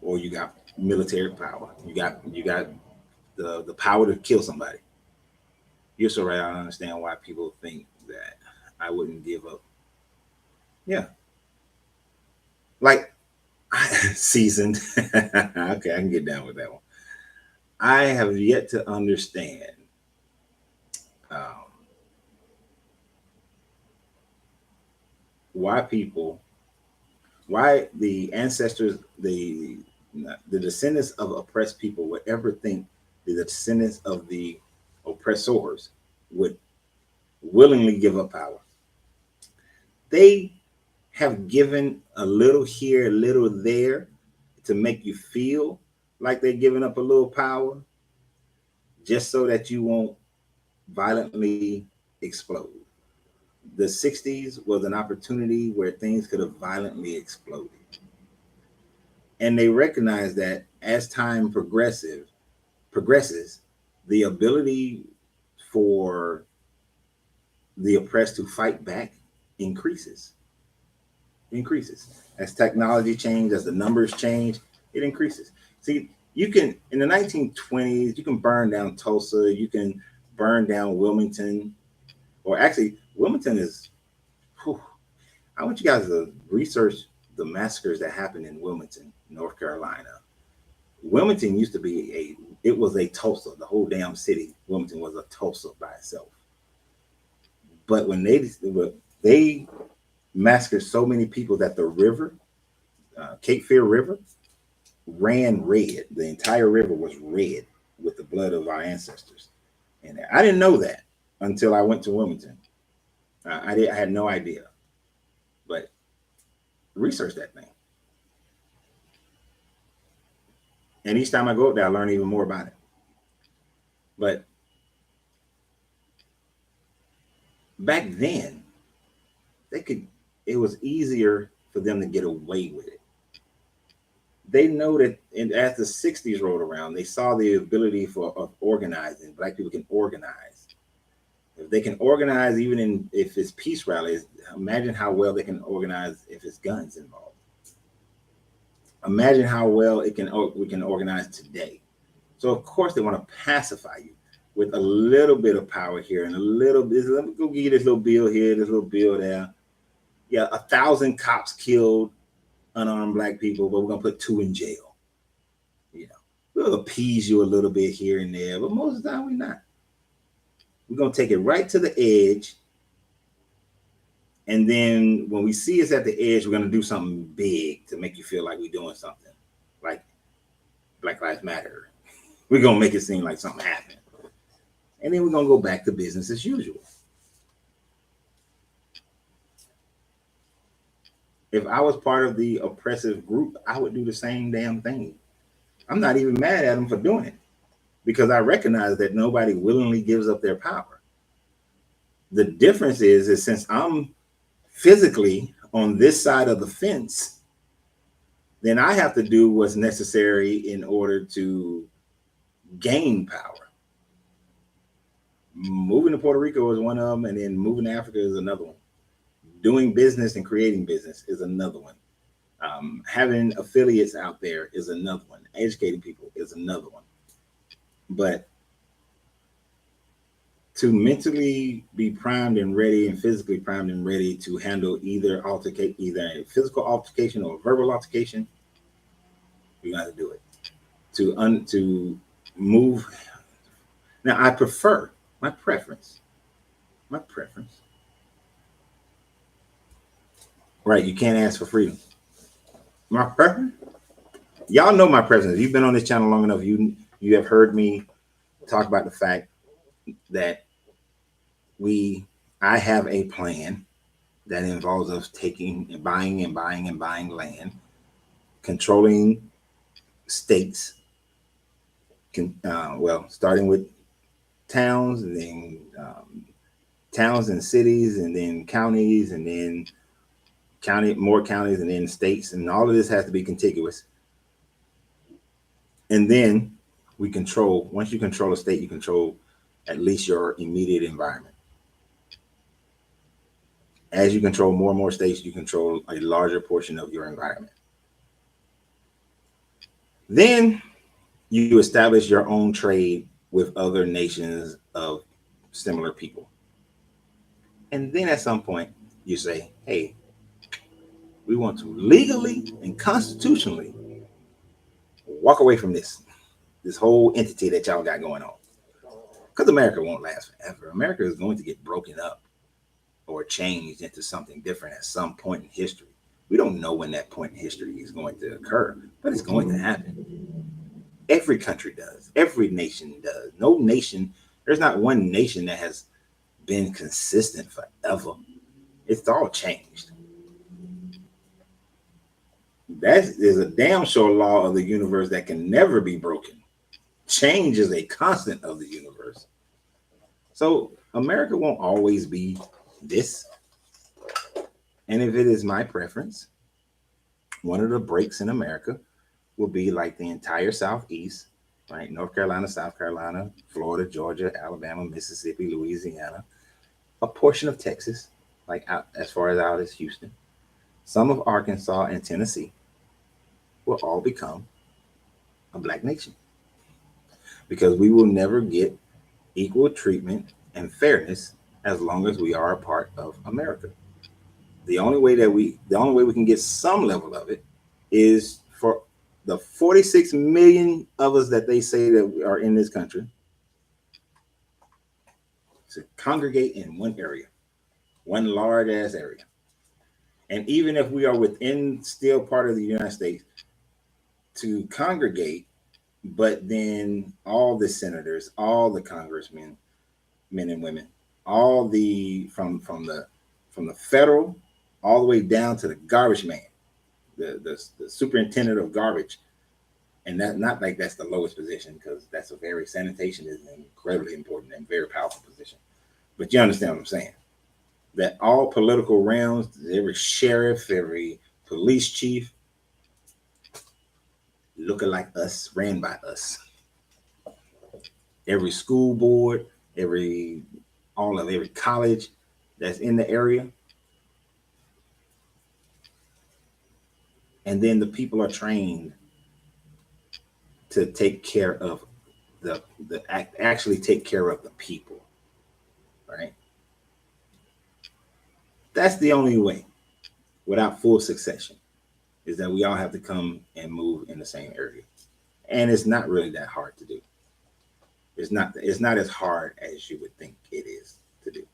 or you got military power. You got the power to kill somebody. You're so right. I don't understand why people think that I wouldn't give up. Yeah, like seasoned. Okay, I can get down with that one. I have yet to understand um, why people, why the ancestors, the descendants of oppressed people would ever think the descendants of the oppressors would willingly give up power. They have given a little here, a little there to make you feel like they're giving up a little power just so that you won't violently explode. The 60s was an opportunity where things could have violently exploded. And they recognize that as time progresses, the ability for the oppressed to fight back increases. As technology changes, as the numbers change, it increases. See, you can in the 1920s, you can burn down Tulsa, you can burn down Wilmington, or actually, Wilmington is. Whew, I want you guys to research the massacres that happened in Wilmington, North Carolina. Wilmington used to be it was a Tulsa. The whole damn city, Wilmington was a Tulsa by itself. But when they massacred so many people that the river, Cape Fear River, ran red. The entire river was red with the blood of our ancestors, and I didn't know that until I went to Wilmington. I had no idea, but research that thing. And each time I go up there, I learn even more about it. But back then, they could. It was easier for them to get away with it. They know that, and as the '60s rolled around, they saw the ability of organizing. Black people can organize. If they can organize, even if it's peace rallies, imagine how well they can organize if it's guns involved. Imagine how well we can organize today. So of course they want to pacify you with a little bit of power here and a little bit. Let me go give you this little bill here, this little bill there. Yeah, 1,000 cops killed unarmed black people, but we're gonna put 2 in jail. You know, we'll appease you a little bit here and there, but most of the time we're not. We're gonna take it right to the edge, and then when we see us at the edge, we're gonna do something big to make you feel like we're doing something, like Black Lives Matter. We're going to make it seem like something happened. And then we're going to go back to business as usual. If I was part of the oppressive group, I would do the same damn thing. I'm not even mad at them for doing it because I recognize that nobody willingly gives up their power. The difference is since I'm physically on this side of the fence, then I have to do what's necessary in order to gain power. Moving to Puerto Rico is one of them, and then moving to Africa is another one. Doing business and creating business is another one. Having affiliates out there is another one. Educating people is another one. But to mentally be primed and ready and physically primed and ready to handle either a physical altercation or a verbal altercation, you got to do it. To move. Now, I prefer my preference. Right, you can't ask for freedom. My preference. Y'all know my preference. You've been on this channel long enough. You have heard me talk about the fact that I have a plan that involves us buying land, controlling states, starting with towns, and then towns and cities, and then counties, and then more counties, and then states, and all of this has to be contiguous. And then once you control a state, you control at least your immediate environment. As you control more and more states, you control a larger portion of your environment. Then you establish your own trade with other nations of similar people. And then at some point, you say, hey, we want to legally and constitutionally walk away from this whole entity that y'all got going on. Because America won't last forever. America is going to get broken up or changed into something different at some point in history. We don't know when that point in history is going to occur, but it's going to happen. Every country does. Every nation does. No nation, there's not one nation that has been consistent forever. It's all changed. That is a damn sure law of the universe that can never be broken. Change is a constant of the universe. So America won't always be this. And if it is my preference, one of the breaks in America will be like the entire Southeast, right? North Carolina, South Carolina, Florida, Georgia, Alabama, Mississippi, Louisiana, a portion of Texas, like out as far out as Houston, some of Arkansas and Tennessee will all become a black nation. Because we will never get equal treatment and fairness as long as we are a part of America. The only way we can get some level of it is for the 46 million of us that they say that are in this country to congregate in one area, one large ass area. And even if we are within still part of the United States, to congregate, but then all the senators, all the congressmen, men and women, all the from the federal all the way down to the garbage man, the superintendent of garbage, and that not like that's the lowest position, because sanitation is an incredibly important and very powerful position. But you understand what I'm saying? That all political realms, every sheriff, every police chief, looking like us, ran by us. Every school board, every college that's in the area. And then the people are trained to take care of actually take care of the people, right? That's the only way, without full succession, is that we all have to come and move in the same area. And it's not really that hard to do. It's not as hard as you would think it is to do.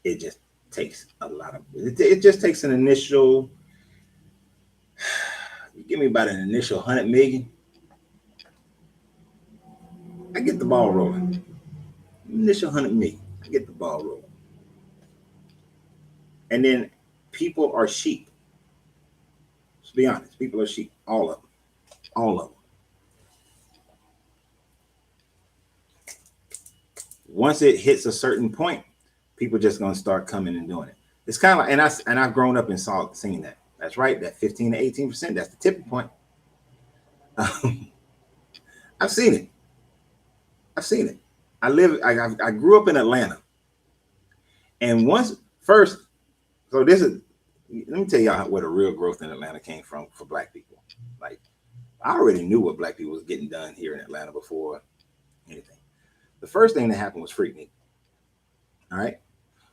It just takes it just takes an initial, you give me about an initial 100 million. I get the ball rolling. Initial 100 million. I get the ball rolling. And then people are sheep. Let's be honest. People are sheep. All of them. All of them. Once it hits a certain point, people just gonna start coming and doing it. It's kind of like, I've grown up and seen that. That's right. That 15 to 18%. That's the tipping point. I've seen it. I've seen it. I grew up in Atlanta, and first, so this is. Let me tell y'all where the real growth in Atlanta came from for Black people. Like, I already knew what Black people was getting done here in Atlanta before anything. The first thing that happened was Freaknik. All right.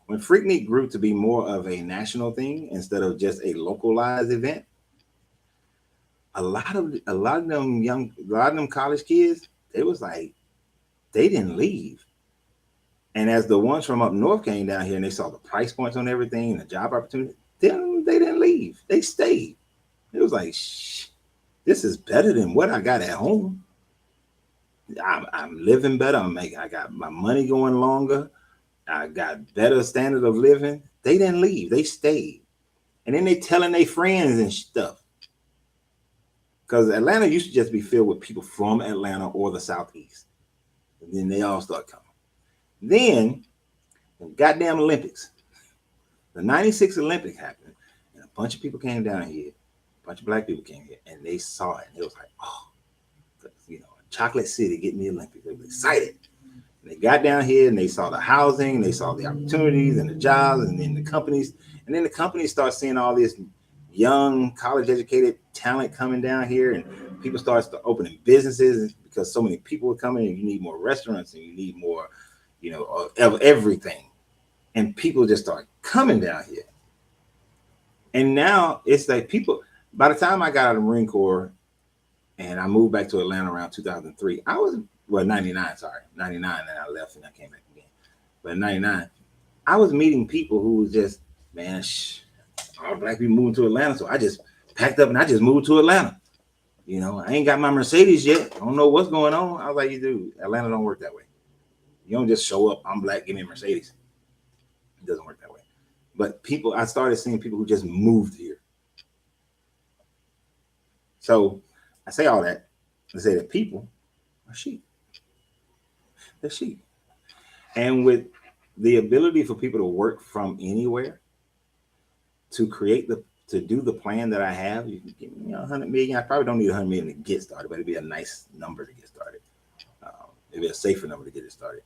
When Freaknik grew to be more of a national thing instead of just a localized event, a lot of them college kids, they was like, they didn't leave. And as the ones from up north came down here and they saw the price points on everything and the job opportunity, they didn't leave. They stayed. It was like, shh, this is better than what I got at home. I'm living better. I got my money going longer. I got better standard of living. They didn't leave. They stayed. And then they telling their friends and stuff. Because Atlanta used to just be filled with people from Atlanta or the Southeast. And then they all start coming. Then the goddamn Olympics. The 96 Olympics happened. And a bunch of people came down here. A bunch of Black people came here. And they saw it. And it was like, oh, Chocolate City getting the Olympics. They were excited. And they got down here and they saw the housing. They saw the opportunities and the jobs. And then the companies. And then the companies start seeing all this young, college-educated talent coming down here. And people start opening businesses because so many people are coming. And you need more restaurants. And you need more, of everything. And people just start coming down here. And now it's like people, by the time I got out of the Marine Corps and I moved back to Atlanta around 2003, 99, and I left and I came back again. But in 99, I was meeting people who was just, man, all Black people moving to Atlanta. So I just packed up and I just moved to Atlanta. I ain't got my Mercedes yet. I don't know what's going on. I was like, dude, Atlanta don't work that way. You don't just show up, I'm Black, give me a Mercedes. It doesn't work that way. But I started seeing people who just moved here. So I say all that to say that people are sheep. They're sheep. And with the ability for people to work from anywhere, to do the plan that I have, you can give me 100 million. I probably don't need 100 million to get started, but it'd be a nice number to get started. It'd be a safer number to get it started.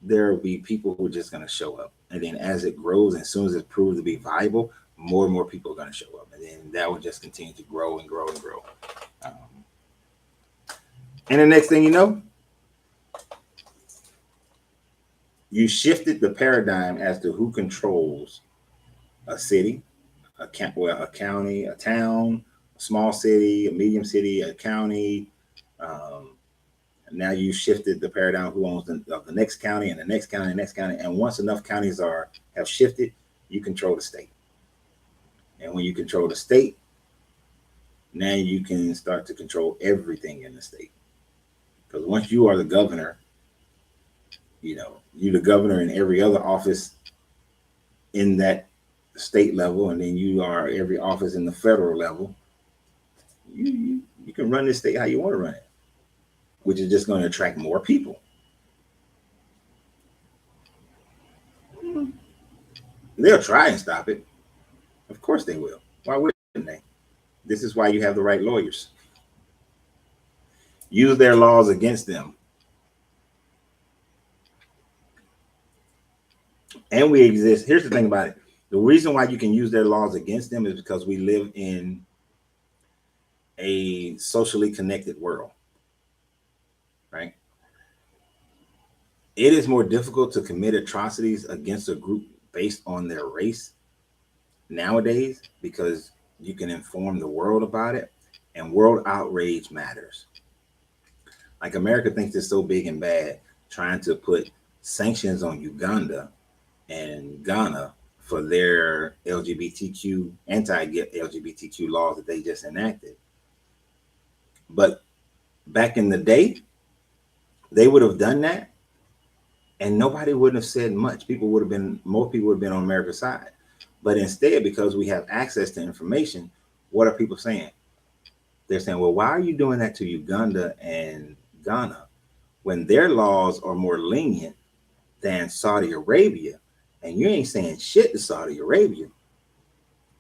There will be people who are just going to show up. And then as it grows, and as soon as it's proved to be viable, more and more people are going to show up. And then that will just continue to grow and grow and grow. And the next thing you know, you shifted the paradigm as to who controls a city, a county, a town, a small city, a medium city, a county. Now you shifted the paradigm who owns the next county and the next county and the next county. And once enough counties have shifted, you control the state. And when you control the state, now you can start to control everything in the state. Because once you are the governor, you're the governor in every other office in that state level, and then you are every office in the federal level. You can run this state how you want to run it, which is just going to attract more people. They'll try and stop it. Of course they will. Why wouldn't they? This is why you have the right lawyers. Use their laws against them. And we exist. Here's the thing about it. The reason why you can use their laws against them is because we live in a socially connected world, right? It is more difficult to commit atrocities against a group based on their race nowadays because you can inform the world about it, and world outrage matters. Like America thinks it's so big and bad trying to put sanctions on Uganda and Ghana for their anti-LGBTQ laws that they just enacted. But back in the day, They would have done that, and nobody wouldn't have said much. More people would have been on America's side. But instead, because we have access to information, what are people saying? They're saying, well, why are you doing that to Uganda and Ghana when their laws are more lenient than Saudi Arabia? And you ain't saying shit to Saudi Arabia.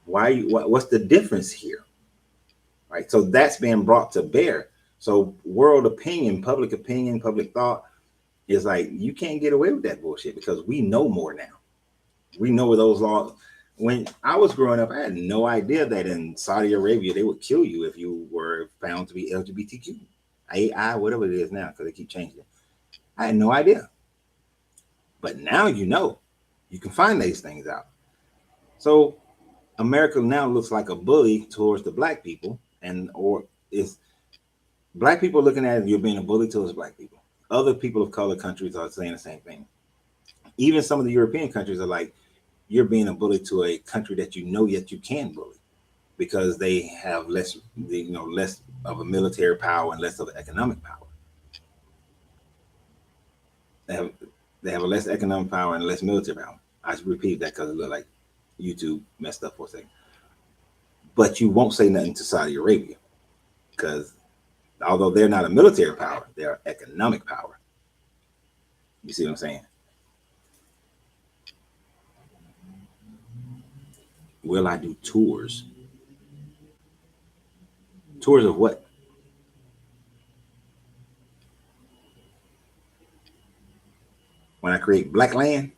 What's the difference here? Right. So that's being brought to bear. So world opinion, public thought is like, you can't get away with that bullshit because we know more now. We know where those laws. When I was growing up, I had no idea that in Saudi Arabia they would kill you if you were found to be LGBTQ, AI, whatever it is now, because they keep changing it. I had no idea. But now you can find these things out. So America now looks like a bully towards the black people, or is black people looking at it, you're being a bully towards black people. Other people of color countries are saying the same thing. Even some of the European countries are like, you're being a bully to a country that you know yet you can bully because they have less of a military power and less of an economic power. They have they have a less economic power and less military power. I should repeat that because it looked like YouTube messed up for a second. But you won't say nothing to Saudi Arabia because although they're not a military power, they're economic power. You see what I'm saying? Will I do tours? Tours of what? When I create black land,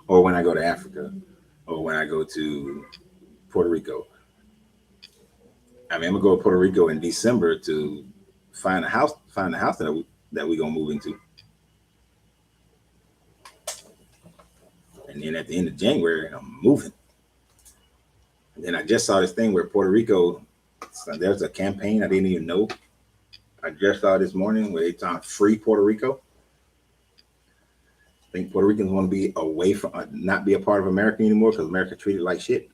or when I go to Africa, or when I go to Puerto Rico. I mean, I'm gonna go to Puerto Rico in December to find a house that we gonna move into, and then at the end of January, I'm moving. And then I just saw this thing where Puerto Rico, so there's a campaign I didn't even know. I just saw this morning where they talking free Puerto Rico. I think Puerto Ricans want to be away from, not be a part of America anymore because America treated like shit.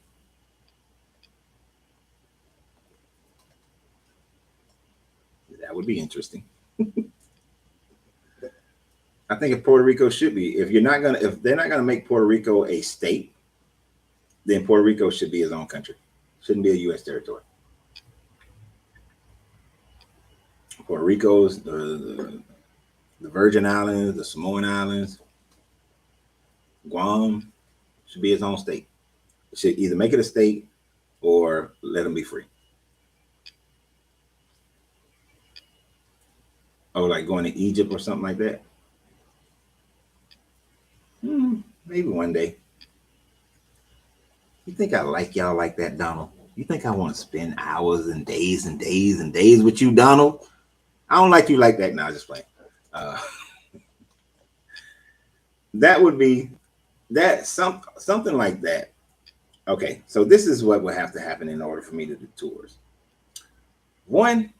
That would be interesting. I think if Puerto Rico should be, if they're not gonna make Puerto Rico a state, then Puerto Rico should be its own country. Shouldn't be a U.S. territory. Puerto Rico's the Virgin Islands, the Samoan Islands, Guam should be its own state. It should either make it a state or let them be free. Or like going to Egypt or something like that. Maybe one day. You think I like y'all like that, Donald? You think I want to spend hours and days and days and days with you, Donald? I don't like you like that. No, just playing. Uh, that would be something like that. Okay, so this is what would have to happen in order for me to do tours. One,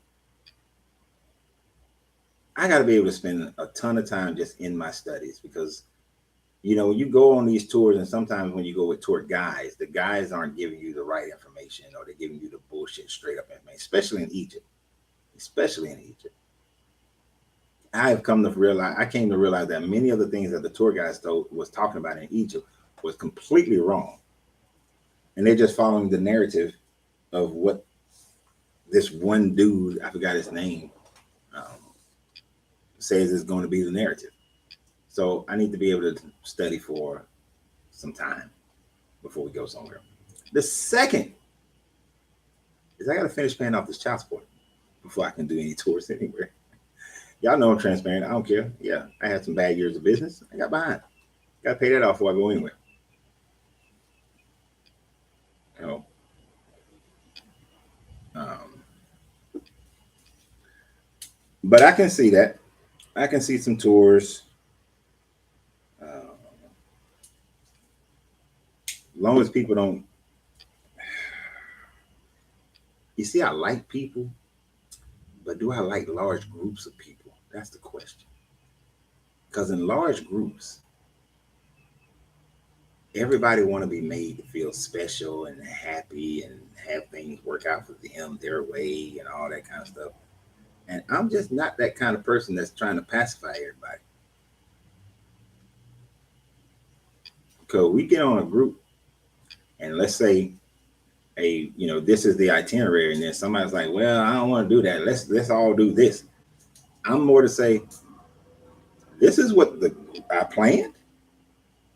I got to be able to spend a ton of time just in my studies because, when you go on these tours and sometimes when you go with tour guides, the guys aren't giving you the right information or they're giving you the bullshit straight up information, especially in Egypt. Especially in Egypt. I came to realize that many of the things that the tour guides was talking about in Egypt was completely wrong. And they're just following the narrative of what this one dude, I forgot his name, um, says is going to be the narrative. So I need to be able to study for some time before we go somewhere. The second is I got to finish paying off this child support before I can do any tours anywhere. Y'all know I'm transparent. I don't care. Yeah, I had some bad years of business. I got behind. Got to pay that off before I go anywhere. You know, um, but I can see that. I can see some tours. As long as people don't. You see, I like people, but do I like large groups of people? That's the question. Because in large groups, everybody want to be made to feel special and happy and have things work out for them their way and all that kind of stuff. And I'm just not that kind of person that's trying to pacify everybody. Because we get on a group and let's say this is the itinerary, and then somebody's like, well, I don't want to do that. Let's all do this. I'm more to say, this is what I planned.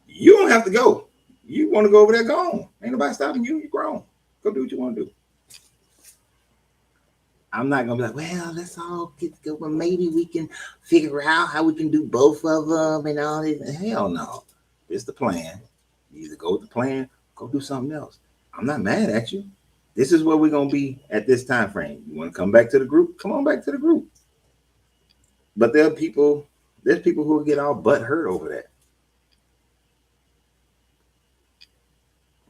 You don't have to go. You want to go over there, go on. Ain't nobody stopping you. You're grown. Go do what you want to do. I'm not gonna be like, well, let's all get together. Well, maybe we can figure out how we can do both of them and all this. Hell no. It's the plan. You either go with the plan, go do something else. I'm not mad at you. This is where we're gonna be at this time frame. You want to come back to the group? Come on back to the group. But there's people who get all butt hurt over that.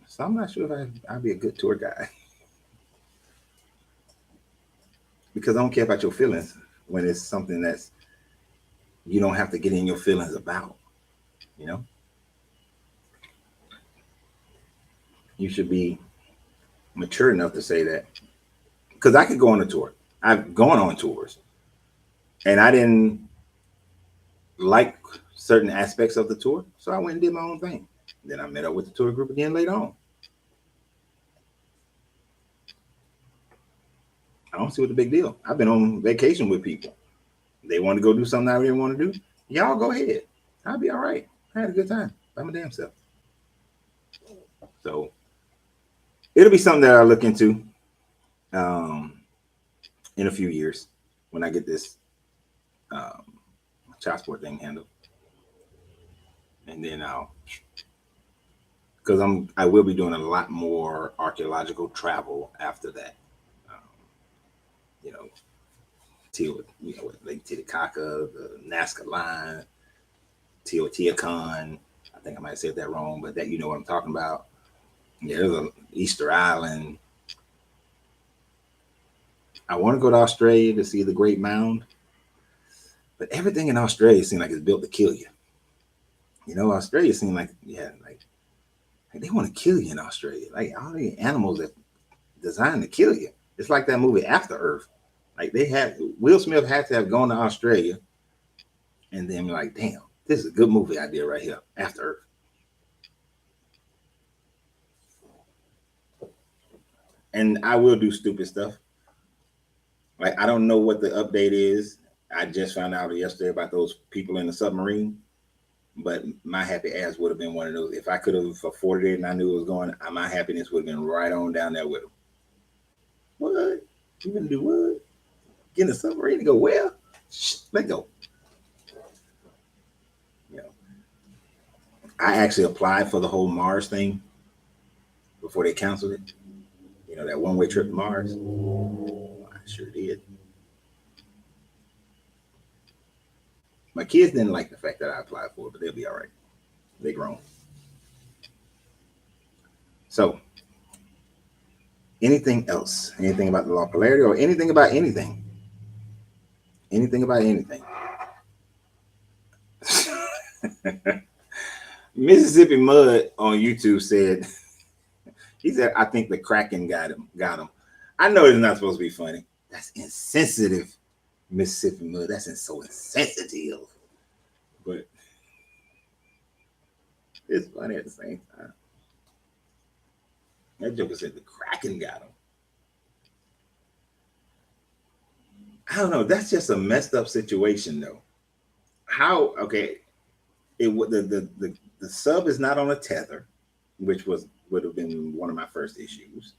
So I'm not sure if I'd be a good tour guide. Because I don't care about your feelings when it's something that's you don't have to get in your feelings about. You know, you should be mature enough to say that. Because I could go on a tour. I've gone on tours, and I didn't like certain aspects of the tour, so I went and did my own thing. Then I met up with the tour group again later on. I don't see what the big deal. I've been on vacation with people. They want to go do something I didn't want to do. Y'all go ahead. I'll be all right. I had a good time by my damn self. So it'll be something that I look into um, in a few years when I get this child support thing handled, and then because I will be doing a lot more archaeological travel after that. Um, you know, Lake Titicaca, the Nazca line, Teotihuacan. I think I might have said that wrong, but that you know what I'm talking about. Yeah, there's a Easter Island. I want to go to Australia to see the Great Mound, but everything in Australia seems like it's built to kill you. Australia seems like like they want to kill you in Australia. Like all the animals that designed to kill you. It's like that movie After Earth. Like Will Smith had to have gone to Australia and then be like, damn, this is a good movie idea right here, After Earth. And I will do stupid stuff. Like I don't know what the update is. I just found out yesterday about those people in the submarine. But my happy ass would have been one of those. If I could have afforded it and I knew it was going, my happiness would have been right on down there with them. What? You gonna do what? Get in the submarine to go where? Shh, let go. You know, I actually applied for the whole Mars thing before they canceled it. That one-way trip to Mars. I sure did. My kids didn't like the fact that I applied for it, but they'll be all right. They grown. So, anything else? Anything about the law of polarity or anything about anything? Anything about anything? Mississippi Mud on YouTube said, he said, I think the Kraken got him. I know it's not supposed to be funny. That's insensitive, Mississippi Mud. That's so insensitive. But it's funny at the same time. That joker said the Kraken got him. I don't know. That's just a messed up situation, though. How? Okay, the sub is not on a tether, which would have been one of my first issues.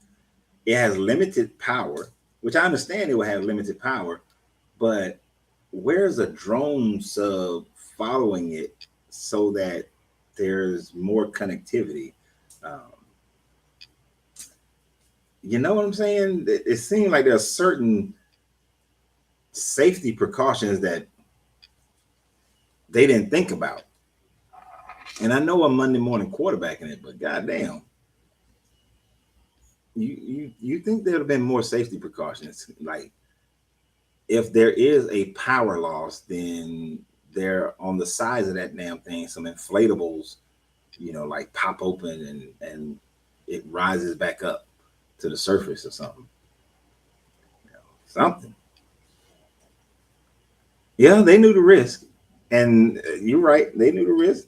It has limited power, which I understand it will have limited power, but where's a drone sub following it so that there's more connectivity? Um, you know what I'm saying? It seems like there's certain safety precautions that they didn't think about. And I know I'm Monday morning quarterbacking it, but goddamn, you think there would have been more safety precautions? Like if there is a power loss, then there on the sides of that damn thing, some inflatables, like pop open and it rises back up to the surface or something. Something. Yeah, they knew the risk. And you're right, they knew the risk.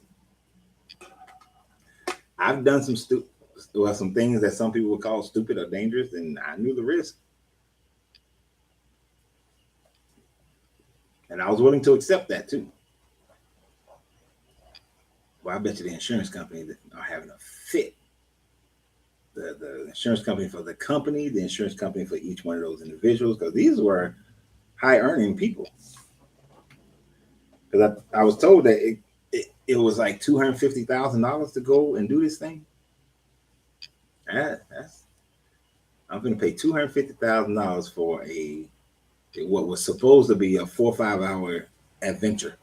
I've done some things that some people would call stupid or dangerous, and I knew the risk. And I was willing to accept that too. Well, I bet you the insurance company are having a fit. The insurance company for the company, the insurance company for each one of those individuals, because these were high earning people. Because I was told that it was like $250,000 to go and do this thing. That's I'm going to pay $250,000 for a what was supposed to be a 4 or 5 hour adventure,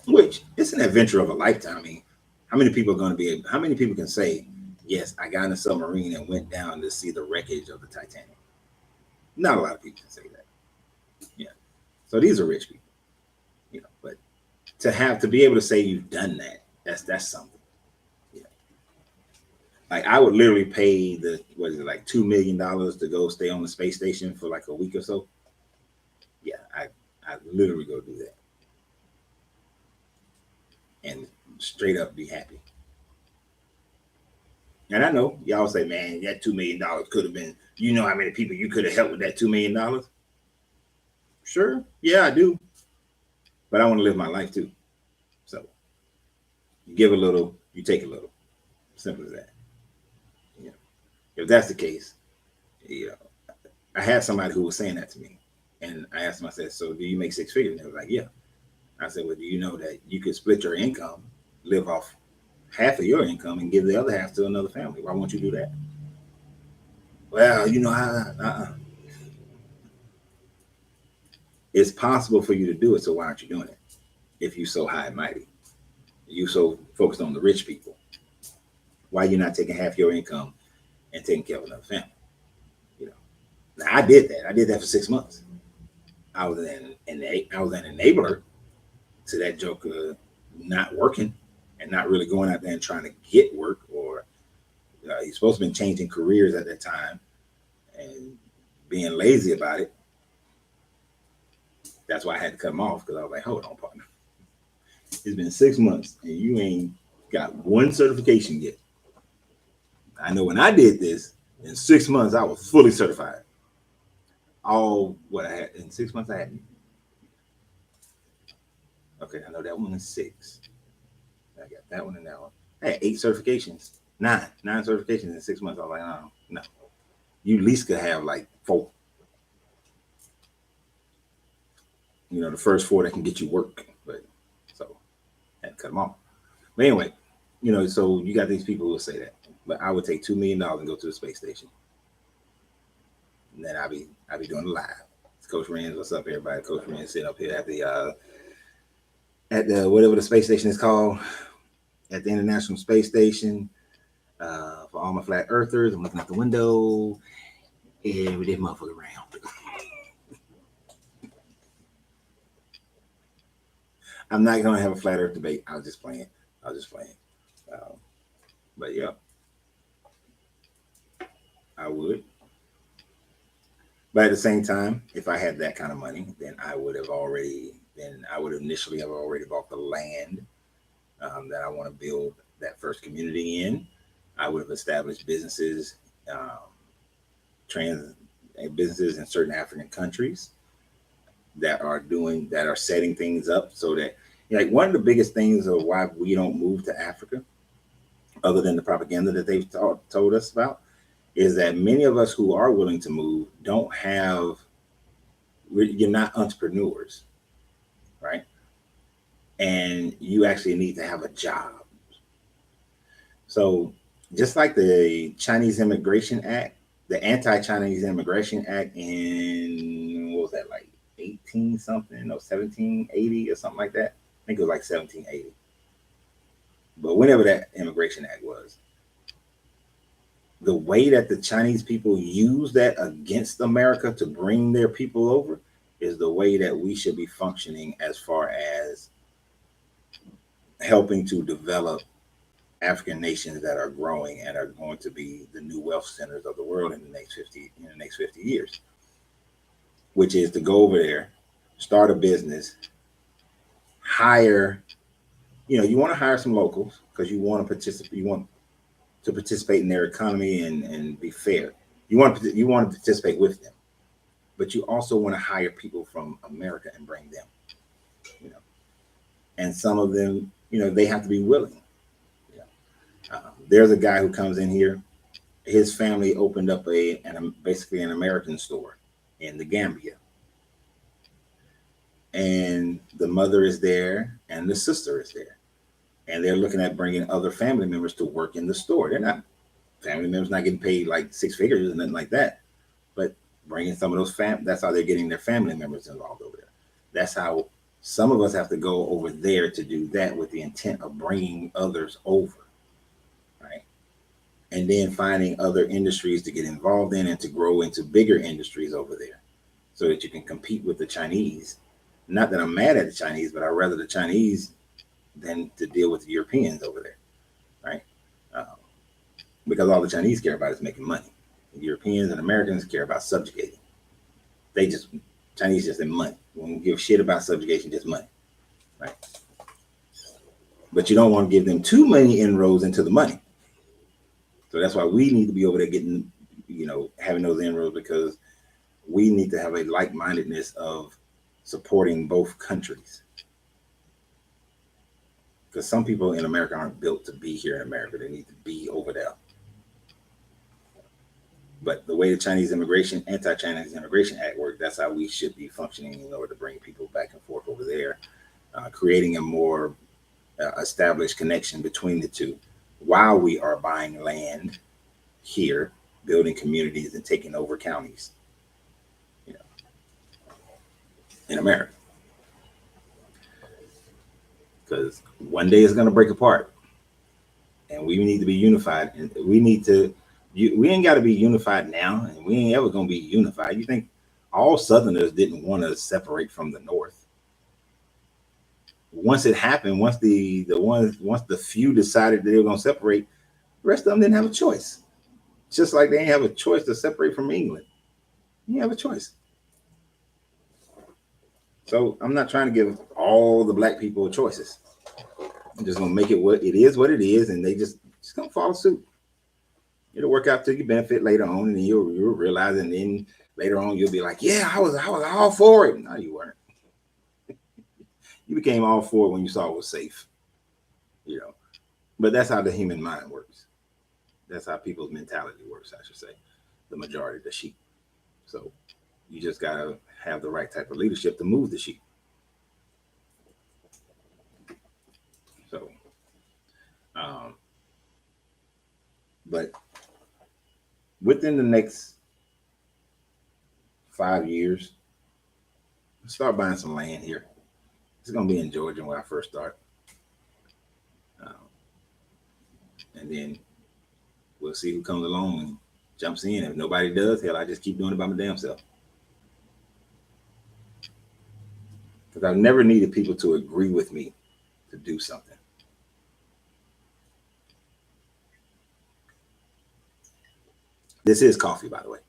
which it's an adventure of a lifetime. I mean, how many people are going to be? How many people can say, "Yes, I got in a submarine and went down to see the wreckage of the Titanic"? Not a lot of people can say that. Yeah. So these are rich people, But to be able to say you've done that, that's something. Like I would literally pay the what is it like $2 million to go stay on the space station for like a week or so. Yeah, I literally go do that and straight up be happy. And I know y'all say, man, that $2 million could have been. You know how many people you could have helped with that $2 million? Sure, yeah, I do. But I want to live my life too. So you give a little, you take a little. Simple as that. You know, if that's the case, you know, I had somebody who was saying that to me, and I asked him, I said, "So do you make six figures?" And they was like, "Yeah." I said, "Well, do you know that you could split your income, live off half of your income, and give the other half to another family? Why won't you do that?" Well, it's possible for you to do it. So why aren't you doing it? If you so high and mighty, you so focused on the rich people, why are you not taking half your income and taking care of another family? You know. Now I did that. I did that for 6 months. I was an enabler to that joker not working and not really going out there and trying to get work, or he's supposed to be changing careers at that time and being lazy about it. That's why I had to cut him off, because I was like, hold on, partner. It's been 6 months and you ain't got one certification yet. I know when I did this, in 6 months, I was fully certified. All what I had in 6 months, I had. Okay, I know that one is six. I got that one and that one. I had 8 certifications, nine certifications in 6 months. I was like, no. You at least could have like 4. The first 4 that can get you work. But so I had to cut them off. But anyway, so you got these people who will say that. But I would take $2 million and go to the space station. And then I'll be doing it live. It's Coach Renz. What's up, everybody? Coach Renz sitting up here at the whatever the space station is called, at the International Space Station. For all my flat earthers, I'm looking out the window. Every day motherfucker around. I'm not gonna have a flat earth debate. I was just playing. But yeah, I would. But at the same time, if I had that kind of money, then I would initially have already bought the land that I want to build that first community in. I would have established um, businesses in certain African countries that are setting things up so that, like, one of the biggest things of why we don't move to Africa, other than the propaganda that they've told us about, is that many of us who are willing to move you're not entrepreneurs, right? And you actually need to have a job. So just like the Chinese Immigration Act, the Anti-Chinese Immigration Act in, what was that, like 18 something, no, 1780 or something like that. I think it was like 1780. But whenever that Immigration Act was, the way that the Chinese people use that against America to bring their people over is the way that we should be functioning as far as helping to develop African nations that are growing and are going to be the new wealth centers of the world in the next 50 years, which is to go over there, start a business, hire, you want to hire some locals because you want to participate in their economy and be fair. You want to participate with them, but you also want to hire people from America and bring them, you know, and some of them, they have to be willing. You there's a guy who comes in here. His family opened up basically an American store in the Gambia, and the mother is there and the sister is there, and they're looking at bringing other family members to work in the store. They're not family members not getting paid like six figures and nothing like that, but bringing some of those that's how they're getting their family members involved over there. That's how some of us have to go over there to do that with the intent of bringing others over, right? And then finding other industries to get involved in and to grow into bigger industries over there so that you can compete with the Chinese. Not that I'm mad at the Chinese, but I'd rather the Chinese than to deal with the Europeans over there, right? Because all the Chinese care about is making money. The Europeans and Americans care about subjugating. Chinese just in money. We don't give a shit about subjugation, just money, right? But you don't want to give them too many inroads into the money. So that's why we need to be over there getting, having those inroads, because we need to have a like-mindedness of supporting both countries. Because some people in America aren't built to be here in America. They need to be over there. But the way the Anti-Chinese Immigration Act works, that's how we should be functioning in order to bring people back and forth over there, creating a more established connection between the two while we are buying land here, building communities and taking over counties, in America. Because one day it's going to break apart and we need to be unified, and we ain't got to be unified now, and we ain't ever going to be unified. You think all Southerners didn't want to separate from the North? Once it happened, once the few decided that they were going to separate, the rest of them didn't have a choice. Just like they didn't have a choice to separate from England. You have a choice. So I'm not trying to give all the black people choices. I'm just going to make it what it is, and they just going to follow suit. It'll work out to your benefit later on, and then you'll realize, and then later on you'll be like, yeah, I was all for it. No, you weren't. You became all for it when you saw it was safe, But that's how the human mind works. That's how people's mentality works, I should say. The majority of the sheep. So you just got to have the right type of leadership to move the sheep. So, but within the next 5 years, start buying some land here. It's going to be in Georgia when I first start. And then we'll see who comes along and jumps in. If nobody does, hell, I just keep doing it by my damn self. Because I've never needed people to agree with me to do something. This is coffee, by the way.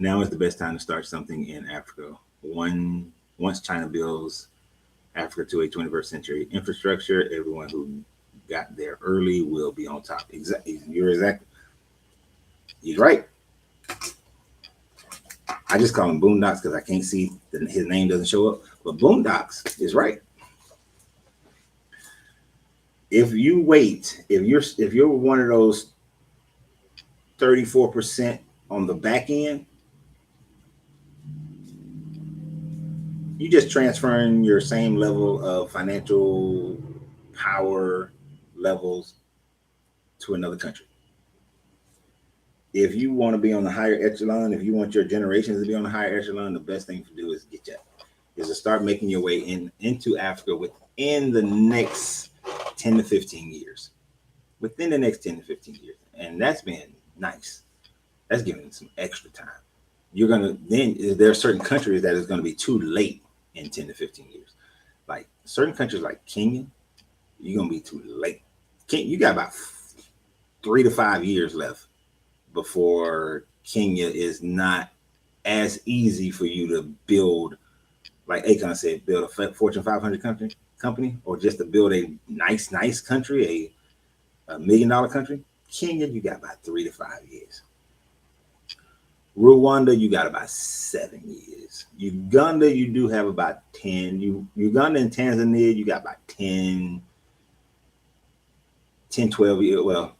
Now is the best time to start something in Africa. Once China builds Africa to a 21st century infrastructure, everyone who got there early will be on top. He's right. I just call him Boondocks because I can't see his name doesn't show up. But Boondocks is right. If you wait, if you're one of those 34% on the back end, you just transferring your same level of financial power levels to another country. If you want to be on the higher echelon, if you want your generations to be on the higher echelon, the best thing to do is to start making your way into Africa within the next 10 to 15 years. Within the next 10 to 15 years. And that's been nice. That's giving some extra time. There are certain countries that is going to be too late in 10 to 15 years. Like certain countries like Kenya, you're going to be too late. You got about 3 to 5 years left before Kenya is not as easy for you to build, like Akon said, build a Fortune 500 company, or just to build a nice country, a $1 million country. Kenya, you got about 3 to 5 years. Rwanda, you got about 7 years. Uganda, you do have about 10. Uganda and Tanzania, you got about 10, 12 years. Well,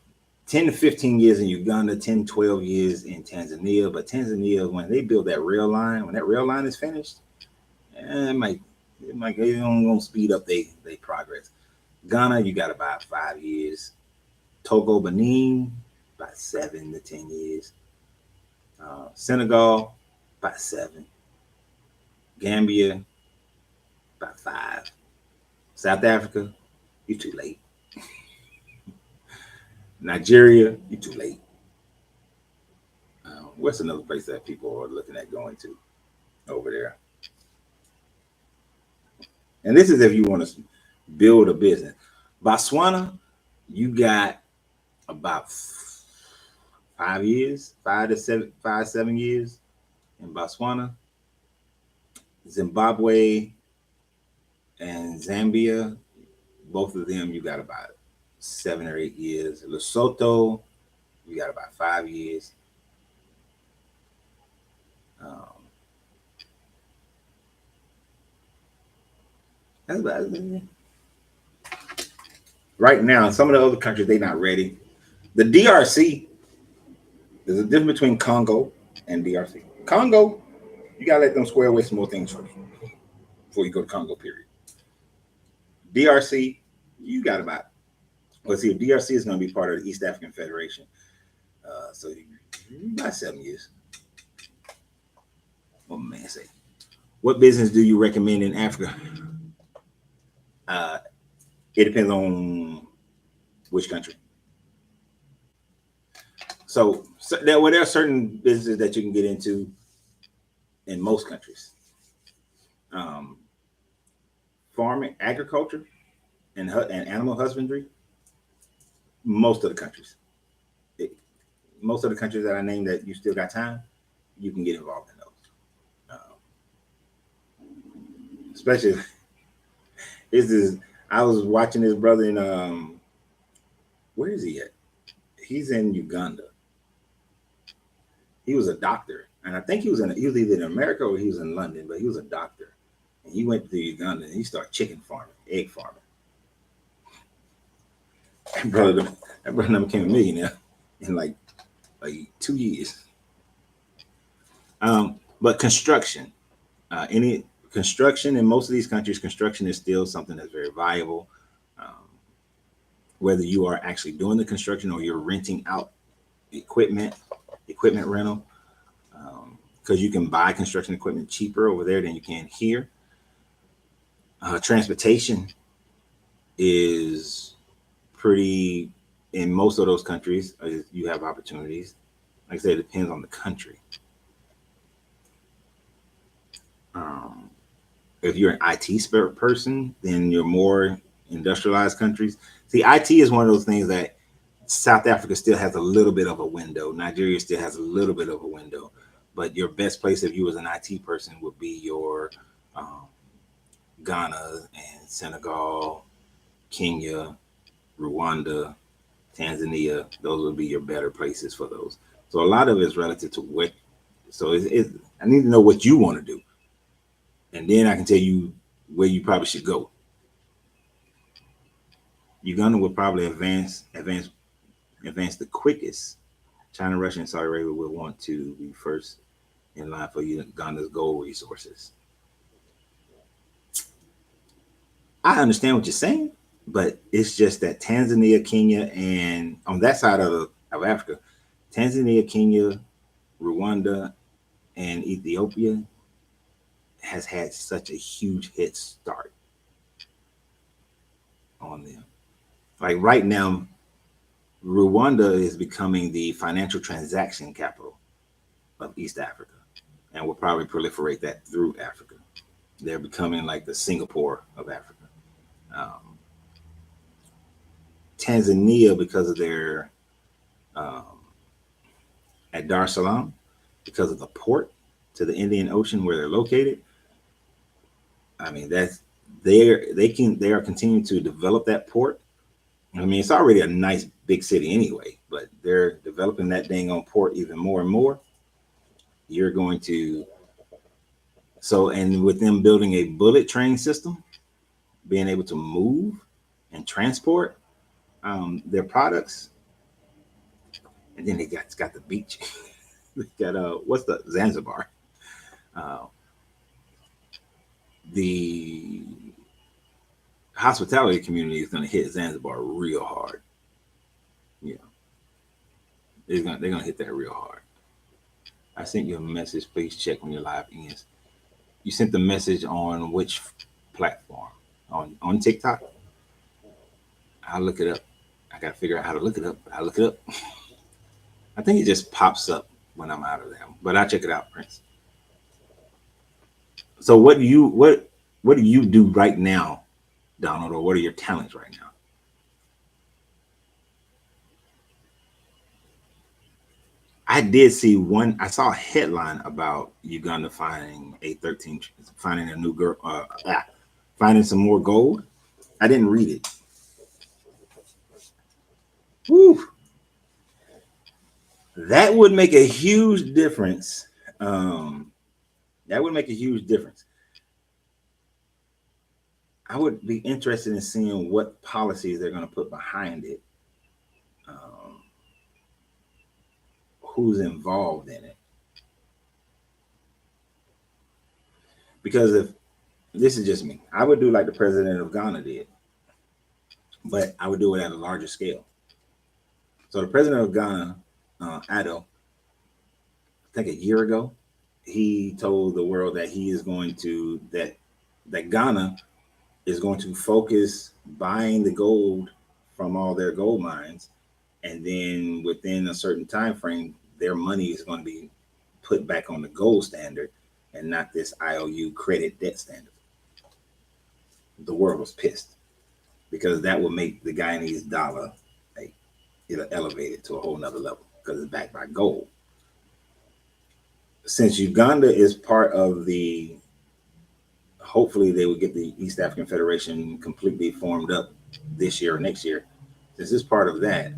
10 to 15 years in Uganda, 10, 12 years in Tanzania. But Tanzania, when they build that rail line, when that rail line is finished, it might gonna speed up they progress. Ghana, you got about 5 years. Togo, Benin, about 7 to 10 years. Senegal, about 7. Gambia, about 5. South Africa, you too late. Nigeria, you too late. What's another place that people are looking at going to over there? And this is if you want to build a business. Botswana, you got about 5 years, 7 years in Botswana. Zimbabwe and Zambia, both of them, you got about 7 or 8 years. Lesotho, you got about 5 years. That's about it. Right now, some of the other countries, they're not ready. The DRC, there's a difference between Congo and DRC. Congo, you got to let them square away some more things first before you go to Congo, period. DRC, you got about, let's see, DRC is going to be part of the East African Federation. So about 7 years. What man say? What business do you recommend in Africa? It depends on which country. So there are certain businesses that you can get into in most countries. Farming, agriculture, and animal husbandry. Most of the countries. Most of the countries that I named that you still got time, you can get involved in those. Especially, I was watching this brother in where is he at? He's in Uganda. He was a doctor, and I think he was either in America or he was in London, but he was a doctor, and he went to Uganda and he started chicken farming, egg farming. That brother became a millionaire in like 2 years. But construction, any construction in most of these countries, construction is still something that's very viable. Whether you are actually doing the construction or you're renting out equipment rental, because you can buy construction equipment cheaper over there than you can here. Transportation is pretty, in most of those countries, you have opportunities. Like I said, it depends on the country. If you're an IT person, then you're more industrialized countries. See, IT is one of those things that South Africa still has a little bit of a window. Nigeria still has a little bit of a window. But your best place if you was an IT person would be your Ghana and Senegal, Kenya, Rwanda, Tanzania. Those would be your better places for those. So a lot of it is relative to what. So I need to know what you want to do, and then I can tell you where you probably should go. Uganda would probably advance the quickest. China, Russia, and Saudi Arabia will want to be first in line for Uganda's gold resources. I understand what you're saying, but it's just that Tanzania, Kenya, and on that side of Africa, Tanzania, Kenya, Rwanda, and Ethiopia has had such a huge head start on them. Like right now, Rwanda is becoming the financial transaction capital of East Africa, and will probably proliferate that through Africa. They're becoming like the Singapore of Africa. Tanzania, because of their um, at Dar es Salaam because of the port to the Indian Ocean where they're located. I mean, they are continuing to develop that port. I mean, it's already a nice big city anyway, but they're developing that dang on port even more and more. You're going to and with them building a bullet train system, being able to move and transport their products, and then they got the beach. They got what's the Zanzibar? Uh, the hospitality community is going to hit Zanzibar real hard. You know, they're gonna hit that real hard. I sent you a message. Please check when your live ends. You sent the message on which platform? On TikTok? I'll look it up. I gotta figure out how to look it up. I'll look it up. I think it just pops up when I'm out of there. But I'll check it out, Prince. So what do you do right now, Donald, or what are your talents right now? I did see one. I saw a headline about Uganda finding a new girl, finding some more gold. I didn't read it. Whew. That would make a huge difference. That would make a huge difference. I would be interested in seeing what policies they're going to put behind it. Who's involved in it? Because if this is just me, I would do like the president of Ghana did, but I would do it at a larger scale. So the president of Ghana, Addo, I think a year ago, he told the world that he is going to that Ghana is going to focus buying the gold from all their gold mines, and then within a certain time frame, their money is going to be put back on the gold standard and not this IOU credit debt standard. The world was pissed because that will make the Guyanese dollar like it'll elevate it to a whole nother level because it's backed by gold. Since Uganda is part of hopefully they will get the East African Federation completely formed up this year or next year. Since it's part of that,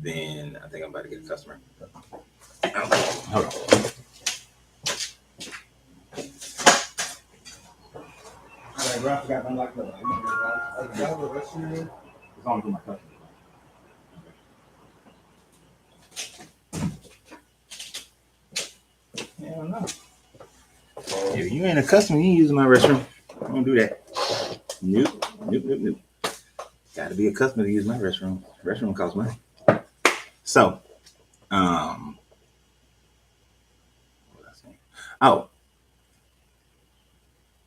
then I think I'm about to get a customer. Hold on. I forgot to unlock the restroom. It's on for my customer. Hell no. If you ain't a customer, you ain't using my restroom. I don't do that. Nope. Got to be a customer to use my restroom. Restroom costs money. So,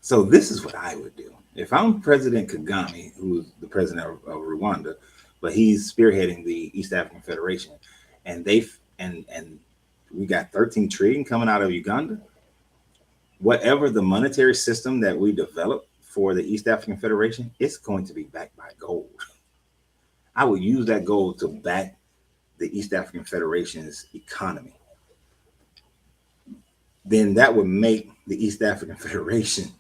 so this is what I would do. If I'm President Kagame, who's the president of Rwanda, but he's spearheading the East African Federation, and we got 13 trillion coming out of Uganda. Whatever the monetary system that we develop for the East African Federation, it's going to be backed by gold. I would use that gold to back the East African Federation's economy. Then that would make the East African Federation,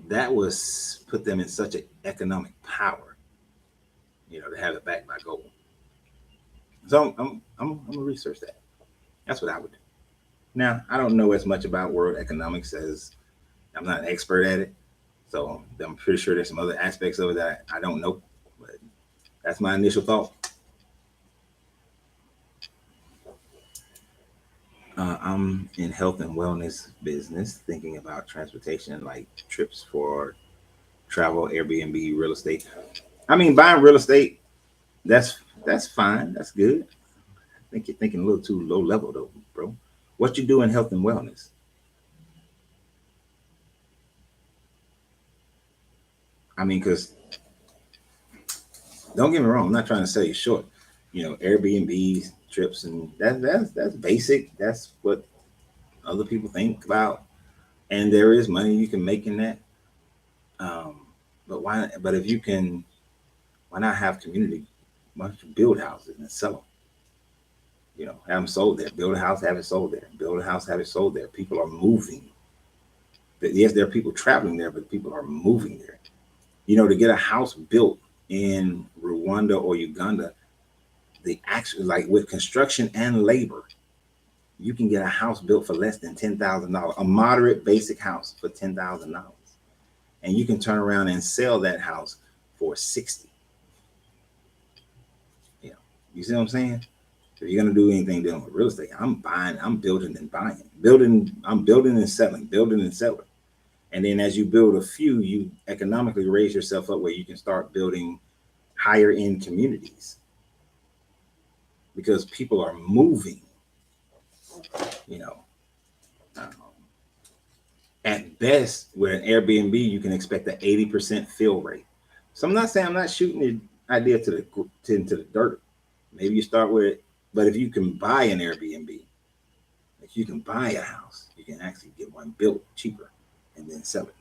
that was put them in such an economic power, to have it backed by gold. So I'm gonna research that. That's what I would do. Now, I don't know as much about world economics as I'm not an expert at it. So I'm pretty sure there's some other aspects of it that I don't know. But that's my initial thought. I'm in health and wellness business, thinking about transportation, like trips for travel, Airbnb, real estate. I mean, buying real estate, that's fine. That's good. I think you're thinking a little too low level though, bro. What you do in health and wellness? I mean, because don't get me wrong, I'm not trying to sell you short. Airbnb trips and that's basic. That's what other people think about, and there is money you can make in that. But why? But if you can, why not have community? Why don't you build houses and sell them? Have them sold there. Build a house, have it sold there. Build a house, have it sold there. People are moving. But yes, there are people traveling there, but people are moving there. To get a house built in Rwanda or Uganda, the actual, like, with construction and labor, you can get a house built for less than $10,000, a moderate basic house for $10,000, and you can turn around and sell that house for 60. You see what I'm saying? If you're gonna do anything dealing with real estate, I'm buying, I'm building and buying, I'm building and selling, building and selling. And then as you build a few, you economically raise yourself up where you can start building higher end communities because people are moving. You know, um, at best, with an Airbnb, you can expect an 80% fill rate. So I'm not saying, I'm not shooting the idea into the dirt. Maybe you start with it, but if you can buy an Airbnb, if you can buy a house, you can actually get one built cheaper and then sell it.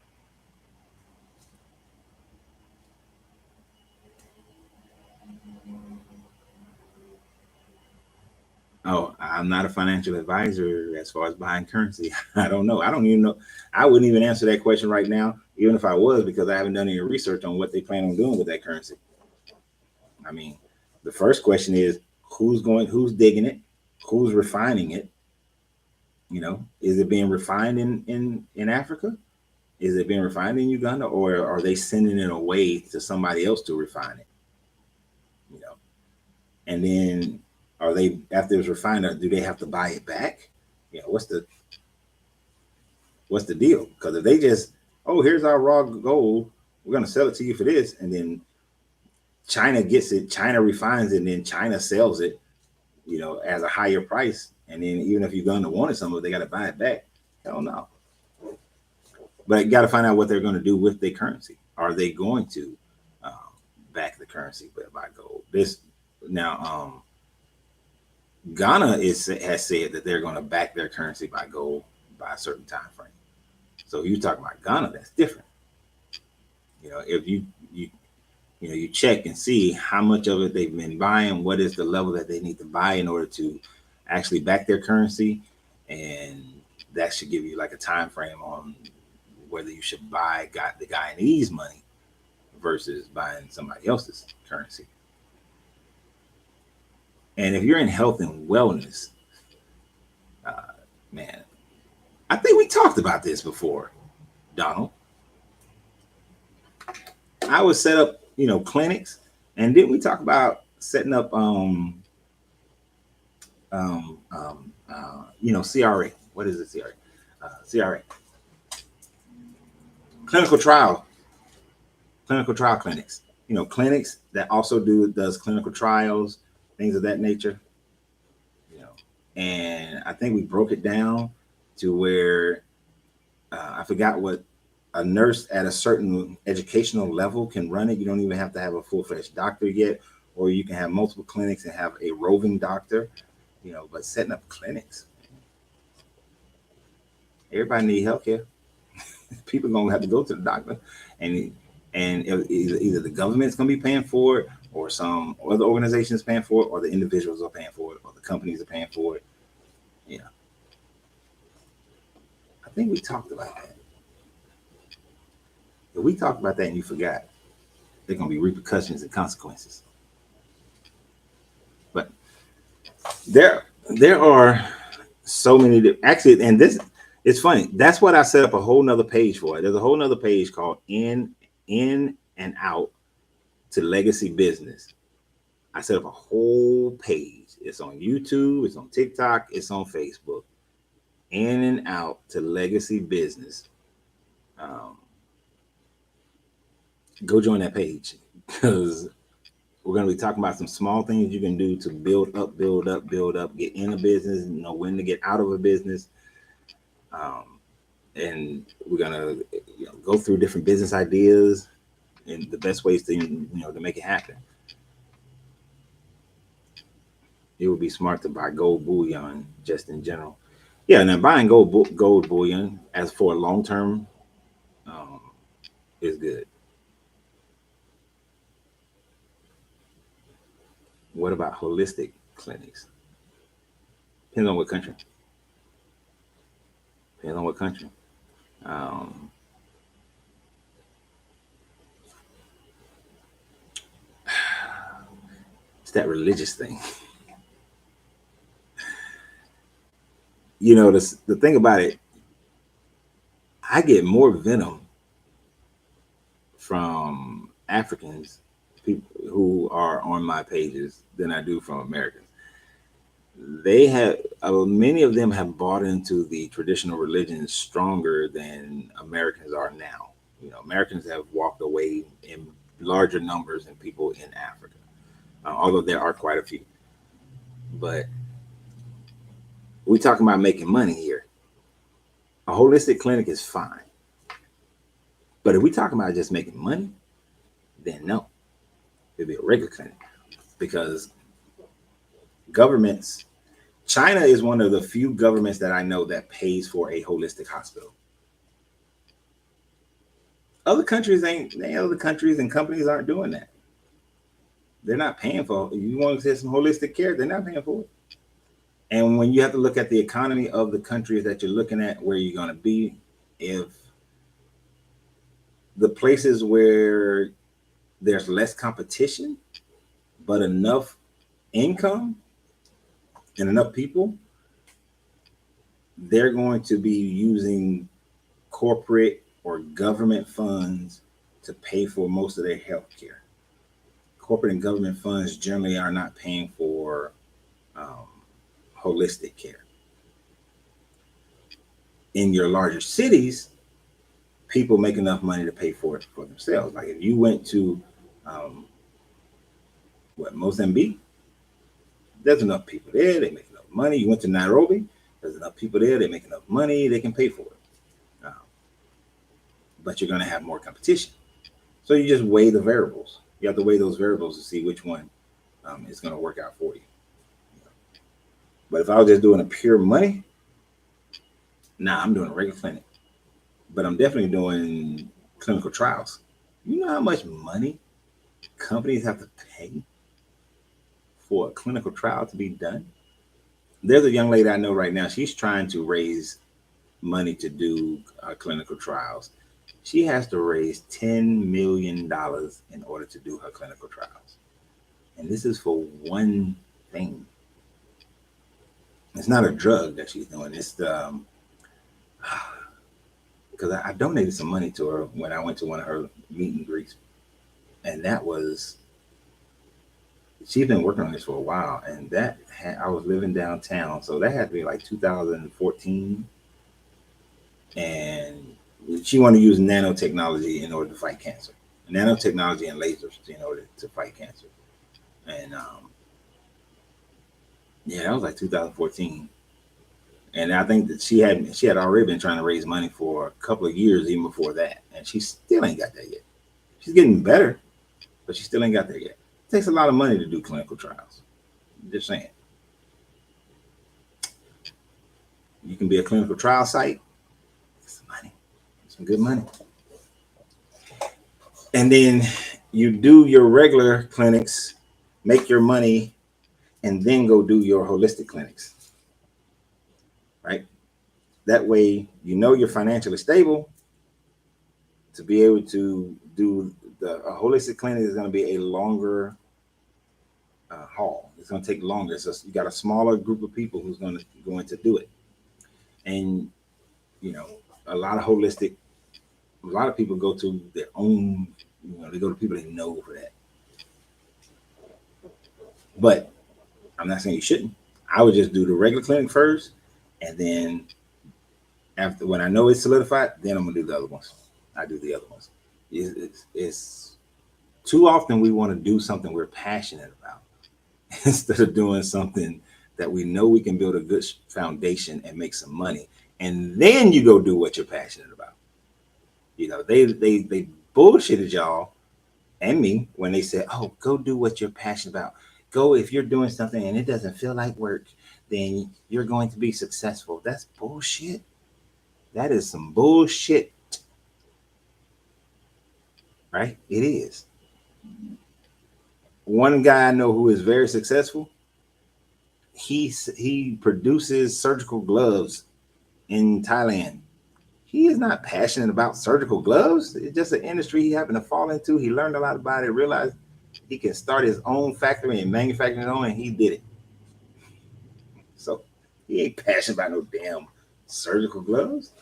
Oh, I'm not a financial advisor as far as buying currency. I don't know. I don't even know. I wouldn't even answer that question right now, even if I was, because I haven't done any research on what they plan on doing with that currency. I mean, the first question is who's digging it, who's refining it. Is it being refined in Africa? Is it being refined in Uganda, or are they sending it away to somebody else to refine it? You know, and then are they, after it's refined, do they have to buy it back? What's the deal? Because if they just, oh, here's our raw gold, we're gonna sell it to you for this, and then China gets it, China refines it, and then China sells it, as a higher price, and then even if Uganda wanted some of it, they got to buy it back. Hell no. But you got to find out what they're going to do with their currency. Are they going to um, back the currency by gold? This now, Ghana has said that they're going to back their currency by gold by a certain time frame. So if you're talking about Ghana, that's different. If you check and see how much of it they've been buying, what is the level that they need to buy in order to actually back their currency, and that should give you like a time frame on whether you should buy the Guyanese money versus buying somebody else's currency. And if you're in health and wellness, uh, man, I think we talked about this before, Donald. I would set up, clinics, and didn't we talk about setting up, CRA? What is it, CRA? CRA, clinical trial, clinical trial clinics. Clinics that also does clinical trials, things of that nature. You know, and I think we broke it down to where I forgot what a nurse at a certain educational level can run it. You don't even have to have a full-fledged doctor yet, or you can have multiple clinics and have a roving doctor. But setting up clinics, everybody need healthcare. People gonna have to go to the doctor, and either the government's gonna be paying for it, or some other organizations paying for it, or the individuals are paying for it, or the companies are paying for it. Yeah, I think we talked about that. If we talked about that and you forgot, there's gonna be repercussions and consequences. But there are so many actually, and this, it's funny. That's what I set up a whole nother page for. There's a whole nother page called in and out to legacy business. I set up a whole page. It's on YouTube, it's on TikTok, it's on Facebook. In and out to legacy business. Um, go join that page, because we're going to be talking about some small things you can do to build up, get in a business, know when to get out of a business. And we're going to go through different business ideas and the best ways to make it happen. It would be smart to buy gold bullion just in general. Yeah, now buying gold bullion as for long term is good. What about holistic clinics? Depends on what country. Depends on what country. Um, it's that religious thing. The thing about it, I get more venom from Africans, people who are on my pages, than I do from Americans. They have many of them have bought into the traditional religion stronger than Americans are now. Americans have walked away in larger numbers than people in Africa, although there are quite a few. But we talking about making money here. A holistic clinic is fine, but if we talking about just making money, then no, it'd be a regular clinic because governments. China is one of the few governments that I know that pays for a holistic hospital. Other countries ain't. Other countries and companies aren't doing that. They're not paying for. You want to get some holistic care? They're not paying for it. And when you have to look at the economy of the countries that you're looking at, where you're going to be, if the places where there's less competition, but enough income and enough people, they're going to be using corporate or government funds to pay for most of their health care. Corporate and government funds generally are not paying for um, holistic care. In your larger cities, people make enough money to pay for it for themselves. Like if you went to um, Mozambique, there's enough people there, they make enough money. You went to Nairobi, there's enough people there, they make enough money, they can pay for it. But you're going to have more competition. So you just weigh the variables. You have to weigh those variables to see which one is going to work out for you. But if I was just doing a pure money, I'm doing a regular clinic. But I'm definitely doing clinical trials. You know how much money companies have to pay for a clinical trial to be done? There's a young lady I know right now. She's trying to raise money to do clinical trials. She has to raise $10 million in order to do her clinical trials. And this is for one thing. It's not a drug that she's doing. It's the because I donated some money to her when I went to one of her meet and greets, and that was she's been working on this for a while. And I was living downtown, so that had to be like 2014, and she wanted to use nanotechnology in order to fight cancer, nanotechnology and lasers in order to fight cancer, and that was like 2014. And I think that she had already been trying to raise money for a couple of years even before that, and she still ain't got that yet. She's getting better, but she still ain't got there yet. It takes a lot of money to do clinical trials. Just saying. You can be a clinical trial site. Get some money, some good money, and then you do your regular clinics, make your money, and then go do your holistic clinics. Right? That way, you're financially stable to be able to do a holistic clinic is going to be a longer haul. It's going to take longer. So you got a smaller group of people who's going to do it. And, a lot of people go to their own, they go to people they know for that. But I'm not saying you shouldn't. I would just do the regular clinic first, and then after when I know it's solidified, then I'm gonna do the other ones. I do the other ones. It's too often we want to do something we're passionate about instead of doing something that we know we can build a good foundation and make some money, and then you go do what you're passionate about. They bullshitted y'all and me when they said, "Oh, go do what you're passionate about. Go if you're doing something and it doesn't feel like work, then you're going to be successful." That's bullshit. That is some bullshit, right? It is. One guy I know who is very successful, he produces surgical gloves in Thailand. He is not passionate about surgical gloves. It's just an industry he happened to fall into. He learned a lot about it, realized he can start his own factory and manufacture his own, and he did it. So he ain't passionate about no damn surgical gloves.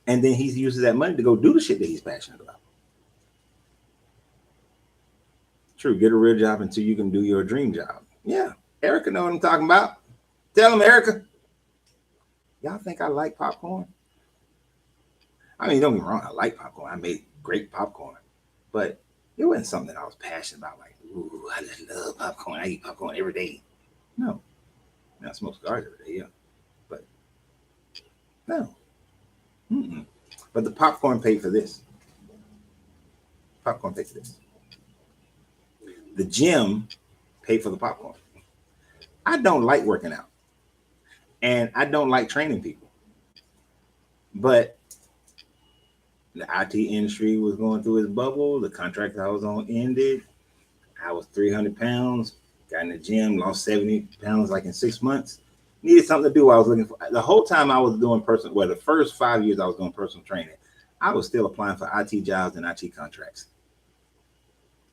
And then he uses that money to go do the shit that he's passionate about. True, get a real job until you can do your dream job. Yeah, Erica know what I'm talking about. Tell him, Erica. Y'all think I like popcorn? I mean, don't get me wrong, I like popcorn. I made great popcorn. But it wasn't something that I was passionate about. Like, ooh, I just love popcorn. I eat popcorn every day. No. I smoke cigars every day, yeah. But no. Mm-mm. But the popcorn paid for this. Popcorn paid for this. The gym paid for the popcorn. I don't like working out. And I don't like training people. But the IT industry was going through its bubble. The contract I was on ended. I was 300 pounds. Got in the gym, lost 70 pounds like in 6 months. Needed something to do. I was looking for the whole time I was doing the first 5 years I was doing personal training, I was still applying for IT jobs and IT contracts.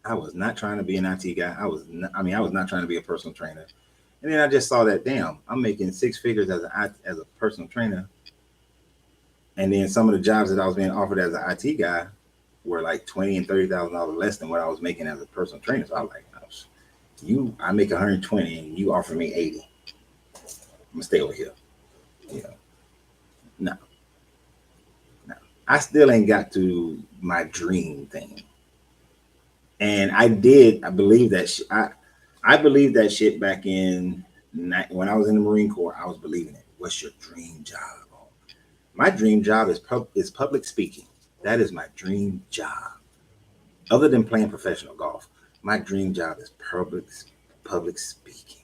I was not trying to be an IT guy. I was not trying to be a personal trainer. And then I just saw that, damn, I'm making 6 figures as a personal trainer. And then some of the jobs that I was being offered as an IT guy were like $20,000 and $30,000 less than what I was making as a personal trainer. So I was like, I make 120 and you offer me 80. I'm gonna stay over here. No. I still ain't got to my dream thing. And I believe that I believed that shit back in when I was in the Marine Corps. I was believing it. What's your dream job? My dream job is public speaking. That is my dream job. Other than playing professional golf, my dream job is public speaking.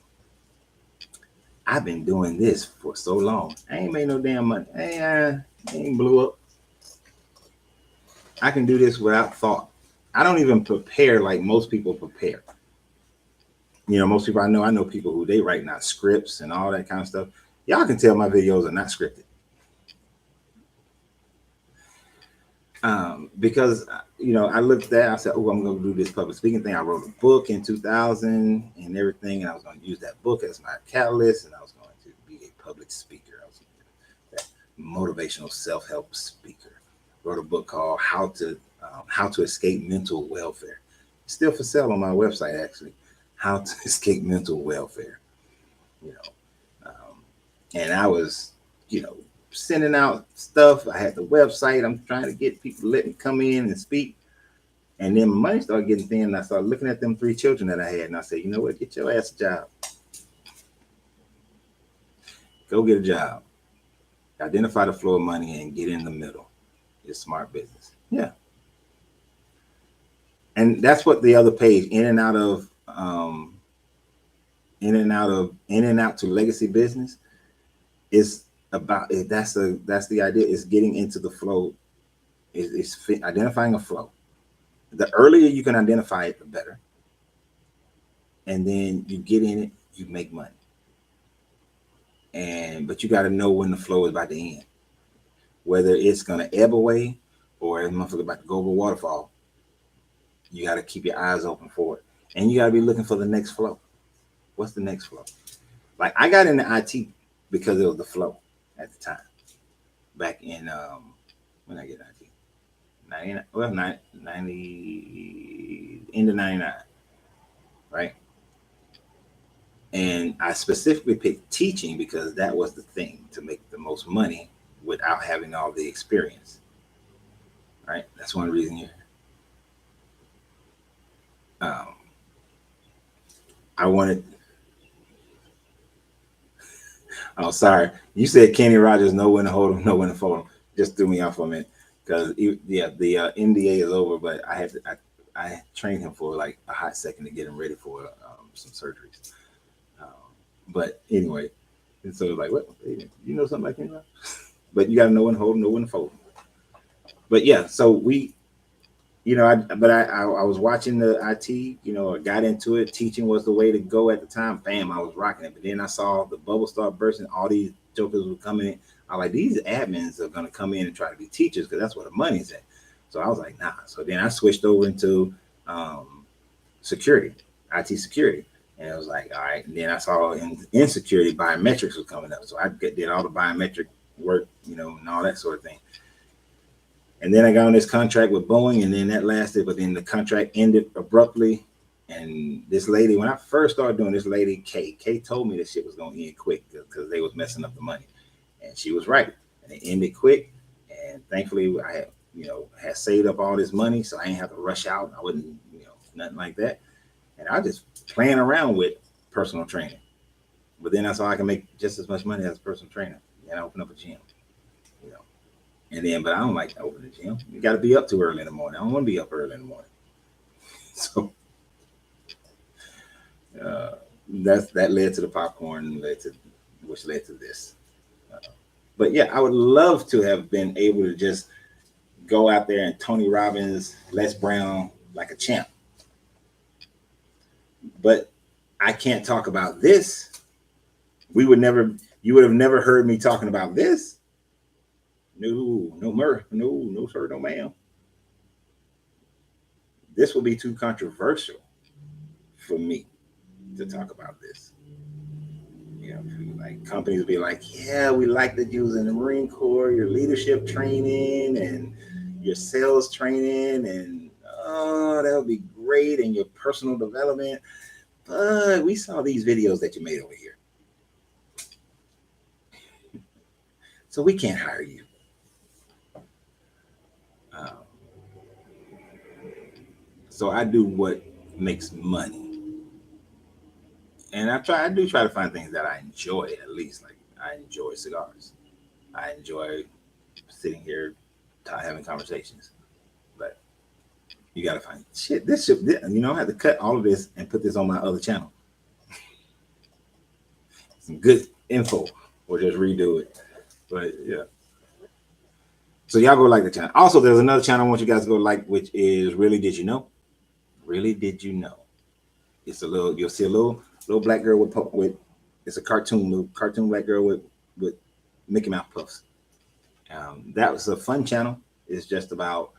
I've been doing this for so long. I ain't made no damn money. I ain't blew up. I can do this without thought. I don't even prepare like most people prepare. Most people I know people who they write out scripts and all that kind of stuff. Y'all can tell my videos are not scripted. Because I looked at that, I said, oh, I'm going to do this public speaking thing. I wrote a book in 2000 and everything, and I was going to use that book as my catalyst, and I was going to be a public speaker. I was going to be that motivational self-help speaker. Wrote a book called How to Escape Mental Welfare. It's still for sale on my website, actually. How to Escape Mental Welfare. And I was, sending out stuff. I had the website. I'm trying to get people to let me come in and speak. And then my money started getting thin. And I started looking at them 3 children that I had. And I said, you know what? Get your ass a job. Go get a job. Identify the flow of money and get in the middle. It's smart business. Yeah. And that's what the other page, in and out to legacy business, is about. That's the idea, is getting into the flow, is identifying a flow. The earlier you can identify it, the better. And then you get in it, you make money. But you got to know when the flow is about to end, whether it's going to ebb away or it's about to go over a waterfall. You got to keep your eyes open for it, and you got to be looking for the next flow. What's the next flow? Like, I got into IT because it was the flow at the time. Back in when I get IT, 90 into 99, right? And I specifically picked teaching because that was the thing to make the most money without having all the experience. Right? That's one reason you're. I wanted. Oh, sorry. You said Kenny Rogers know when to hold him, know when to fold him. Just threw me off for a minute because the NDA is over, but I trained him for like a hot second to get him ready for some surgeries. But anyway, and so like, what? You know something like Kenny Rogers? But you got to know when to hold him, know when to fold him. But yeah, so I was watching the IT, I got into it. Teaching was the way to go at the time. Bam, I was rocking it. But then I saw the bubble start bursting. All these jokers were coming in. I was like, these admins are going to come in and try to be teachers because that's where the money's at. So I was like, nah. So then I switched over into security, IT security. And it was like, all right. And then I saw in security, biometrics was coming up. So I did all the biometric work, and all that sort of thing. And then I got on this contract with Boeing, and then that lasted, but then the contract ended abruptly. And this lady, when I first started doing this lady, Kay told me this shit was going to end quick because they was messing up the money. And she was right. And it ended quick. And thankfully, I had saved up all this money, so I didn't have to rush out. I wouldn't, nothing like that. And I just playing around with personal training. But then I saw I can make just as much money as a personal trainer. And I opened up a gym. And then, but I don't like to open the gym. You got to be up too early in the morning. I don't want to be up early in the morning. So that led to the popcorn, which led to this. But yeah, I would love to have been able to just go out there and Tony Robbins, Les Brown like a champ. But I can't talk about this. You would have never heard me talking about this. No, sir, no, ma'am. This will be too controversial for me to talk about this. Like companies will be like, yeah, we like that you was in the Marine Corps, your leadership training and your sales training, and that would be great, and your personal development. But we saw these videos that you made over here. So we can't hire you. So I do what makes money. And I do try to find things that I enjoy, at least. Like I enjoy cigars. I enjoy sitting here having conversations. But you got to find shit. I have to cut all of this and put this on my other channel. Some good info, or just redo it. But yeah. So y'all go like the channel. Also, there's another channel I want you guys to go like, which is Really Did You Know? Really Did You Know? It's you'll see a little black girl with it's a cartoon black girl with Mickey Mouse puffs. That was a fun channel. It's just about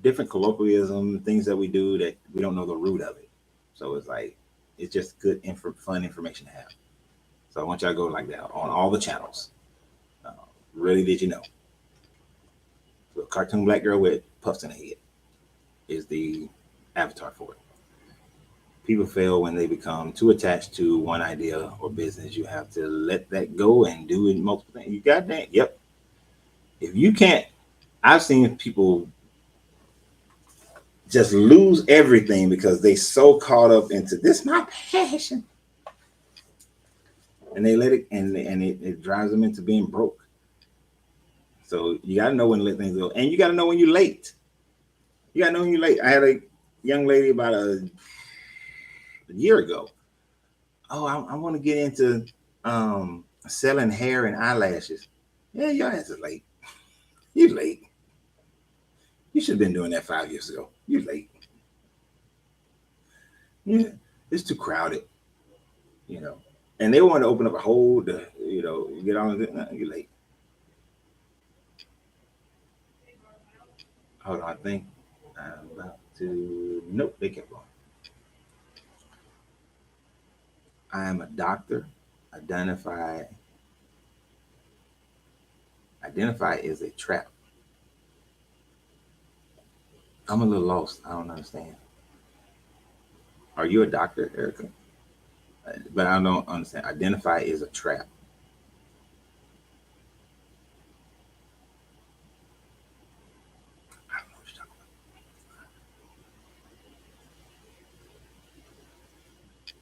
different colloquialism, things that we do that we don't know the root of it. So it's just good fun information to have. So I want y'all to go like that on all the channels. Really Did You Know? So a cartoon black girl with puffs in her head is the avatar for it. People fail when they become too attached to one idea or business. You have to let that go and do it multiple things. You got that? Yep. If you can't, I've seen people just lose everything because they so caught up into this my passion, and they let it, and it drives them into being broke. So you got to know when to let things go, and you got to know when you're late. You got to know when you're late. I had a young lady about a year ago. Oh, I want to get into selling hair and eyelashes. Yeah, your ass is late. You're late. You should have been doing that 5 years ago. You're late. Yeah, it's too crowded, And they want to open up a whole, get on it. No, you're late. Hold on, I think I'm about to. Nope, they kept going. I am a doctor. Identify is a trap. I'm a little lost. I don't understand. Are you a doctor, Erica? But I don't understand. Identify is a trap. I don't know what you're talking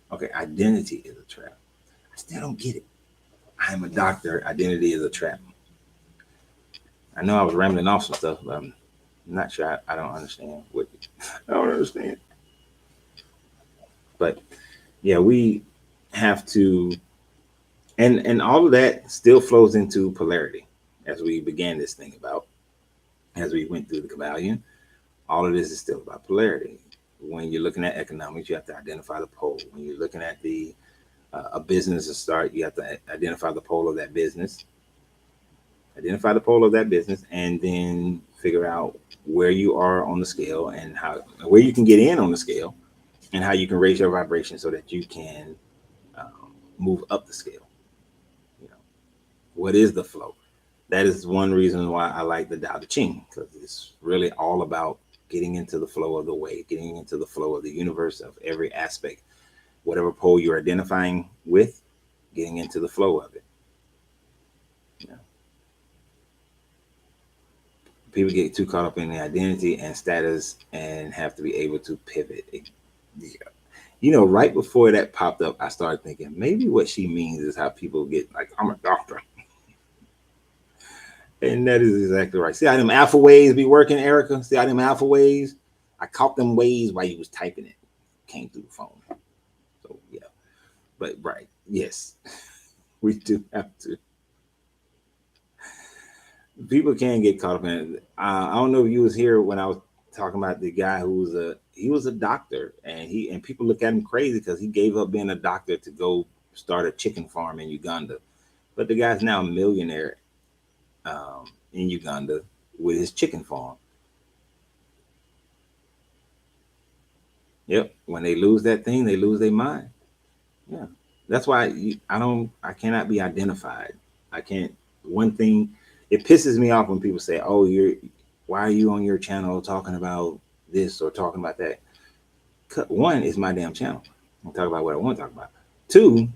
about. Okay, identity is a trap. I still don't get it. I'm a doctor. Identity is a trap. I know I was rambling off some stuff, but I'm not sure. I don't understand what. I don't understand. But yeah, we have to, and all of that still flows into polarity, as we began this thing about, as we went through the Kybalion. All of this is still about polarity. When you're looking at economics, you have to identify the pole. When you're looking at a business to start, you have to identify the pole of that business, and then figure out where you are on the scale and how where you can get in on the scale and how you can raise your vibration so that you can move up the scale. You know, what is the flow? That is one reason why I like the Tao Te Ching, because it's really all about getting into the flow of the way, getting into the flow of the universe of every aspect, whatever pole you're identifying with, getting into the flow of it. You know, people get too caught up in the identity and status and have to be able to pivot. You know, right before that popped up, I started thinking maybe what she means is how people get like, I'm a doctor. And that is exactly right. See how them alpha waves be working, Erica? See how them alpha waves? I caught them waves while you was typing it. Came through the phone. So yeah. But right, yes. We do have to. People can get caught up in it. I don't know if you was here when I was talking about the guy who was a doctor, and people look at him crazy because he gave up being a doctor to go start a chicken farm in Uganda. But the guy's now a millionaire in Uganda with his chicken farm. Yep. When they lose that thing, they lose their mind. Yeah. That's why I cannot be identified. I can't. One thing, it pisses me off when people say, "Oh, why are you on your channel talking about this or talking about that?" One, is my damn channel. I talk about what I want to talk about. Two,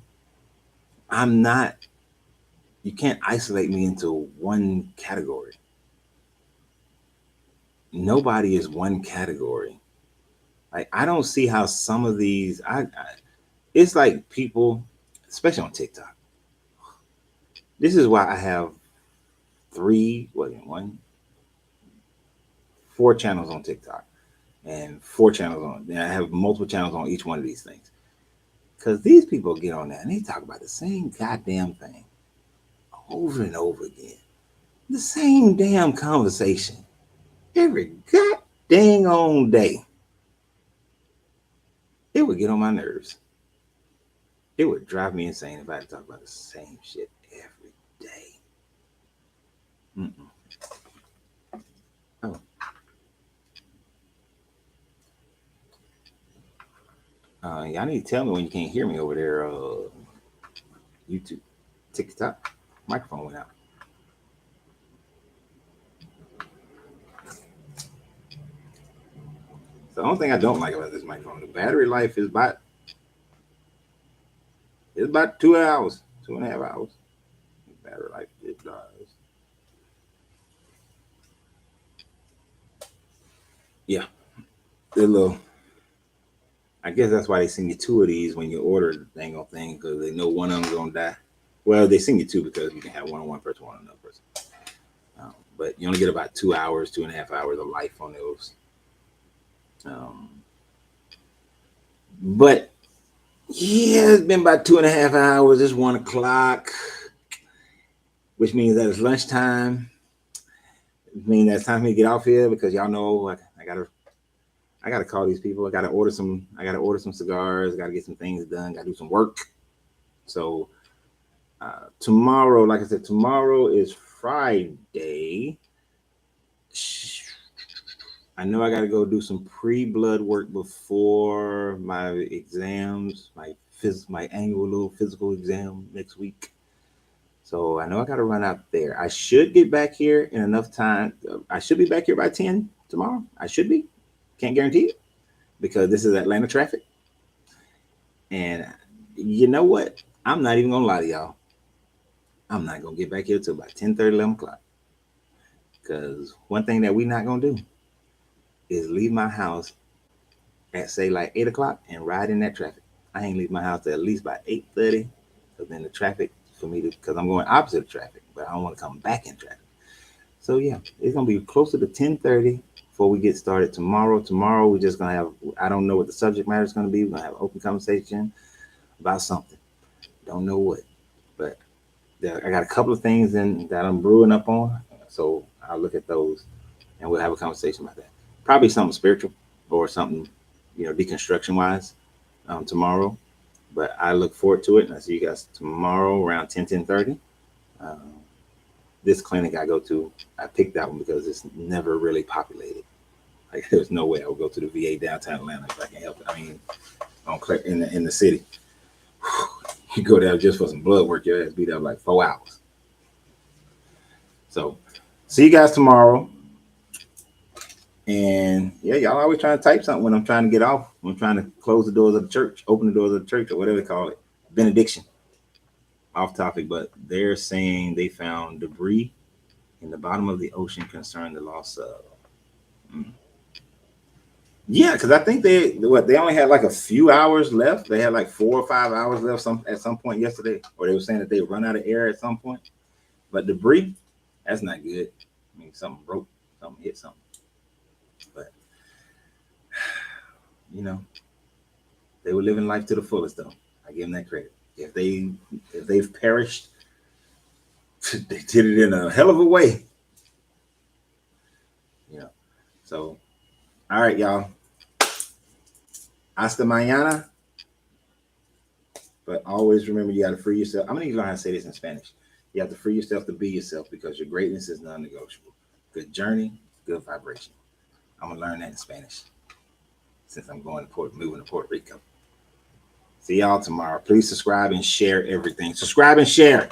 I'm not. You can't isolate me into one category. Nobody is one category. Like I don't see how some of these. It's like people, especially on TikTok. This is why I have four channels on TikTok and four channels on. And I have multiple channels on each one of these things because these people get on there and they talk about the same goddamn thing over and over again, the same damn conversation every god dang on day. It would get on my nerves. It would drive me insane if I had to talk about the same shit every day. Mm-mm. Oh, y'all need to tell me when you can't hear me over there. YouTube, TikTok, microphone went out. The only thing I don't like about this microphone, the battery life is about 2 hours, 2.5 hours. Battery life it does. Yeah, they're little. I guess that's why they send you two of these when you order the dang old thing because they know one of them's gonna die. Well, they send you two because you can have one on one person, one on another person. But you only get about 2 hours, 2.5 hours of life on those. Um, but yeah, it's been about 2.5 hours. It's 1 o'clock, which means that it's lunchtime. It means that it's time for me to get off here because y'all know I gotta call these people. I gotta order some cigars. I gotta get some things done. Gotta do some work. So tomorrow, like I said, tomorrow is Friday. I know I gotta go do some pre-blood work before my exams, my annual little physical exam next week. So I know I gotta run out there. I should get back here in enough time. I should be back here by 10 tomorrow. I should be. Can't guarantee it because this is Atlanta traffic. And you know what? I'm not even gonna lie to y'all. I'm not gonna get back here till about 10:30, 11 o'clock. Because one thing that we not gonna do is leave my house at say like 8 o'clock and ride in that traffic. I ain't leave my house at least by 8:30. Because then the traffic for me to because I'm going opposite of traffic, but I don't want to come back in traffic. So yeah, it's gonna be closer to 10:30 before we get started tomorrow. Tomorrow we're just gonna have I don't know what the subject matter is gonna be. We're gonna have an open conversation about something. Don't know what, but I got a couple of things that I'm brewing up on. So I'll look at those and we'll have a conversation about that. probably something spiritual or something, deconstruction wise, tomorrow. But I look forward to it, and I see you guys tomorrow around 10:30. This clinic I go to, I picked that one because it's never really populated. Like there's no way I would go to the VA downtown Atlanta if I can help it. I mean, in the city, you go there just for some blood work, your ass be there like 4 hours. So, see you guys tomorrow. And yeah, y'all always trying to type something when I'm trying to get off. When I'm trying to close the doors of the church, open the doors of the church, or whatever they call it, benediction. Off topic, but they're saying they found debris in the bottom of the ocean concerning the loss of. Yeah, because I think they only had like a few hours left. They had like 4 or 5 hours left at some point yesterday, or they were saying that they run out of air at some point. But debris, that's not good. I mean, something broke, something hit something. But they were living life to the fullest, though. I give them that credit. If they've perished, they did it in a hell of a way. So, all right, y'all. Hasta mañana. But always remember, you got to free yourself. I'm going to learn how to say this in Spanish. You have to free yourself to be yourself because your greatness is non-negotiable. Good journey, good vibration. I'm going to learn that in Spanish since I'm moving to Puerto Rico. See y'all tomorrow. Please subscribe and share everything. Subscribe and share.